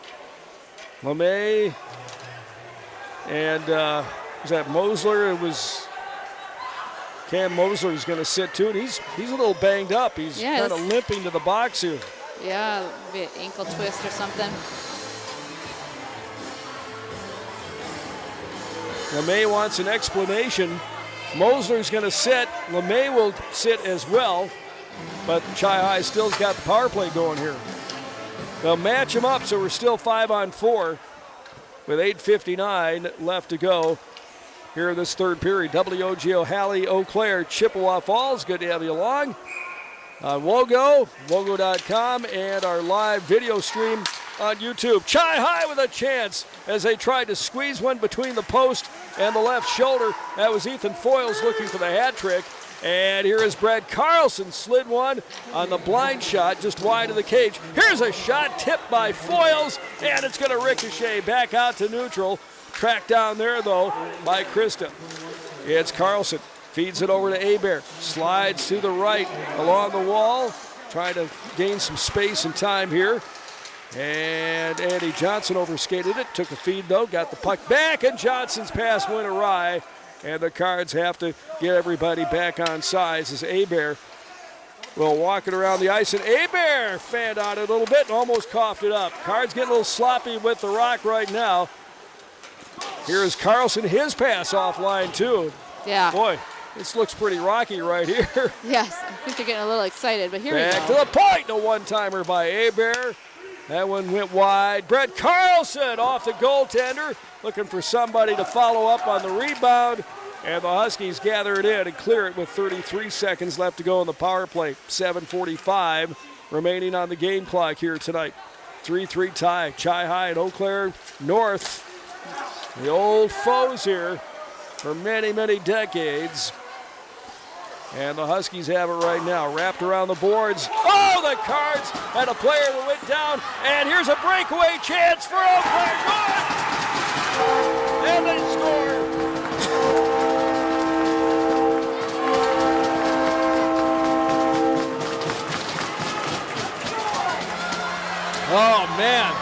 LeMay and was that Mosler? It was Cam Mosler is going to sit too, and he's a little banged up. He's kind of limping to the box here. Yeah, maybe an ankle twist or something. LeMay wants an explanation. Mosler's going to sit. LeMay will sit as well, but Chi High still's got the power play going here. They'll match them up, so we're still 5-on-4 with 8:59 left to go here in this third period. WOGO, Halley, Eau Claire, Chippewa Falls. Good to have you along. On WOGO, WOGO.com, and our live video stream on YouTube. Chi High with a chance as they tried to squeeze one between the post and the left shoulder. That was Ethan Foyles looking for the hat trick. And here is Brad Carlson, slid one on the blind shot just wide of the cage. Here's a shot tipped by Foyles, and it's going to ricochet back out to neutral. Tracked down there, though, by Krista. It's Carlson. Feeds it over to Aber. Slides to the right along the wall. Trying to gain some space and time here. And Andy Johnson overskated it. Took a feed, though. Got the puck back, and Johnson's pass went awry. And the Cards have to get everybody back on sides as Aber will walk it around the ice. And Aber fanned on it a little bit and almost coughed it up. Cards getting a little sloppy with the rock right now. Here is Carlson. His pass offline, too. Yeah. Boy, this looks pretty rocky right here. Yes, I think they're getting a little excited, but here we go. Back to the point. A one-timer by Aber. That one went wide. Brett Carlson off the goaltender, looking for somebody to follow up on the rebound. And the Huskies gather it in and clear it with 33 seconds left to go in the power play. 7:45 remaining on the game clock here tonight. 3-3 tie. Chi High and Eau Claire North. The old foes here for many, many decades. And the Huskies have it right now, wrapped around the boards. Oh, the Cards had a player that went down, and here's a breakaway chance for Eau Claire. Good! And they score. Oh, man,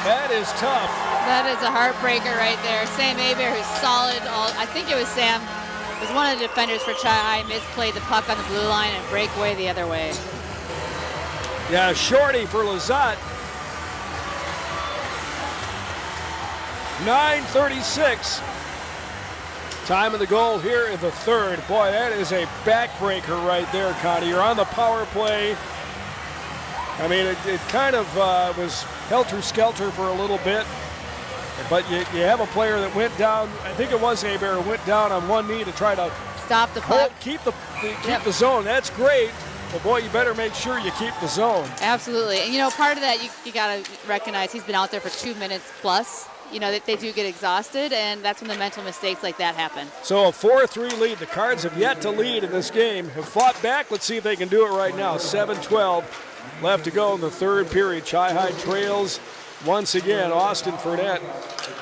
that is tough. That is a heartbreaker right there. Sam Aber, who's solid. I think it was Sam. Was one of the defenders for Chi High, misplayed the puck on the blue line and break away the other way. Yeah, shorty for Lizotte. 9:36. Time of the goal here in the third. Boy, that is a backbreaker right there, Connie. You're on the power play. I mean, it kind of was helter-skelter for a little bit. But you have a player that went down, I think it was Aber, went down on one knee to try to stop the puck. Keep the zone. That's great. But, boy, you better make sure you keep the zone. Absolutely. And, you know, part of that you got to recognize he's been out there for 2 minutes plus. You know, they do get exhausted, and that's when the mental mistakes like that happen. So a 4-3 lead. The Cards have yet to lead in this game. Have fought back. Let's see if they can do it right now. 7:12 left to go in the third period. Chi High trails once again. Austin Fournette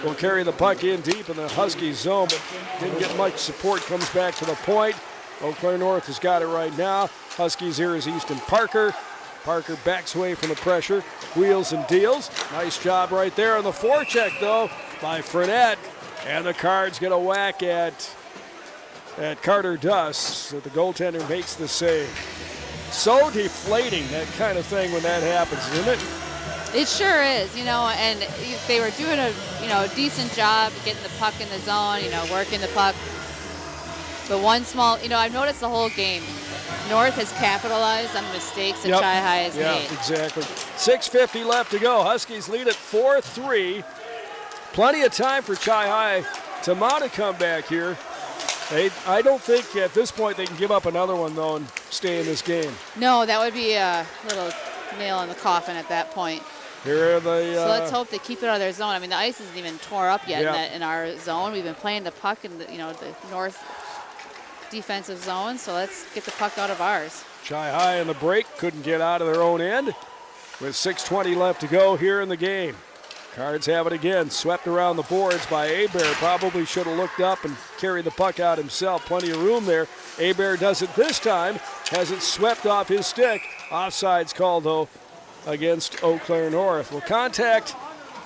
will carry the puck in deep in the Huskies zone, but didn't get much support. Comes back to the point. Eau Claire North has got it right now. Huskies here is Easton Parker. Parker backs away from the pressure, wheels and deals. Nice job right there on the forecheck, though, by Fournette. And the Cards get a whack at Carter Dust. So the goaltender makes the save. So deflating, that kind of thing, when that happens, isn't it? It sure is, you know, and they were doing a decent job getting the puck in the zone, working the puck. But one small, I've noticed the whole game. North has capitalized on the mistakes that Chi High has made. Yeah, exactly. 6:50 left to go. Huskies lead at 4-3. Plenty of time for Chi High to mount a comeback here. I don't think at this point they can give up another one, though, and stay in this game. No, that would be a little nail in the coffin at that point. Here are the. So let's hope they keep it out of their zone. I mean, the ice isn't even tore up yet in our zone. We've been playing the puck in the North defensive zone, so let's get the puck out of ours. Chi High in the break, couldn't get out of their own end with 6:20 left to go here in the game. Cards have it again, swept around the boards by Hebert. Probably should have looked up and carried the puck out himself. Plenty of room there. Hebert does it this time, has it swept off his stick. Offside's called, though, against Eau Claire North. We'll contact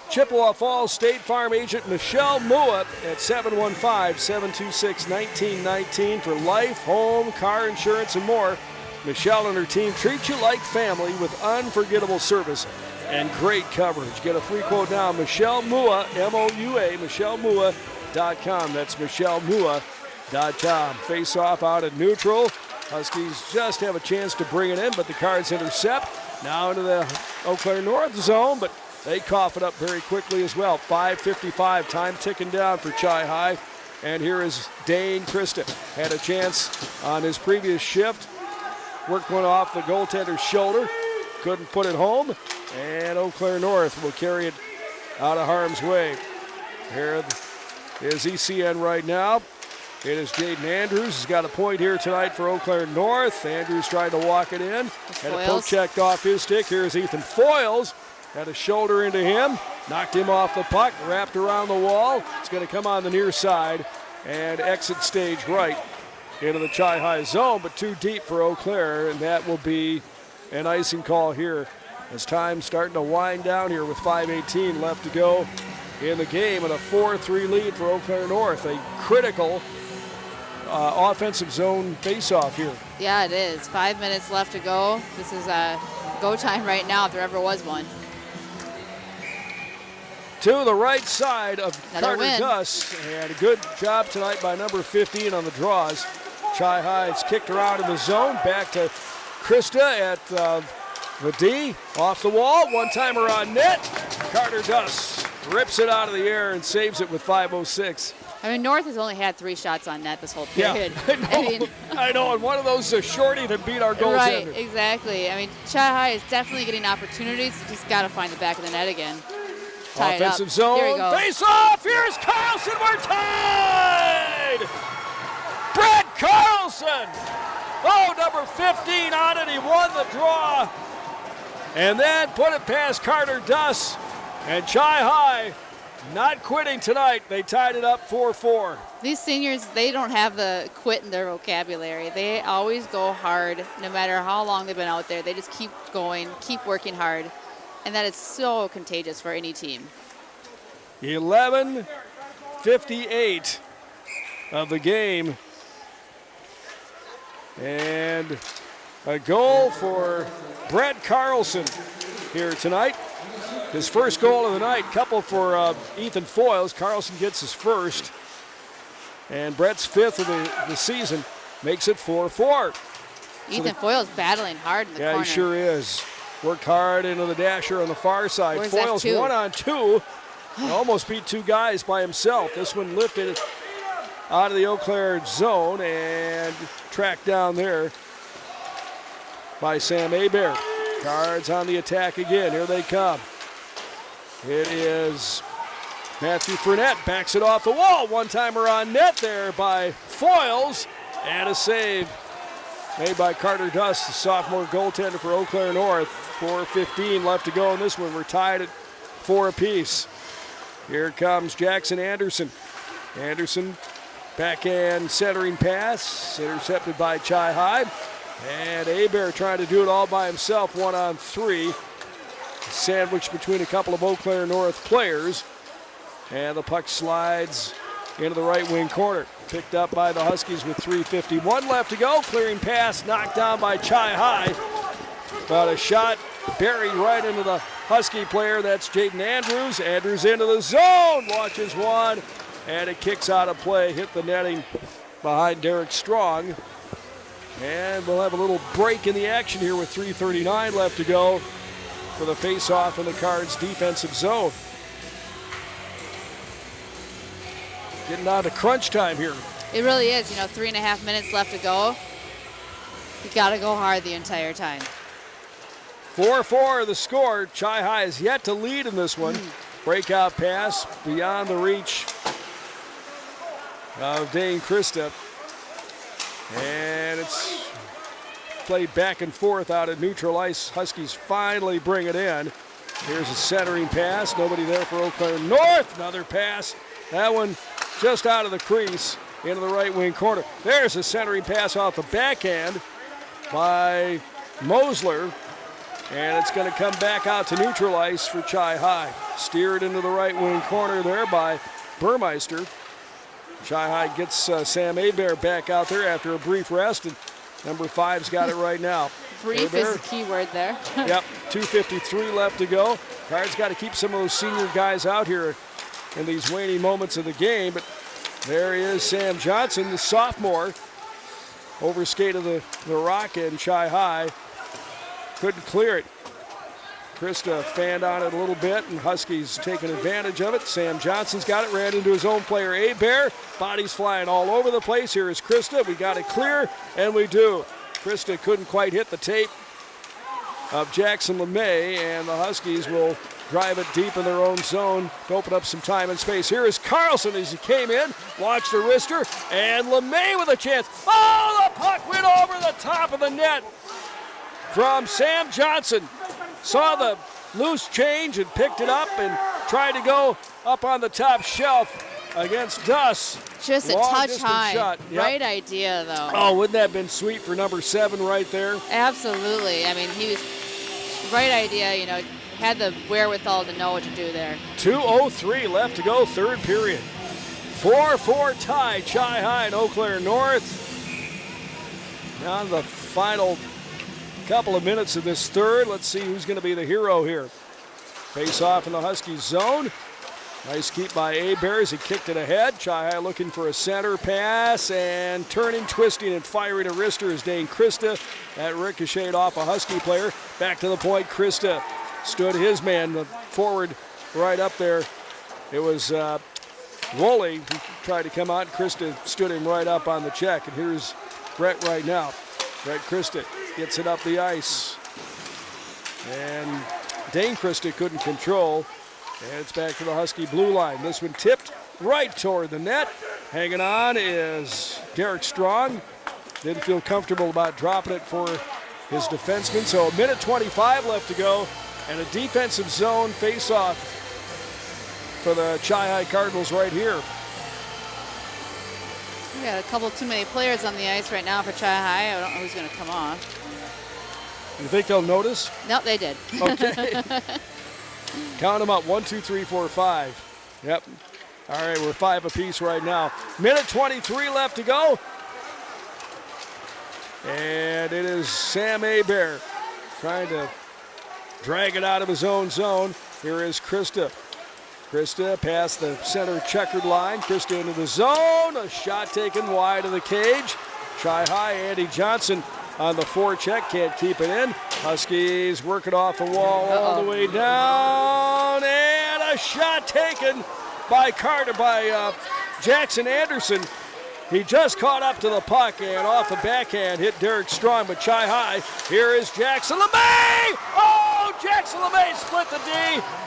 Chippewa Falls State Farm agent Michelle Mua at 715-726-1919 for life, home, car insurance, and more. Michelle and her team treat you like family with unforgettable service and great coverage. Get a free quote now. Michelle Mua, M-O-U-A, MichelleMua.com. That's MichelleMua.com. Face off out at neutral. Huskies just have a chance to bring it in, but the Cards intercept. Now into the Eau Claire North zone, but they cough it up very quickly as well. 5:55, time ticking down for Chi High. And here is Dane Christa. Had a chance on his previous shift. Worked one off the goaltender's shoulder. Couldn't put it home. And Eau Claire North will carry it out of harm's way. Here is ECN right now. It is Jaden Andrews. He's got a point here tonight for Eau Claire North. Andrews trying to walk it in. Had a poke checked off his stick. Here's Ethan Foyles. Had a shoulder into him. Knocked him off the puck. Wrapped around the wall. It's going to come on the near side and exit stage right into the Chi High zone, but too deep for Eau Claire, and that will be an icing call here as time's starting to wind down here with 5:18 left to go in the game, and a 4-3 lead for Eau Claire North. A critical offensive zone face-off here. Yeah, it is. 5 minutes left to go. This is go time right now if there ever was one. To the right side of Another Carter win. Gus, and a good job tonight by number 15 on the draws. Chi High, it's kicked around in the zone, back to Krista at the D, off the wall, one-timer on net. Carter Gus rips it out of the air and saves it with 5:06. I mean, North has only had 3 shots on net this whole period. Yeah, I know, and one of those is a shorty that beat our goaltender. Right, exactly. I mean, Chi High is definitely getting opportunities. Just got to find the back of the net again. Tie Offensive it up. zone, Here we go. face off, here's Carlson, we're tied! Brett Carlson! Oh, number 15 on it, he won the draw. And then put it past Carter Duss. And Chi High not quitting tonight. They tied it up 4-4. These seniors, they don't have the quit in their vocabulary. They always go hard no matter how long they've been out there. They just keep going, keep working hard. And that is so contagious for any team. 11:58 of the game. And a goal for Brett Carlson here tonight. His first goal of the night, couple for Ethan Foyles. Carlson gets his first. And Brett's 5th of the season makes it 4-4. Ethan Foyles battling hard in the corner. Yeah, he sure is. Worked hard into the dasher on the far side. Where's Foyles F2? 1-on-2. Almost beat 2 guys by himself. This one lifted out of the Eau Claire zone and tracked down there by Sam Hebert. Cards on the attack again. Here they come. It is Matthew Fournette. Backs it off the wall. One-timer on net there by Foyles. And a save made by Carter Duss, the sophomore goaltender for Eau Claire North. 4:15 left to go in this one. We're tied at 4 apiece. Here comes Jackson Anderson. Anderson, backhand centering pass, intercepted by Chi High. And Hebert trying to do it all by himself, 1-on-3. Sandwiched between a couple of Eau Claire North players. And the puck slides into the right wing corner. Picked up by the Huskies with 3:51 left to go. Clearing pass knocked down by Chi High. But a shot buried right into the Husky player. That's Jaden Andrews. Andrews into the zone. Launches one. And it kicks out of play. Hit the netting behind Derek Strong. And we'll have a little break in the action here with 3:39 left to go for the face-off in the Cards defensive zone. Getting down to crunch time here. It really is. 3.5 minutes left to go. You got to go hard the entire time. 4-4 the score. Chi High is yet to lead in this one. Breakout pass beyond the reach of Dane Christa. And it's played back and forth out at neutral ice. Huskies finally bring it in. Here's a centering pass. Nobody there for Eau Claire North. Another pass. That one just out of the crease into the right wing corner. There's a centering pass off the backhand by Mosler. And it's going to come back out to neutral ice for Chi High. Steered into the right wing corner there by Burmeister. Chi High gets Sam Hebert back out there after a brief rest. And number 5's got it right now. Brief is the key word there. Yep, 2:53 left to go. Cards got to keep some of those senior guys out here in these waning moments of the game. But there he is, Sam Johnson, the sophomore. Overskated the rock and Chi High couldn't clear it. Krista fanned on it a little bit, and Huskies taking advantage of it. Sam Johnson's got it, ran into his own player, Hebert. Bodies flying all over the place. Here is Krista. We got it clear, and we do. Krista couldn't quite hit the tape of Jackson LeMay, and the Huskies will drive it deep in their own zone to open up some time and space. Here is Carlson as he came in, launched a wrister, and LeMay with a chance. Oh, the puck went over the top of the net from Sam Johnson. Saw the loose change and picked it up and tried to go up on the top shelf against Duss. Just a Long touch distance high. shot. Yep. Right idea, though. Oh, wouldn't that have been sweet for number 7 right there? Absolutely. I mean, he was right idea, you know, had the wherewithal to know what to do there. 2:03 left to go, third period. 4-4 tie, Chi High and Eau Claire North. Now the final couple of minutes of this third. Let's see who's going to be the hero here. Face off in the Huskies zone. Nice keep by Hebert as he kicked it ahead. Chi High looking for a center pass and turning, twisting, and firing a wrister is Dane Krista. That ricocheted off a Husky player. Back to the point, Krista stood his man, the forward right up there. It was Woolley who tried to come out. Krista stood him right up on the check. And here's Brett right now. Brett Krista gets it up the ice. And Dane Krista couldn't control. And it's back to the Husky blue line. This one tipped right toward the net. Hanging on is Derek Strong. Didn't feel comfortable about dropping it for his defenseman. So a minute 25 left to go. And a defensive zone face-off for the Chi High Cardinals right here. We got a couple too many players on the ice right now for Chi High. I don't know who's going to come on. You think they'll notice? Nope, they did. Okay. Count them up, 1, 2, 3, 4, 5. Yep. All right, we're 5 apiece right now. Minute 23 left to go. And it is Sam Hebert trying to drag it out of his own zone. Here is Krista. Krista past the center checkered line. Krista into the zone. A shot taken wide of the cage. Chi High, Andy Johnson on the forecheck. Can't keep it in. Huskies work it off the wall all the way down. And a shot taken by Jackson Anderson. He just caught up to the puck and off the backhand hit Derek Strong, but Chi High. Here is Jackson LeMay. Oh, Jackson LeMay split the D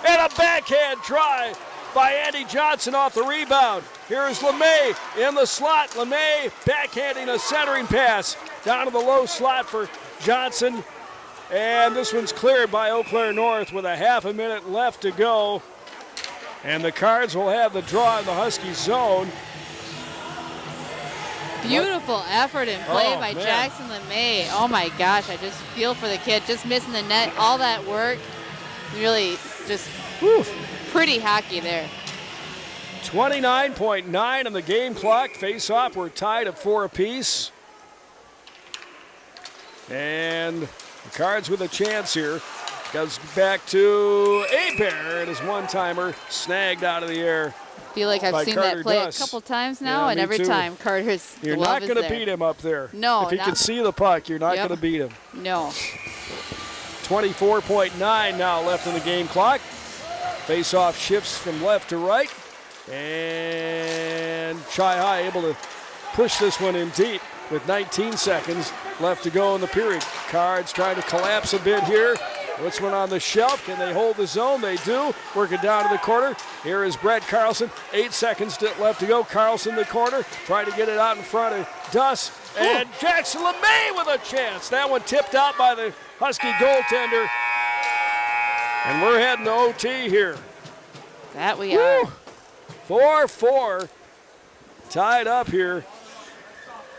and a backhand try by Andy Johnson off the rebound. Here is LeMay in the slot. LeMay backhanding a centering pass down to the low slot for Johnson. And this one's cleared by Eau Claire North with a half a minute left to go. And the Cards will have the draw in the Husky zone. Beautiful effort and play by man. Jackson LeMay. Oh my gosh, I just feel for the kid. Just missing the net, all that work. Really just pretty hockey there. 29.9 on the game clock. Face-off, we're tied at 4 apiece. And the Cards with a chance here. Goes back to Hebert, and his one-timer snagged out of the air. I feel like I've seen Carter that play Duss. a couple times now, Yeah, and me every too. time Carter's You're glove not is going to there. beat him up there. No, if he not- can see the puck, you're not Yep. going to beat him. No. 24.9 now left in the game clock. Face-off shifts from left to right. And Chi High able to push this one in deep with 19 seconds left to go in the period. Cards trying to collapse a bit here. Puts one on the shelf. Can they hold the zone? They do. Working down to the corner. Here is Brett Carlson. 8 seconds left to go. Carlson the corner. Trying to get it out in front of Duss. And Jackson LeMay with a chance. That one tipped out by the Husky goaltender. And we're heading to OT here. That we are. 4-4. Tied up here.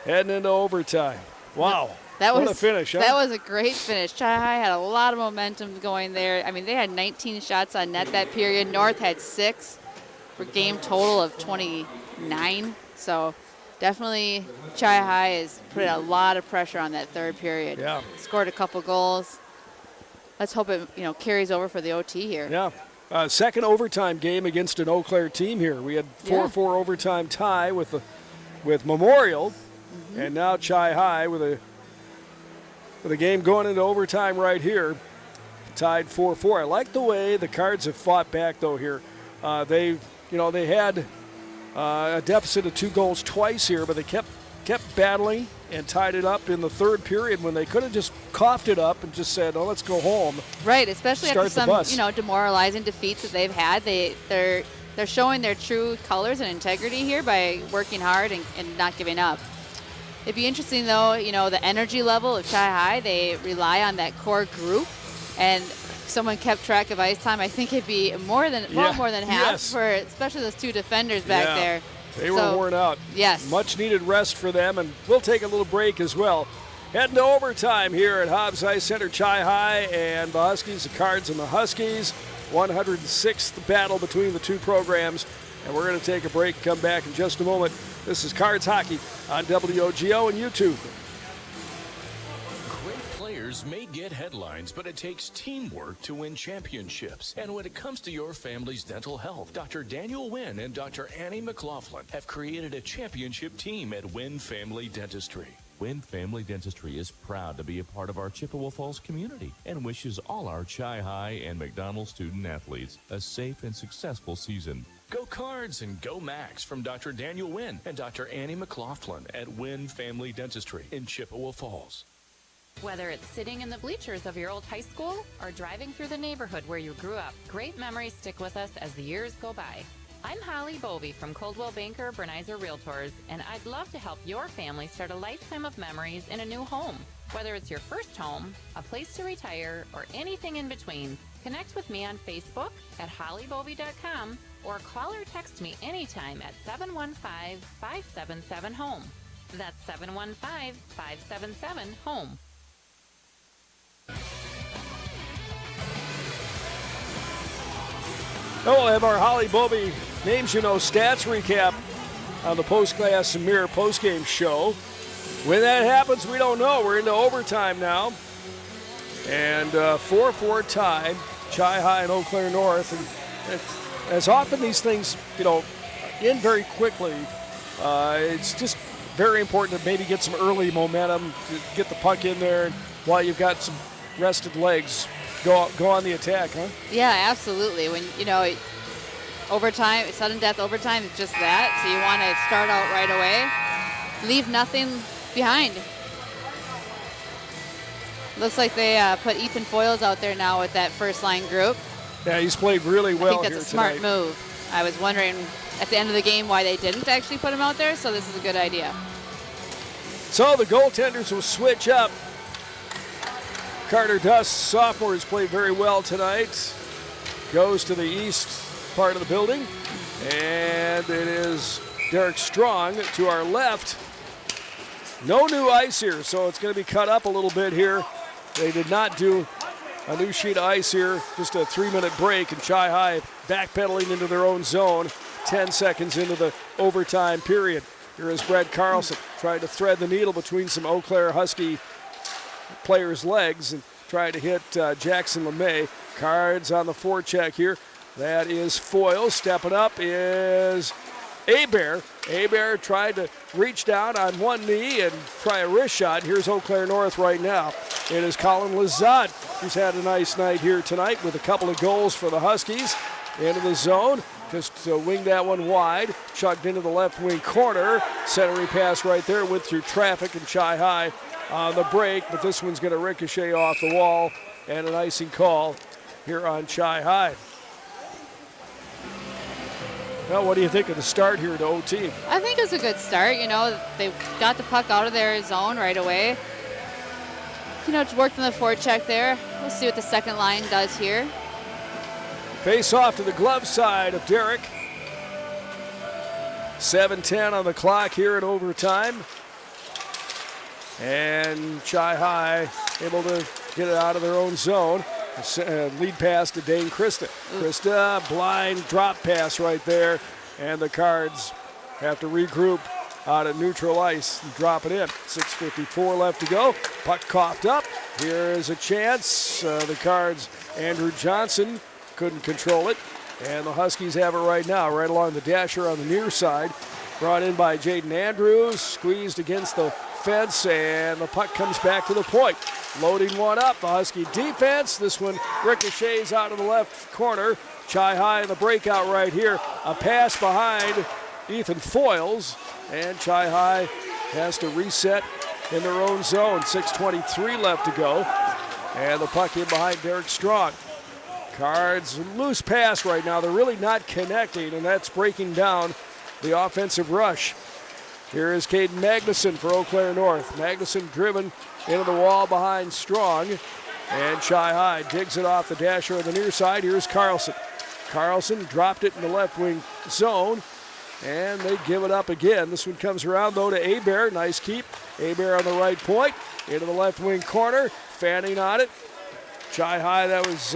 Heading into overtime. Wow. What a finish, huh? That was a great finish. Chi-High had a lot of momentum going there. I mean, they had 19 shots on net that period. North had 6 for a game total of 29. So definitely Chi-High has put a lot of pressure on that third period. Yeah. Scored a couple goals. Let's hope it carries over for the OT here. Yeah. Second overtime game against an Eau Claire team here. We had 4-4 overtime tie with Memorial, and now Chi-High with a game going into overtime right here, tied 4-4. I like the way the Cards have fought back though here. They had a deficit of 2 goals twice here, but they kept battling and tied it up in the third period when they could have just coughed it up and just said, "Oh, let's go home." Right, especially after some bus. demoralizing defeats that they've had. They're showing their true colors and integrity here by working hard and not giving up. It'd be interesting, though, the energy level of Chi-High. They rely on that core group, and if someone kept track of ice time, I think it'd be more than half for especially those 2 defenders back there. They were worn out. Yes. Much needed rest for them, and we'll take a little break as well. Heading to overtime here at Hobbs Ice Center. Chi-High and the Huskies, the Cards and the Huskies. 106th battle between the 2 programs, and we're going to take a break and come back in just a moment. This is Cards Hockey on WOGO and YouTube. Great players may get headlines, but it takes teamwork to win championships. And when it comes to your family's dental health, Dr. Daniel Wynn and Dr. Annie McLaughlin have created a championship team at Wynn Family Dentistry. Wynn Family Dentistry is proud to be a part of our Chippewa Falls community and wishes all our Chi-High and McDonald student athletes a safe and successful season. Go Cards and go Max from Dr. Daniel Wynn and Dr. Annie McLaughlin at Wynn Family Dentistry in Chippewa Falls. Whether it's sitting in the bleachers of your old high school or driving through the neighborhood where you grew up, great memories stick with us as the years go by. I'm Holly Bovey from Coldwell Banker Bernizer Realtors, and I'd love to help your family start a lifetime of memories in a new home. Whether it's your first home, a place to retire, or anything in between, connect with me on Facebook at hollybovey.com or call or text me anytime at 715-577-HOME. That's 715-577-HOME. We'll have our Holly Bovey Names You Know Stats recap on the Postgame and Mirror postgame show. When that happens, we don't know. We're into overtime now. And 4-4 tie, Chi-High and Eau Claire North. And as often these things, end very quickly, it's just very important to maybe get some early momentum, to get the puck in there while you've got some rested legs. Go on the attack, huh? Yeah, absolutely. When, overtime, sudden death overtime is just that. So you want to start out right away. Leave nothing behind. Looks like they put Ethan Foyles out there now with that first line group. Yeah, he's played really well here tonight. I think that's a smart move. I was wondering at the end of the game why they didn't actually put him out there, so this is a good idea. So the goaltenders will switch up. Carter Duss, sophomore, has played very well tonight. Goes to the east part of the building. And it is Derek Strong to our left. No new ice here, so it's going to be cut up a little bit here. They did not do a new sheet of ice here. Just a 3-minute break, and Chi-High backpedaling into their own zone 10 seconds into the overtime period. Here is Brett Carlson trying to thread the needle between some Eau Claire Husky players' legs and trying to hit Jackson LeMay. Cards on the forecheck here. That is Foyle. Stepping up is Hebert. Hebert tried to reach down on one knee and try a wrist shot. Here's Eau Claire North right now. It is Colin Lazat, who's had a nice night here tonight with a couple of goals for the Huskies. Into the zone. Just winged that one wide. Chugged into the left wing corner. Centering pass right there. Went through traffic and Chi-High on the break, but this one's going to ricochet off the wall and an icing call here on Chi High. Well, what do you think of the start here to OT? I think it was a good start. You know, they got the puck out of their zone right away. You know, it's worked on the forecheck there. We'll see what the second line does here. Face off to the glove side of Derek. 7:10 on the clock here in overtime. And Chi High able to get it out of their own zone. Lead pass to Dane Krista. Krista, blind drop pass right there. And the Cards have to regroup out at neutral ice and drop it in. 6:54 left to go. Puck coughed up. Here is a chance. The Cards, Andrew Johnson couldn't control it. And the Huskies have it right now, right along the dasher on the near side. Brought in by Jaden Andrews, squeezed against the fence, and the puck comes back to the point. Loading one up, the Husky defense. This one ricochets out of the left corner. Chi High in the breakout right here. A pass behind Ethan Foyles, and Chi High has to reset in their own zone. 6:23 left to go, and the puck in behind Derek Strong. Cards, loose pass right now. They're really not connecting, and that's breaking down the offensive rush. Here is Caden Magnuson for Eau Claire North. Magnuson driven into the wall behind Strong, and Chi High digs it off the dasher on the near side. Here's Carlson. Carlson dropped it in the left wing zone, and they give it up again. This one comes around, though, to Hebert. Nice keep. Hebert on the right point, into the left wing corner, fanning on it. Chi High, that was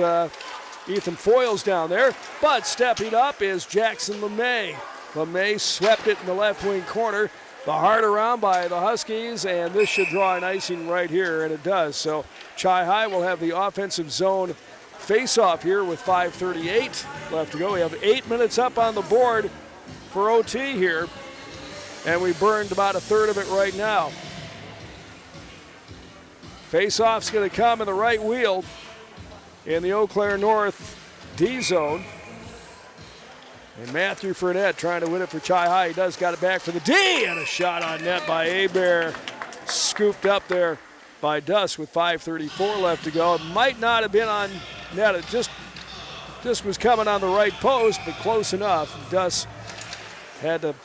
Ethan Foyles down there, but stepping up is Jackson LeMay. LeMay swept it in the left wing corner. The heart around by the Huskies, and this should draw an icing right here, and it does. So Chi High will have the offensive zone face-off here with 5:38 left to go. We have 8 minutes up on the board for OT here, and we burned about a third of it right now. Face-off's going to come in the right wheel in the Eau Claire North D zone. And Matthew Fournette trying to win it for Chi High. He does, got it back for the D, and a shot on net by Hebert. Scooped up there by Duss with 5:34 left to go. It might not have been on net. It just was coming on the right post, but close enough. Duss had to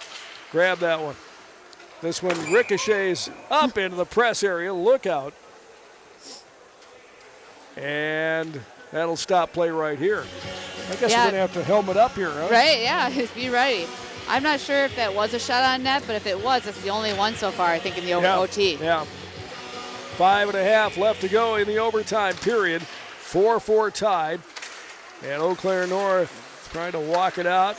grab that one. This one ricochets up into the press area. Look out. And that'll stop play right here. I guess we're going to have to helmet up here, right? Right, yeah, be ready. I'm not sure if that was a shot on net, but if it was, it's the only one so far, I think, in the OT. Yeah. 5.5 left to go in the overtime period. 4-4 tied. And Eau Claire North trying to walk it out.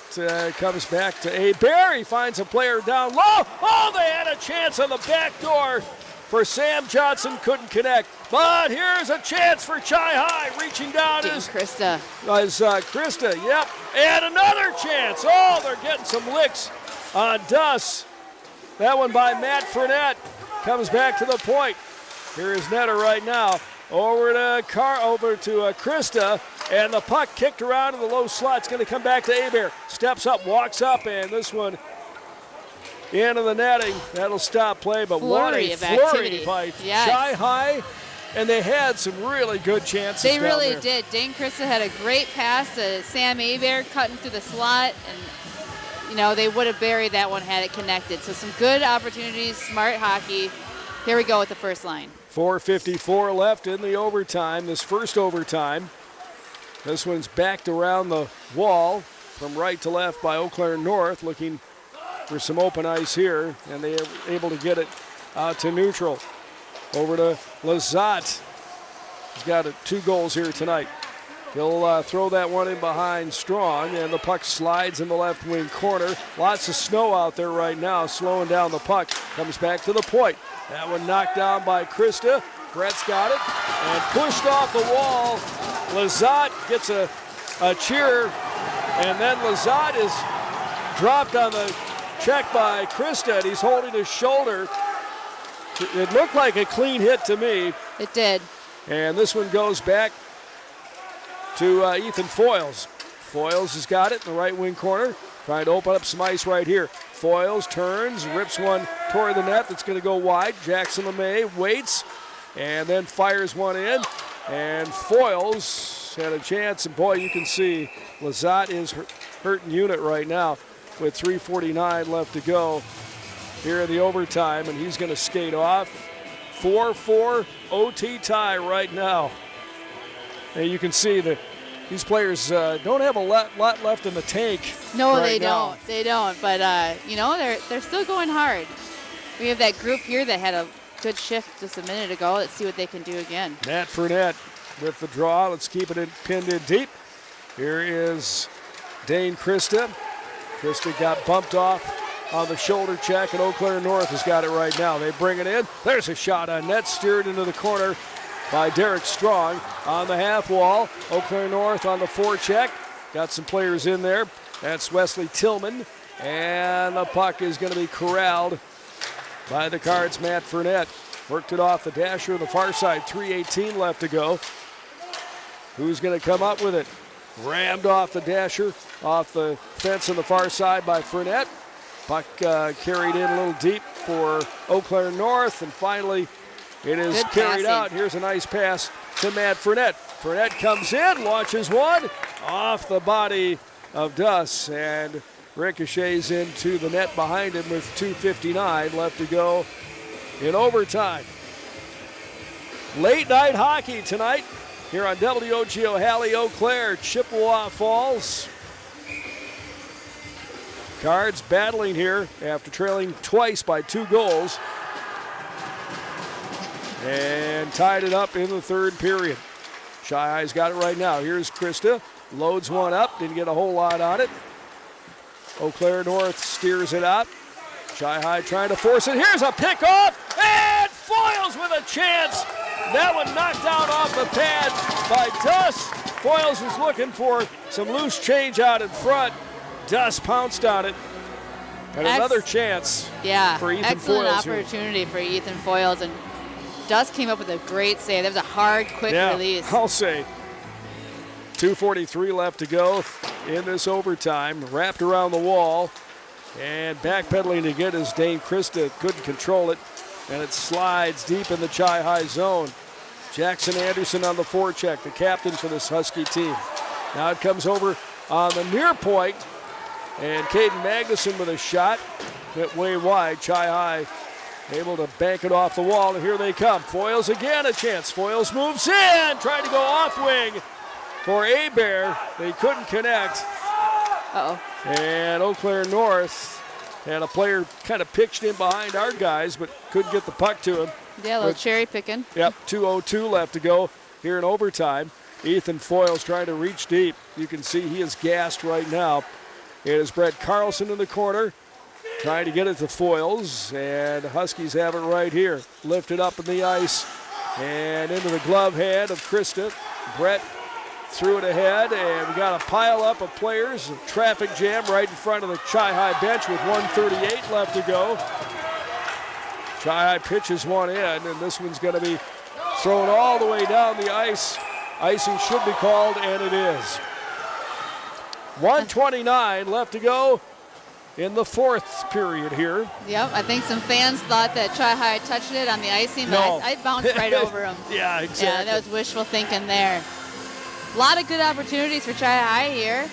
Comes back to Hebert. He finds a player down low. Oh, they had a chance on the back door for Sam Johnson. Couldn't connect. But here's a chance for Chi High. Reaching down is Krista. Krista, yep. And another chance. Oh, they're getting some licks on Duss. That one by Matt Fournette. Comes back to the point. Here is Netter right now. Over to Krista, and the puck kicked around in the low slot. It's going to come back to Hebert. Steps up, walks up, and this one into the netting. That'll stop play, but what a flurry by Chi High, and they had some really good chances. They really there. did. Dane Krista had a great pass to Sam Hebert cutting through the slot, and you know they would have buried that one had it connected. So some good opportunities, smart hockey. Here we go with the first line. 4:54 left in the overtime, this first overtime. This one's backed around the wall from right to left by Eau Claire North, looking for some open ice here, and they are able to get it out to neutral. Over to Lazat. He's got 2 goals here tonight. He'll throw that one in behind Strong, and the puck slides in the left wing corner. Lots of snow out there right now, slowing down the puck. Comes back to the point. That one knocked down by Krista. Brett's got it and pushed off the wall. Lazat gets a cheer, and then Lazat is dropped on the check by Krista, and he's holding his shoulder. It looked like a clean hit to me. It did. And this one goes back to Ethan Foyles. Foyles has got it in the right wing corner, trying to open up some ice right here. Foyles turns, rips one toward the net that's going to go wide. Jackson LeMay waits and then fires one in. And Foyles had a chance, and boy, you can see Lazat is hurting unit right now with 3:49 left to go here in the overtime, and he's going to skate off. 4-4 OT tie right now. And you can see that these players don't have a lot left in the tank. No, right they now. don't. They don't. But, they're still going hard. We have that group here that had a good shift just a minute ago. Let's see what they can do again. Matt Fournette with the draw. Let's keep it pinned in deep. Here is Dane Christa. Christa got bumped off on the shoulder check, and Eau Claire North has got it right now. They bring it in. There's a shot on net, steered into the corner by Derek Strong on the half wall. Eau Claire North on the forecheck. Got some players in there. That's Wesley Tillman, and the puck is going to be corralled by the Cards' Matt Fournette. Worked it off the dasher on the far side. 3:18 left to go. Who's going to come up with it? Rammed off the dasher, off the fence on the far side by Fournette. Puck carried in a little deep for Eau Claire North, and finally it is Good carried passing. out. Here's a nice pass to Matt Fournette. Fournette comes in, launches one off the body of Duss, and ricochets into the net behind him with 2:59 left to go in overtime. Late night hockey tonight here on WOGO Halley, Eau Claire, Chippewa Falls. Cards battling here after trailing twice by 2 goals. And tied it up in the third period. Shy-High's got it right now. Here's Christa. Loads one up. Didn't get a whole lot on it. Eau Claire North steers it out. Shy-High trying to force it. Here's a pickoff. And Foyles with a chance. That one knocked out off the pad by Duss. Foyles was looking for some loose change out in front. Duss pounced on it. And another chance for Ethan excellent Foyles here. opportunity for Ethan Foyles. And Duss came up with a great save. That was a hard, quick release. I'll say 2:43 left to go in this overtime. Wrapped around the wall and backpedaling to get his Dane Christa. Couldn't control it, and it slides deep in the Chi-High zone. Jackson Anderson on the forecheck, the captain for this Husky team. Now it comes over on the near point, and Caden Magnuson with a shot that way wide. Chi-High able to bank it off the wall, and here they come. Foyles again, a chance. Foyles moves in, trying to go off wing for Hebert. They couldn't connect. Uh-oh. And Eau Claire North had a player kind of pitched in behind our guys, but couldn't get the puck to him. Yeah, a little cherry picking. Yep, 2:02 left to go here in overtime. Ethan Foyles trying to reach deep. You can see he is gassed right now. It is Brett Carlson in the corner, trying to get it to Foyles, and Huskies have it right here. Lifted up in the ice and into the glove hand of Christa. Brett threw it ahead, and we got a pile up of players. A traffic jam right in front of the Chi-High bench with 1:38 left to go. Chi-High pitches one in, and this one's going to be thrown all the way down the ice. Icing should be called, and it is. 1:29 left to go in the fourth period here. Yep, I think some fans thought that Chi-High touched it on the icing, but No. I bounced right over him. Yeah, exactly. Yeah, that was wishful thinking there. A lot of good opportunities for Chi-High here.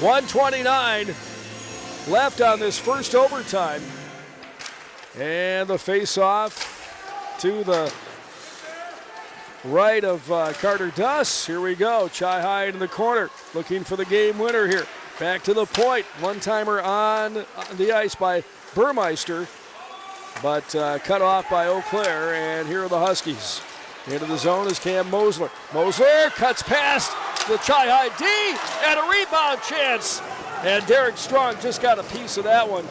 1:29 left on this first overtime. And the face-off to the right of Carter Duss. Here we go. Chi-High in the corner, looking for the game winner here. Back to the point. One-timer on the ice by Burmeister, but cut off by Eau Claire. And here are the Huskies. Into the zone is Cam Mosler. Mosler cuts past the Chi-High D, and a rebound chance. And Derek Strong just got a piece of that one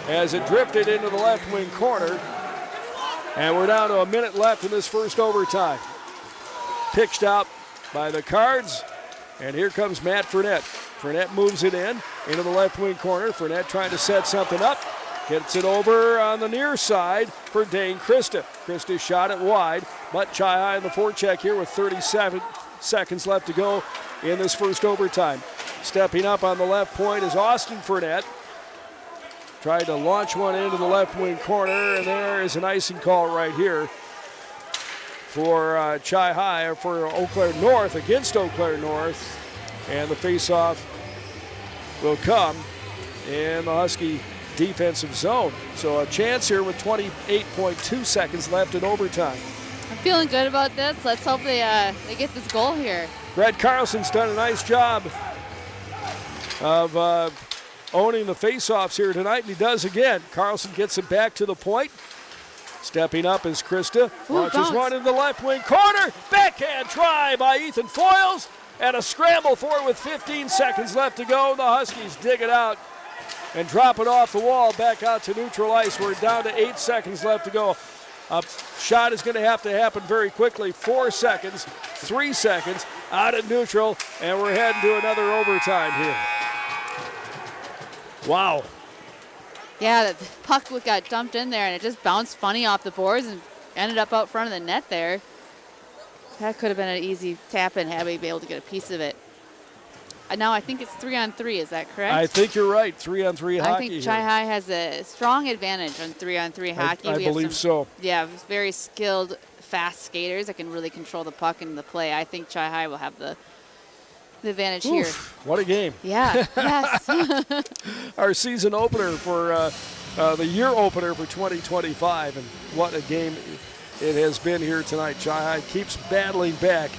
as it drifted into the left wing corner. And we're down to a minute left in this first overtime. Pitched out by the Cards, and here comes Matt Fournette. Fournette moves it in into the left wing corner. Fournette trying to set something up. Gets it over on the near side for Dane Christa. Christa shot it wide, but Chi-High in the forecheck here with 37 seconds left to go in this first overtime. Stepping up on the left point is Austin Fournette. Tried to launch one into the left wing corner, and there is an icing call right here. for Chi High, or for Eau Claire North, against Eau Claire North. And the face-off will come in the Husky defensive zone. So a chance here with 28.2 seconds left in overtime. I'm feeling good about this. Let's hope they get this goal here. Brad Carlson's done a nice job of owning the face-offs here tonight, and he does again. Carlson gets it back to the point. Stepping up is Krista. Launches one in the left wing corner. Backhand try by Ethan Foyles, and a scramble for it with 15 seconds left to go. The Huskies dig it out and drop it off the wall back out to neutral ice. We're down to 8 seconds left to go. A shot is going to have to happen very quickly. 4 seconds, 3 seconds, out at neutral, and we're heading to another overtime here. Wow. Yeah, the puck got dumped in there, and it just bounced funny off the boards and ended up out front of the net there. That could have been an easy tap-in had we been able to get a piece of it. Now I think it's 3-on-3, is that correct? I think you're right, 3-on-3 hockey. I think Chi High has a strong advantage on 3-on-3 hockey. I believe so. Yeah, very skilled, fast skaters that can really control the puck and the play. I think Chi High will have the advantage here. What a game. Yeah, yes. Our season opener for the year opener for 2025, and what a game it has been here tonight. Chi High keeps battling back,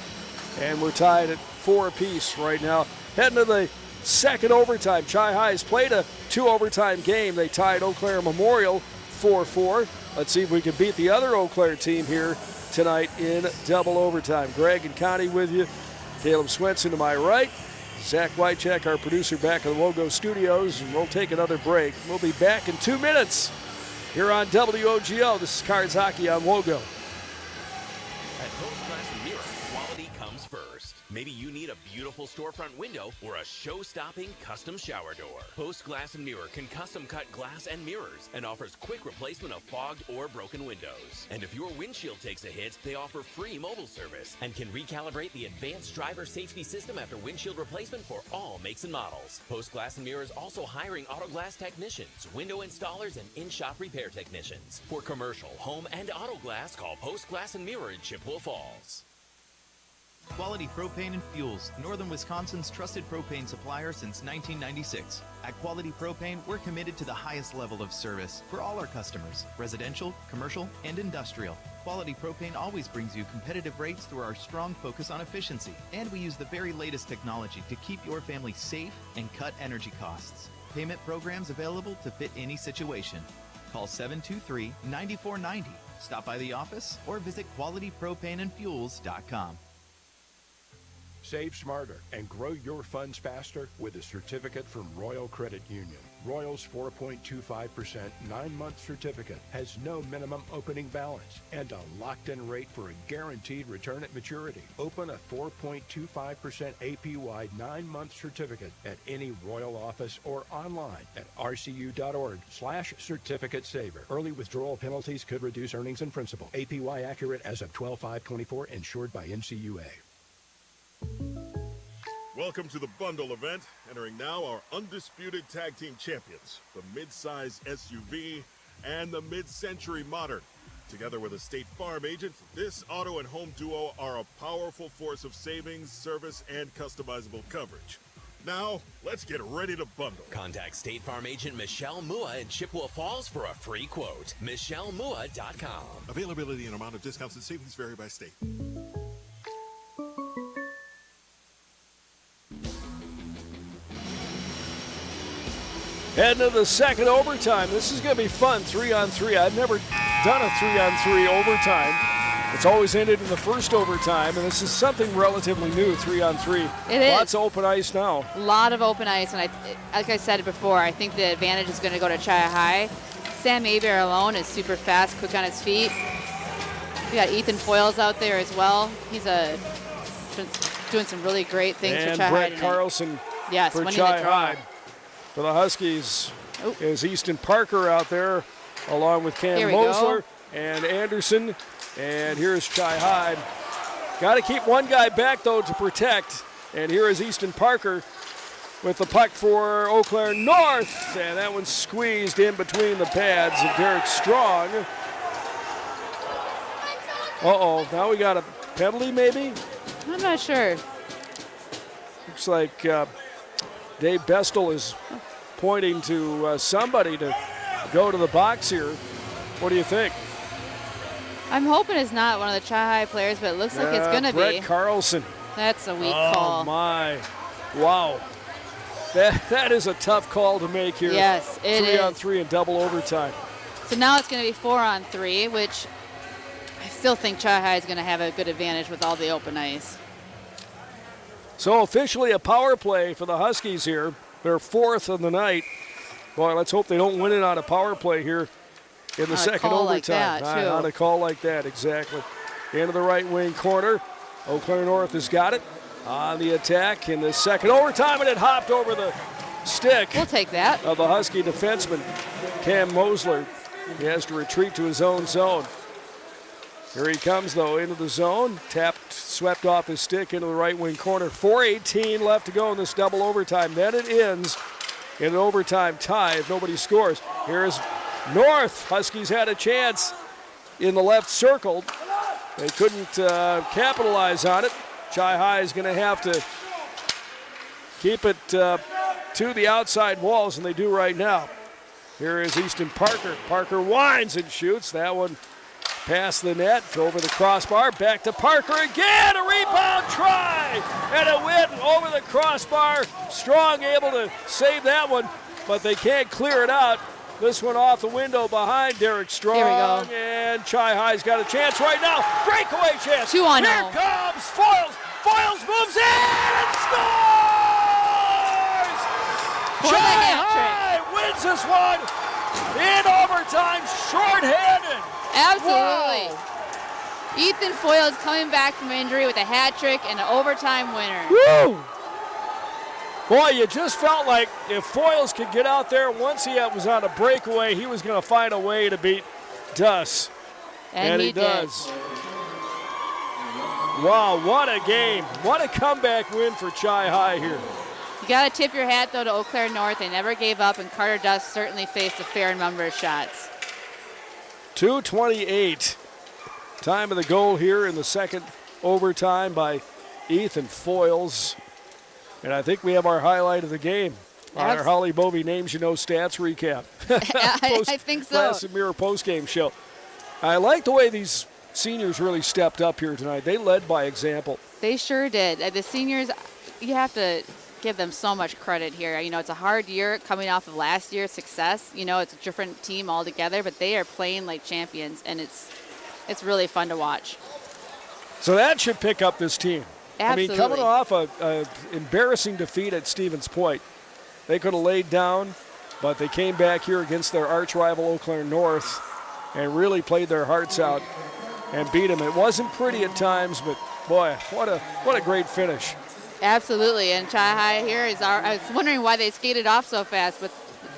and we're tied at 4 apiece right now. Heading to the second overtime. Chi High has played a 2-overtime game. They tied Eau Claire Memorial 4-4. Let's see if we can beat the other Eau Claire team here tonight in double overtime. Greg and Connie with you. Caleb Swenson to my right. Zach Wycheck, our producer, back in the WOGO studios, and we'll take another break. We'll be back in 2 minutes here on WOGO. This is Cards Hockey on WOGO. At Post Glass and Mirror, quality comes first. Maybe you need a beautiful storefront window or a show-stopping custom shower door. Post Glass and Mirror can custom cut glass and mirrors and offers quick replacement of fogged or broken windows. And if your windshield takes a hit, they offer free mobile service and can recalibrate the advanced driver safety system after windshield replacement for all makes and models. Post Glass and Mirror is also hiring auto glass technicians, window installers, and in-shop repair technicians. For commercial, home, and auto glass, call Post Glass and Mirror in Chippewa Falls. Quality Propane and Fuels, Northern Wisconsin's trusted propane supplier since 1996. At Quality Propane, we're committed to the highest level of service for all our customers, residential, commercial, and industrial. Quality Propane always brings you competitive rates through our strong focus on efficiency, and we use the very latest technology to keep your family safe and cut energy costs. Payment programs available to fit any situation. Call 723-9490. Stop by the office or visit qualitypropaneandfuels.com. Save smarter and grow your funds faster with a certificate from Royal Credit Union. Royal's 4.25% 9-month certificate has no minimum opening balance and a locked-in rate for a guaranteed return at maturity. Open a 4.25% APY 9-month certificate at any Royal office or online at rcu.org/certificate saver. Early withdrawal penalties could reduce earnings and principal. APY accurate as of 12/5/24, insured by NCUA. Welcome to the bundle event. Entering now our undisputed tag team champions, the mid-size SUV and the mid-century modern. Together with a State Farm agent, this auto and home duo are a powerful force of savings, service, and customizable coverage. Now, let's get ready to bundle. Contact State Farm agent Michelle Mua in Chippewa Falls for a free quote. MichelleMua.com. Availability and amount of discounts and savings vary by state. Heading to the second overtime. This is going to be fun, 3-on-3. I've never done a 3-on-3 overtime. It's always ended in the first overtime, and this is something relatively new, 3-on-3. It is. Lots of open ice now. A lot of open ice, and like I said before, I think the advantage is going to go to Chi High. Sam Aber alone is super fast, quick on his feet. We got Ethan Foyles out there as well. He's doing some really great things for Chi High Brett tonight. Carlson yes, for winning Chi the draw. High. For the Huskies is Easton Parker out there, along with Cam Mosler and Anderson. And here's Chi High. Got to keep one guy back, though, to protect. And here is Easton Parker with the puck for Eau Claire North. And that one's squeezed in between the pads of Derek Strong. Uh-oh, now we got a penalty maybe? I'm not sure. Looks like Dave Bestel is pointing to somebody to go to the box here. What do you think? I'm hoping it's not one of the Chi-High players, but it looks like it's going to be. Brett Carlson. That's a weak call. Oh, my. Wow. That is a tough call to make here. Yes, it is. 3-on-3 in double overtime. So now it's going to be 4-on-3, which I still think Chi-High is going to have a good advantage with all the open ice. So officially a power play for the Huskies here. Their 4th of the night. Boy, let's hope they don't win it on a power play here in the second overtime. Like that, too. On a call like that, exactly. Into the right wing corner. Eau Claire North has got it on the attack in the second overtime, and it hopped over the stick. We'll take that. Of the Husky defenseman, Cam Mosler. He has to retreat to his own zone. Here he comes, though, into the zone. Tapped, swept off his stick into the right wing corner. 4:18 left to go in this double overtime. Then it ends in an overtime tie if nobody scores. Here's North. Huskies had a chance in the left circle. They couldn't capitalize on it. Chi-High is going to have to keep it to the outside walls, and they do right now. Here is Easton Parker. Parker winds and shoots. That one past the net, over the crossbar, back to Parker again. A rebound try, and a win over the crossbar. Strong able to save that one, but they can't clear it out. This one off the window behind Derek Strong. Here we go. And Chi-High's got a chance right now. Breakaway chance. 2-on-0. Here comes Foils. Foils moves in and scores! Chi-High wins this one in overtime, shorthanded. Absolutely. Wow. Ethan Foils coming back from injury with a hat trick and an overtime winner. Woo! Boy, you just felt like if Foils could get out there, once he was on a breakaway, he was going to find a way to beat Duss. And he does. Wow, what a game. What a comeback win for Chi-High here. You got to tip your hat, though, to Eau Claire North. They never gave up, and Carter Duss certainly faced a fair number of shots. 2:28. Time of the goal here in the second overtime by Ethan Foils. And I think we have our highlight of the game on our Holly Bovey Names You Know Stats recap. I think so. Glass and Mirror postgame show. I like the way these seniors really stepped up here tonight. They led by example. They sure did. The seniors, you have to give them so much credit here. You know, it's a hard year coming off of last year's success. You know, it's a different team altogether, but they are playing like champions, and it's really fun to watch. So that should pick up this team. Absolutely. I mean, coming off a embarrassing defeat at Stevens Point, they could have laid down, but they came back here against their arch rival Eau Claire North and really played their hearts out and beat them. It wasn't pretty at times, but boy, what a great finish. Absolutely, and Chi-High here is I was wondering why they skated off so fast, but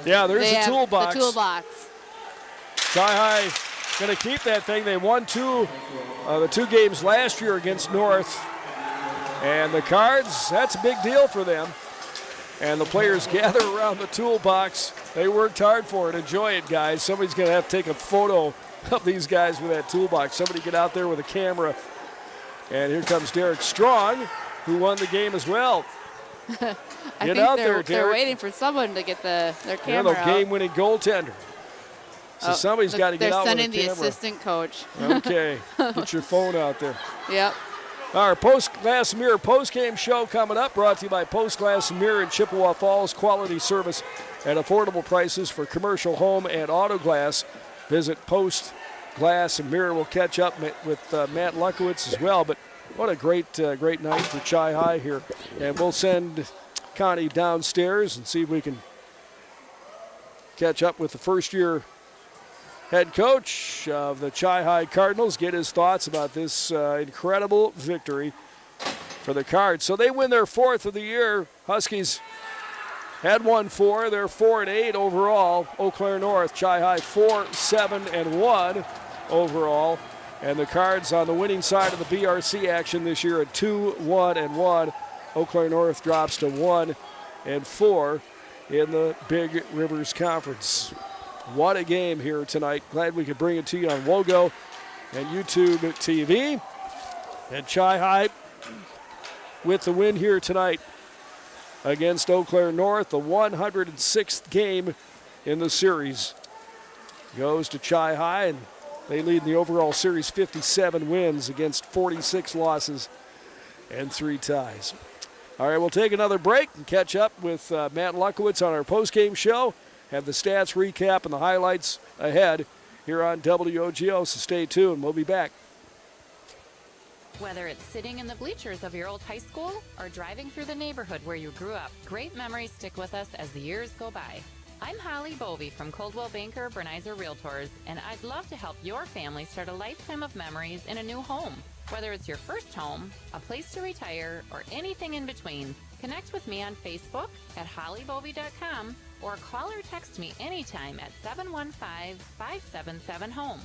yeah, there's the toolbox. The toolbox. Chi-High going to keep that thing. They won the two games last year against North. And the Cards, that's a big deal for them. And the players gather around the toolbox. They worked hard for it. Enjoy it, guys. Somebody's going to have to take a photo of these guys with that toolbox. Somebody get out there with a camera. And here comes Derek Strong, who won the game as well. I think they're waiting for someone to get their camera out. Game-winning goaltender. So somebody's got to get out with a camera. They're sending the assistant coach. Okay, get your phone out there. Yep. Our Post Glass and Mirror postgame show coming up, brought to you by Post Glass and Mirror in Chippewa Falls. Quality service at affordable prices for commercial, home, and auto glass. Visit Post Glass and Mirror. We'll catch up with Matt Lukowitz as well. But what a great night for Chi-High here. And we'll send Connie downstairs and see if we can catch up with the first-year head coach of the Chi-High Cardinals, get his thoughts about this incredible victory for the Cards. So they win their 4th of the year. Huskies had won 4. They're 4-8 overall. Eau Claire North, Chi-High 4-7-1 overall. And the Cards on the winning side of the BRC action this year at 2-1-1. Eau Claire North drops to 1-4 in the Big Rivers Conference. What a game here tonight. Glad we could bring it to you on WOGO and YouTube TV. And Chi High with the win here tonight against Eau Claire North. The 106th game in the series goes to Chi High, and they lead in the overall series 57 wins against 46 losses and 3 ties. All right, we'll take another break and catch up with Matt Lukowitz on our postgame show. Have the stats recap and the highlights ahead here on WOGO, so stay tuned. We'll be back. Whether it's sitting in the bleachers of your old high school or driving through the neighborhood where you grew up, great memories stick with us as the years go by. I'm Holly Bovey from Coldwell Banker Bernizer Realtors, and I'd love to help your family start a lifetime of memories in a new home. Whether it's your first home, a place to retire, or anything in between, connect with me on Facebook at hollybovey.com or call or text me anytime at 715-577-HOME.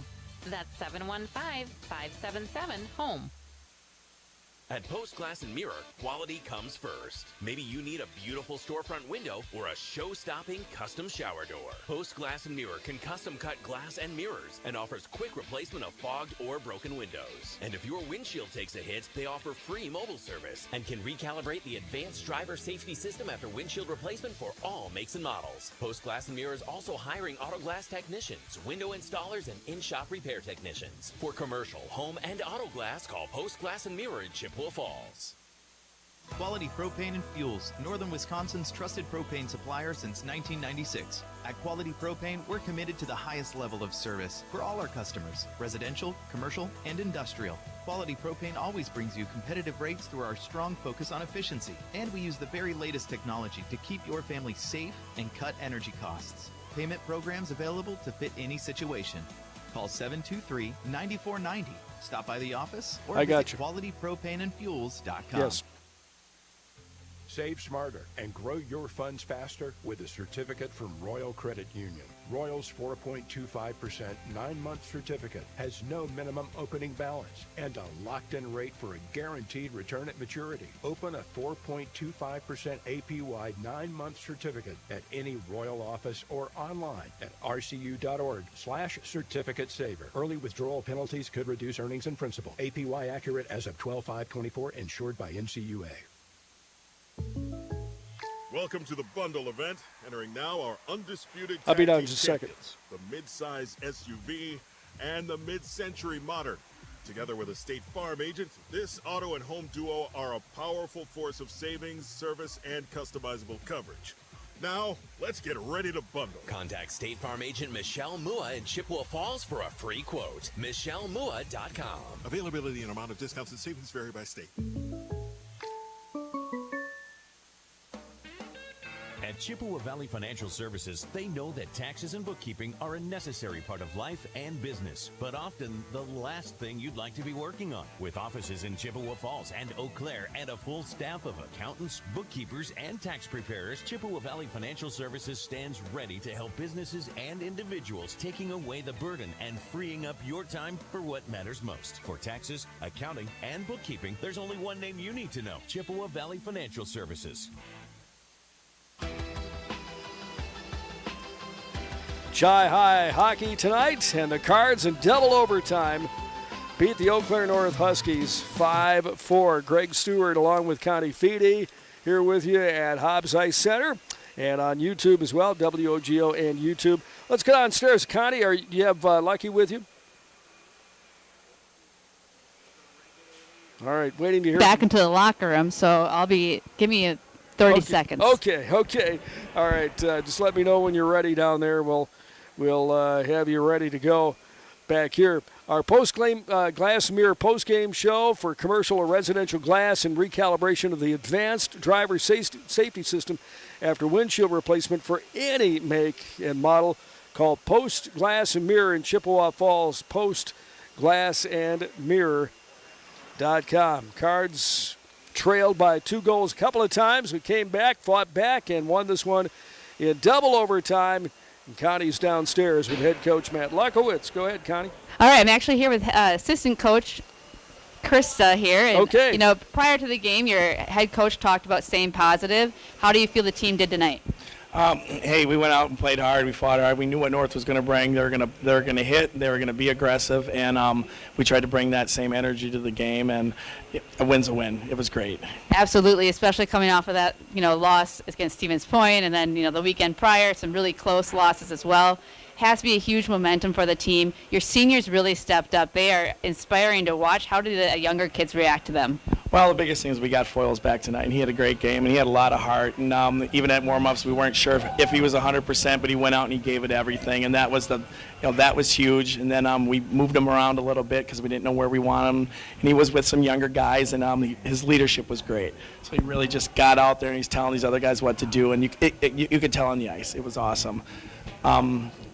That's 715-577-HOME. At Post Glass and Mirror, quality comes first. Maybe you need a beautiful storefront window or a show-stopping custom shower door. Post Glass and Mirror can custom cut glass and mirrors and offers quick replacement of fogged or broken windows. And if your windshield takes a hit, they offer free mobile service and can recalibrate the advanced driver safety system after windshield replacement for all makes and models. Post Glass and Mirror is also hiring auto glass technicians, window installers, and in-shop repair technicians. For commercial, home, and auto glass, call Post Glass and Mirror in Chippewa Falls. Quality Propane and Fuels, Northern Wisconsin's trusted propane supplier since 1996. At Quality Propane, we're committed to the highest level of service for all our customers, residential, commercial, and industrial. Quality Propane always brings you competitive rates through our strong focus on efficiency, and we use the very latest technology to keep your family safe and cut energy costs. Payment programs available to fit any situation. Call 723-9490. Stop by the office or visit qualitypropaneandfuels.com. Yes. Save smarter and grow your funds faster with a certificate from Royal Credit Union. Royal's 4.25% 9-month certificate has no minimum opening balance and a locked-in rate for a guaranteed return at maturity. Open a 4.25% APY 9-month certificate at any Royal office or online at rcu.org/certificate saver. Early withdrawal penalties could reduce earnings and principal. APY accurate as of 12/5/24, insured by NCUA. Welcome to the bundle event. Entering now our undisputed I'll be tag down team in just a second. champions, the mid-size SUV and the mid-century modern. Together with a State Farm agent, this auto and home duo are a powerful force of savings, service, and customizable coverage. Now, let's get ready to bundle. Contact State Farm agent Michelle Mua in Chippewa Falls for a free quote. MichelleMua.com. Availability and amount of discounts and savings vary by state. At Chippewa Valley Financial Services, they know that taxes and bookkeeping are a necessary part of life and business, but often the last thing you'd like to be working on. With offices in Chippewa Falls and Eau Claire and a full staff of accountants, bookkeepers, and tax preparers, Chippewa Valley Financial Services stands ready to help businesses and individuals, taking away the burden and freeing up your time for what matters most. For taxes, accounting, and bookkeeping, there's only one name you need to know: Chippewa Valley Financial Services. Chi High hockey tonight, and the Cards in double overtime beat the Eau Claire North Huskies 5-4. Greg Stewart along with Connie Feedy here with you at Hobbs Ice Center and on YouTube as well, WOGO and YouTube. Let's get downstairs. Connie, do you have Lucky with you? All right, waiting to hear. Back into the locker room, so give me 30 seconds. Okay. All right, just let me know when you're ready down there. We'll have you ready to go back here. Our post-game glass mirror post-game show for commercial or residential glass and recalibration of the advanced driver safety system after windshield replacement for any make and model. Call Post Glass and Mirror in Chippewa Falls, postglassandmirror.com. Cards trailed by 2 goals a couple of times. We came back, fought back, and won this one in double overtime. And Connie's downstairs with head coach Matt Lukowitz. Go ahead, Connie. All right, I'm actually here with assistant coach Krista here. And, okay. Prior to the game, your head coach talked about staying positive. How do you feel the team did tonight? Hey, we went out and played hard. We fought hard. We knew what North was going to bring. They were going to hit. They were going to be aggressive, and we tried to bring that same energy to the game. And a win's a win. It was great. Absolutely, especially coming off of that loss against Stevens Point, and then the weekend prior, some really close losses as well. Has to be a huge momentum for the team. Your seniors really stepped up. They are inspiring to watch. How did the younger kids react to them? Well, the biggest thing is we got Foyles back tonight, and he had a great game, and he had a lot of heart. And even at warm-ups, we weren't sure if he was 100%, but he went out and he gave it everything, and that was that was huge. And then we moved him around a little bit because we didn't know where we wanted him, and he was with some younger guys, and his leadership was great. So he really just got out there and he's telling these other guys what to do, and you could tell on the ice. It was awesome.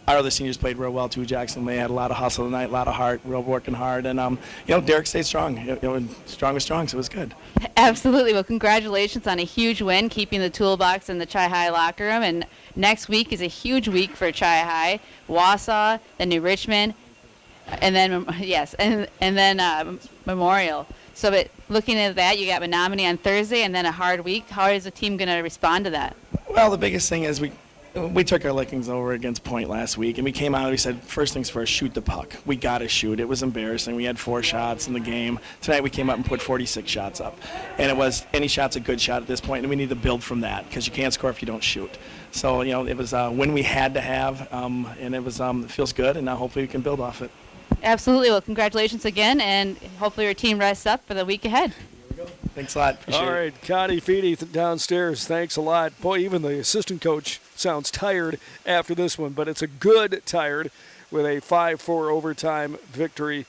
Our other seniors played real well too. Jackson May had a lot of hustle tonight, a lot of heart, real working hard, and Derek stayed strong. Strong was strong, so it was good. Absolutely. Well, congratulations on a huge win, keeping the toolbox in the Chi-High locker room. And next week is a huge week for Chi-High. Wausau, then New Richmond, and then then Memorial. So, looking at that, you got Menominee on Thursday, and then a hard week. How is the team going to respond to that? Well, the biggest thing is we took our lickings over against Point last week, and we came out and we said, first things first, shoot the puck. We got to shoot. It was embarrassing. We had 4 shots in the game. Tonight we came up and put 46 shots up. And it was any shot's a good shot at this point, and we need to build from that because you can't score if you don't shoot. So, it was a win we had to have, and it feels good, and now hopefully we can build off it. Absolutely. Well, congratulations again, and hopefully your team rests up for the week ahead. Thanks a lot. Appreciate All right, Connie Feedy downstairs. Thanks a lot. Boy, even the assistant coach sounds tired after this one, but it's a good tired with a 5-4 overtime victory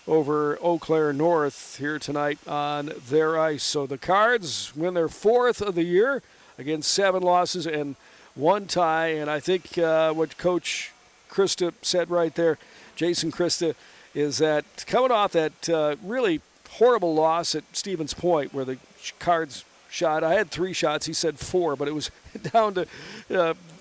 over Eau Claire North here tonight on their ice. So the Cards win their 4th of the year against 7 losses and 1 tie. And I think what Coach Krista said right there, Jason Krista, is that coming off that really horrible loss at Stevens Point where the Cards shot. I had 3 shots. He said 4, but it was down to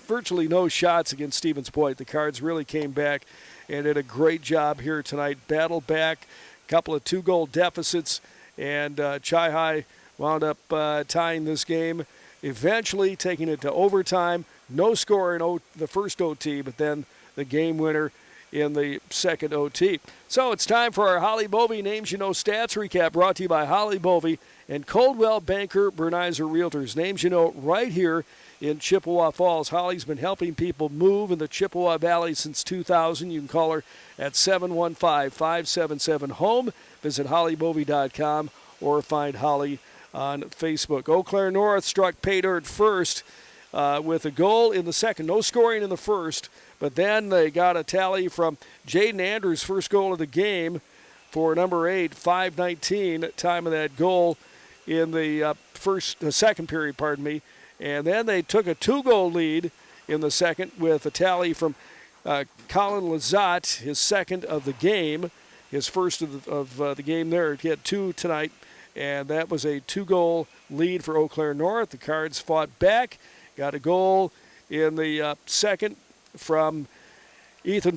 virtually no shots against Stevens Point. The Cards really came back and did a great job here tonight. Battled back, a couple of 2-goal deficits, and Chi-High wound up tying this game, eventually taking it to overtime. No score in the first OT, but then the game winner in the second OT. So it's time for our Holly Bovey Names You Know Stats Recap, brought to you by Holly Bovey and Coldwell Banker Bernizer Realtors. Names you know right here in Chippewa Falls. Holly's been helping people move in the Chippewa Valley since 2000. You can call her at 715-577-HOME. Visit hollybovey.com or find Holly on Facebook. Eau Claire North struck pay dirt first with a goal in the second. No scoring in the first. But then they got a tally from Jaden Andrews' first goal of the game for number 8, 5:19 time of that goal in the second period, And then they took a 2-goal lead in the second with a tally from Colin Lazat, his second of the game, his first of the game there. He had 2 tonight, and that was a 2-goal lead for Eau Claire North. The Cards fought back, got a goal in the second from Jackson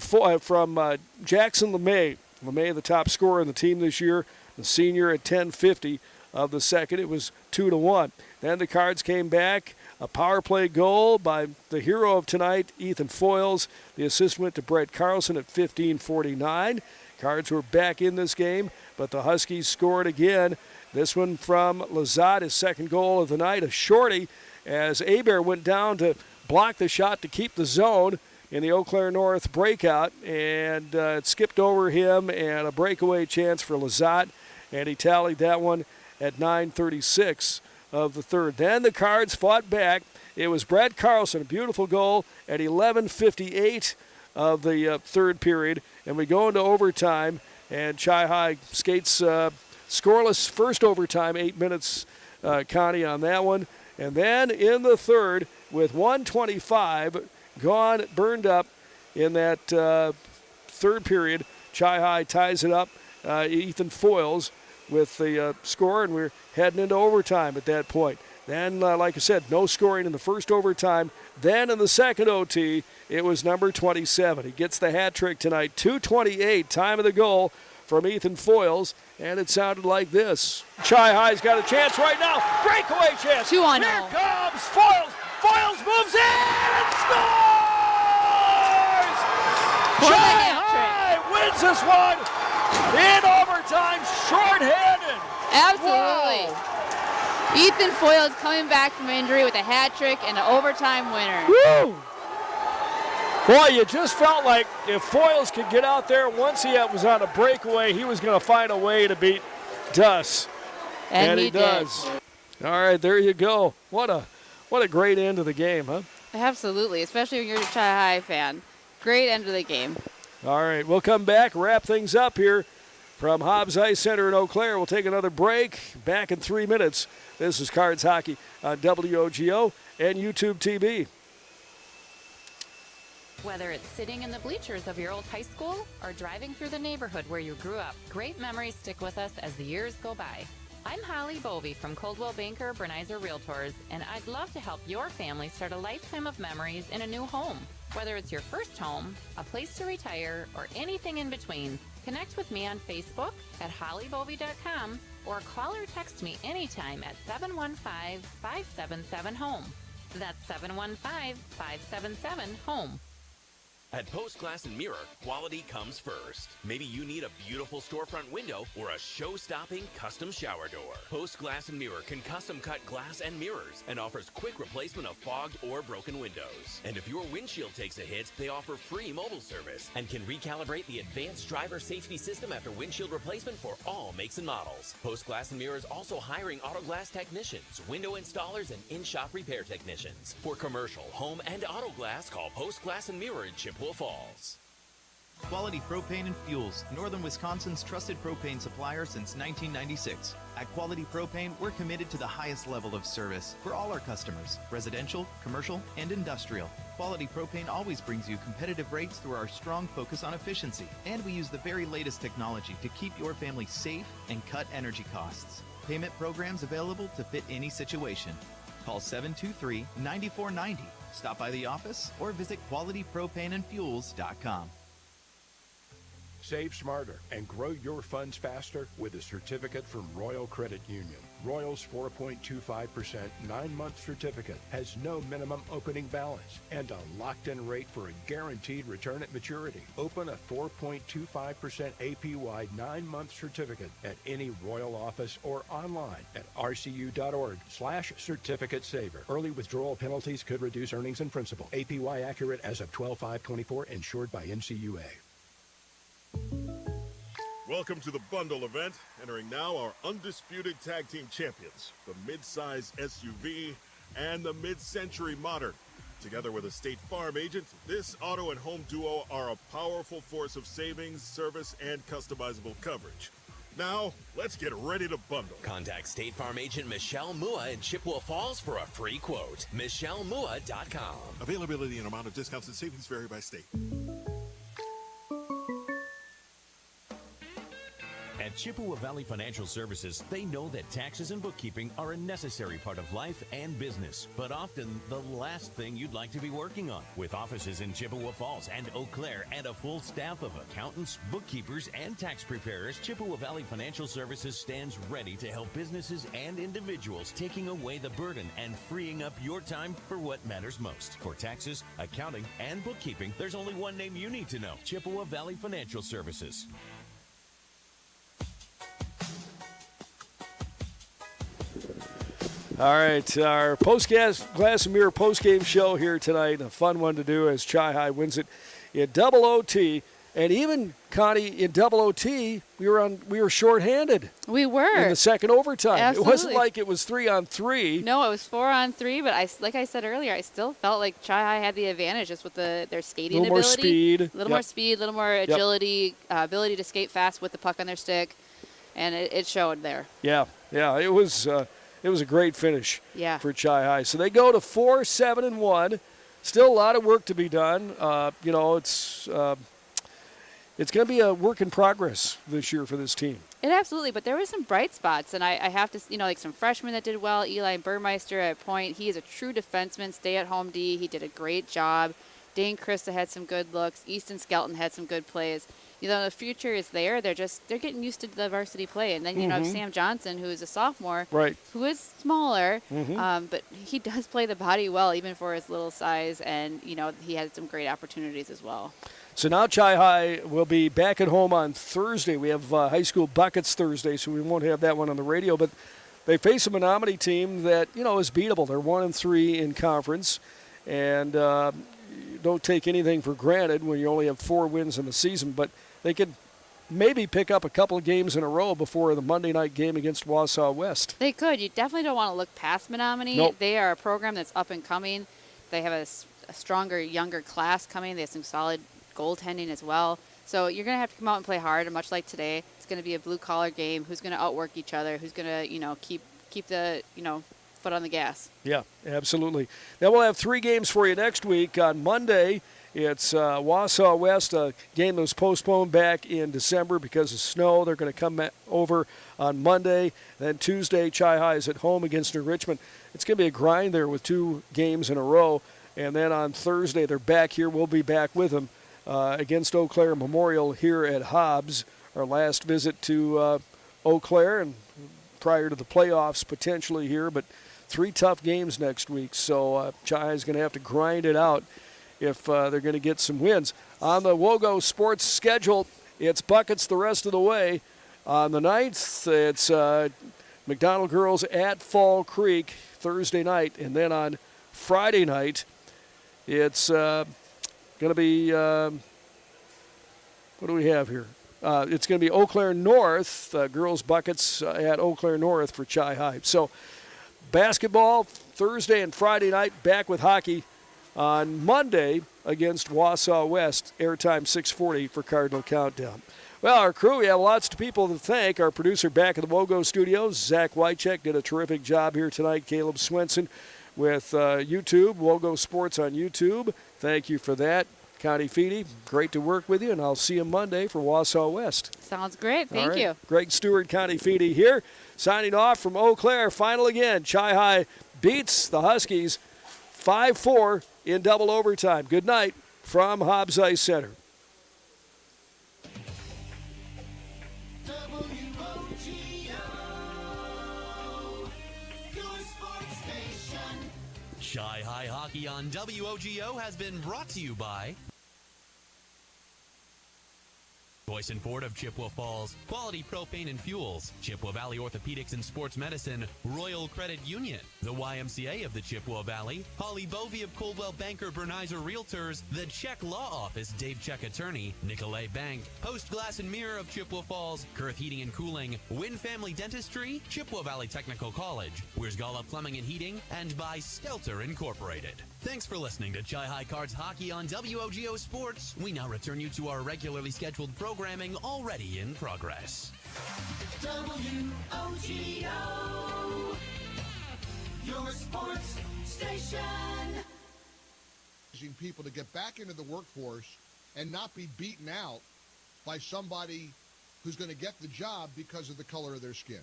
LeMay. LeMay, the top scorer in the team this year, the senior at 10:50 of the second. It was 2-1. Then the Cards came back. A power play goal by the hero of tonight, Ethan Foyles. The assist went to Brett Carlson at 15:49. Cards were back in this game, but the Huskies scored again. This one from Lazat, his second goal of the night, a shorty, as Hebert went down to block the shot to keep the zone in the Eau Claire North breakout, and it skipped over him, and a breakaway chance for Lazat, and he tallied that one at 9:36 of the third. Then the Cards fought back. It was Brad Carlson, a beautiful goal at 11:58 of the third period, and we go into overtime, and Chi-High skates scoreless first overtime, 8 minutes, Connie, on that one. And then in the third, with 1:25 gone, burned up in that third period, Chi-High ties it up. Ethan Foyles with the score, and we're heading into overtime at that point. Then, like I said, no scoring in the first overtime. Then in the second OT, it was number 27. He gets the hat trick tonight. 2:28, time of the goal from Ethan Foyles, and it sounded like this. Chi-High's got a chance right now. Breakaway chance. 2-0. Here comes Foyles. Foyles moves in, and scores! Shanghai wins this one in overtime, shorthanded. Absolutely. Wow. Ethan Foyles coming back from injury with a hat trick and an overtime winner. Woo! Boy, you just felt like if Foyles could get out there, once he was on a breakaway, he was going to find a way to beat Duss. And he does. All right, there you go. What a great end of the game, huh? Absolutely, especially when you're a Chi-High fan. Great end of the game. All right, we'll come back, wrap things up here from Hobbs Ice Center in Eau Claire. We'll take another break. Back in 3 minutes. This is Cards Hockey on WOGO and YouTube TV. Whether it's sitting in the bleachers of your old high school or driving through the neighborhood where you grew up, great memories stick with us as the years go by. I'm Holly Bovey from Coldwell Banker Bernizer Realtors, and I'd love to help your family start a lifetime of memories in a new home. Whether it's your first home, a place to retire, or anything in between, connect with me on Facebook at hollybovey.com or call or text me anytime at 715-577-HOME. That's 715-577-HOME. At Post Glass and Mirror, quality comes first. Maybe you need a beautiful storefront window or a show-stopping custom shower door. Post Glass and Mirror can custom cut glass and mirrors and offers quick replacement of fogged or broken windows. And if your windshield takes a hit, they offer free mobile service and can recalibrate the advanced driver safety system after windshield replacement for all makes and models. Post Glass and Mirror is also hiring auto glass technicians, window installers, and in-shop repair technicians. For commercial, home, and auto glass, call Post Glass and Mirror in Chippewa Falls. Quality Propane and Fuels, Northern Wisconsin's trusted propane supplier since 1996. At Quality Propane, we're committed to the highest level of service for all our customers, residential, commercial, and industrial. Quality Propane always brings you competitive rates through our strong focus on efficiency, and we use the very latest technology to keep your family safe and cut energy costs. Payment programs available to fit any situation. Call 723-9490. Stop by the office or visit qualitypropaneandfuels.com. Save smarter and grow your funds faster with a certificate from Royal Credit Union. Royal's 4.25% 9-month certificate has no minimum opening balance and a locked-in rate for a guaranteed return at maturity. Open a 4.25% APY 9-month certificate at any Royal office or online at rcu.org/certificate saver. Early withdrawal penalties could reduce earnings and principal. APY accurate as of 12/5/24, insured by NCUA. Welcome to the bundle event. Entering now our undisputed tag team champions, the mid-size SUV and the mid-century modern. Together with a State Farm agent, this auto and home duo are a powerful force of savings, service, and customizable coverage. Now, let's get ready to bundle. Contact State Farm agent Michelle Mua in Chippewa Falls for a free quote. MichelleMua.com. Availability and amount of discounts and savings vary by state. At Chippewa Valley Financial Services, they know that taxes and bookkeeping are a necessary part of life and business, but often the last thing you'd like to be working on. With offices in Chippewa Falls and Eau Claire and a full staff of accountants, bookkeepers, and tax preparers, Chippewa Valley Financial Services stands ready to help businesses and individuals, taking away the burden and freeing up your time for what matters most. For taxes, accounting, and bookkeeping, there's only one name you need to know: Chippewa Valley Financial Services. All right, our Glass and Mirror postgame show here tonight. A fun one to do as Chi-High wins it in double OT. And even, Connie, in double OT, we were shorthanded. We were. In the second overtime. Absolutely. It wasn't like it was 3-on-3. No, it was 4-on-3, but like I said earlier, I still felt like Chi-High had the advantage just with their skating ability. A little more speed. A little more speed, a little more agility, ability to skate fast with the puck on their stick. And it showed there. Yeah, it was a great finish for Chi-High. So they go to 4-7-1. Still a lot of work to be done. It's going to be a work in progress this year for this team. It absolutely, but there were some bright spots, and I have to, like some freshmen that did well. Eli Burmeister at point. He is a true defenseman, stay-at-home D. He did a great job. Dane Christa had some good looks. Easton Skelton had some good plays. the future is there. They're getting used to the varsity play. And then, you know, Sam Johnson, who is a sophomore, right, who is smaller, but he does play the body well, even for his little size. And, you know, he has some great opportunities as well. So now Chi High will be back at home on Thursday. We have high school buckets Thursday, so we won't have that one on the radio. But they face a Menominee team that, you know, is beatable. They're 1-3 in conference. And don't take anything for granted when you only have 4 wins in the season. But they could maybe pick up a couple of games in a row before the Monday night game against Wausau West. They could. You definitely don't want to look past Menominee. Nope. They are a program that's up and coming. They have a stronger, younger class coming. They have some solid goaltending as well. So you're going to have to come out and play hard, and much like today, it's going to be a blue-collar game. Who's going to outwork each other? Who's going to, you know, keep the, you know, foot on the gas? Yeah, absolutely. Then we'll have 3 games for you next week. On Monday, it's Wausau West, a game that was postponed back in December because of snow. They're going to come over on Monday. Then Tuesday, Chi High is at home against New Richmond. It's going to be a grind there with 2 games in a row. And then on Thursday, they're back here. We'll be back with them against Eau Claire Memorial here at Hobbs. Our last visit to Eau Claire and prior to the playoffs potentially here. But 3 tough games next week. So Chi is going to have to grind it out if they're going to get some wins. On the WOGO Sports schedule, it's buckets the rest of the way. On the 9th, it's McDonald Girls at Fall Creek Thursday night. And then on Friday night, it's going to be, what do we have here? It's going to be Eau Claire North, girls buckets at Eau Claire North for Chi High. So basketball Thursday and Friday night, back with hockey on Monday against Wausau West, airtime 6:40 for Cardinal Countdown. Well, our crew, we have lots of people to thank. Our producer back at the WOGO studios, Zach Wycheck, did a terrific job here tonight. Caleb Swenson with YouTube, WOGO Sports on YouTube. Thank you for that. Connie Feedy, great to work with you, and I'll see you Monday for Wausau West. Sounds great. Thank you. Greg Stewart, Connie Feedy here. Signing off from Eau Claire. Final again. Chi High beats the Huskies 5-4 in double overtime. Good night from Hobbs Ice Center. Chi High Hockey on WOGO has been brought to you by Joyce and Ford of Chippewa Falls, Quality Propane and Fuels, Chippewa Valley Orthopedics and Sports Medicine, Royal Credit Union, the YMCA of the Chippewa Valley, Holly Bovey of Coldwell Banker Bernizer Realtors, the Check Law Office Dave Check Attorney, Nicolay Bank, Post Glass and Mirror of Chippewa Falls, Kurth Heating and Cooling, Wynn Family Dentistry, Chippewa Valley Technical College, Wiersgala Plumbing and Heating, and by Stelter Incorporated. Thanks for listening to Chi High Cards Hockey on WOGO Sports. We now return you to our regularly scheduled programming already in progress. WOGO, your sports station. People to get back into the workforce and not be beaten out by somebody who's going to get the job because of the color of their skin.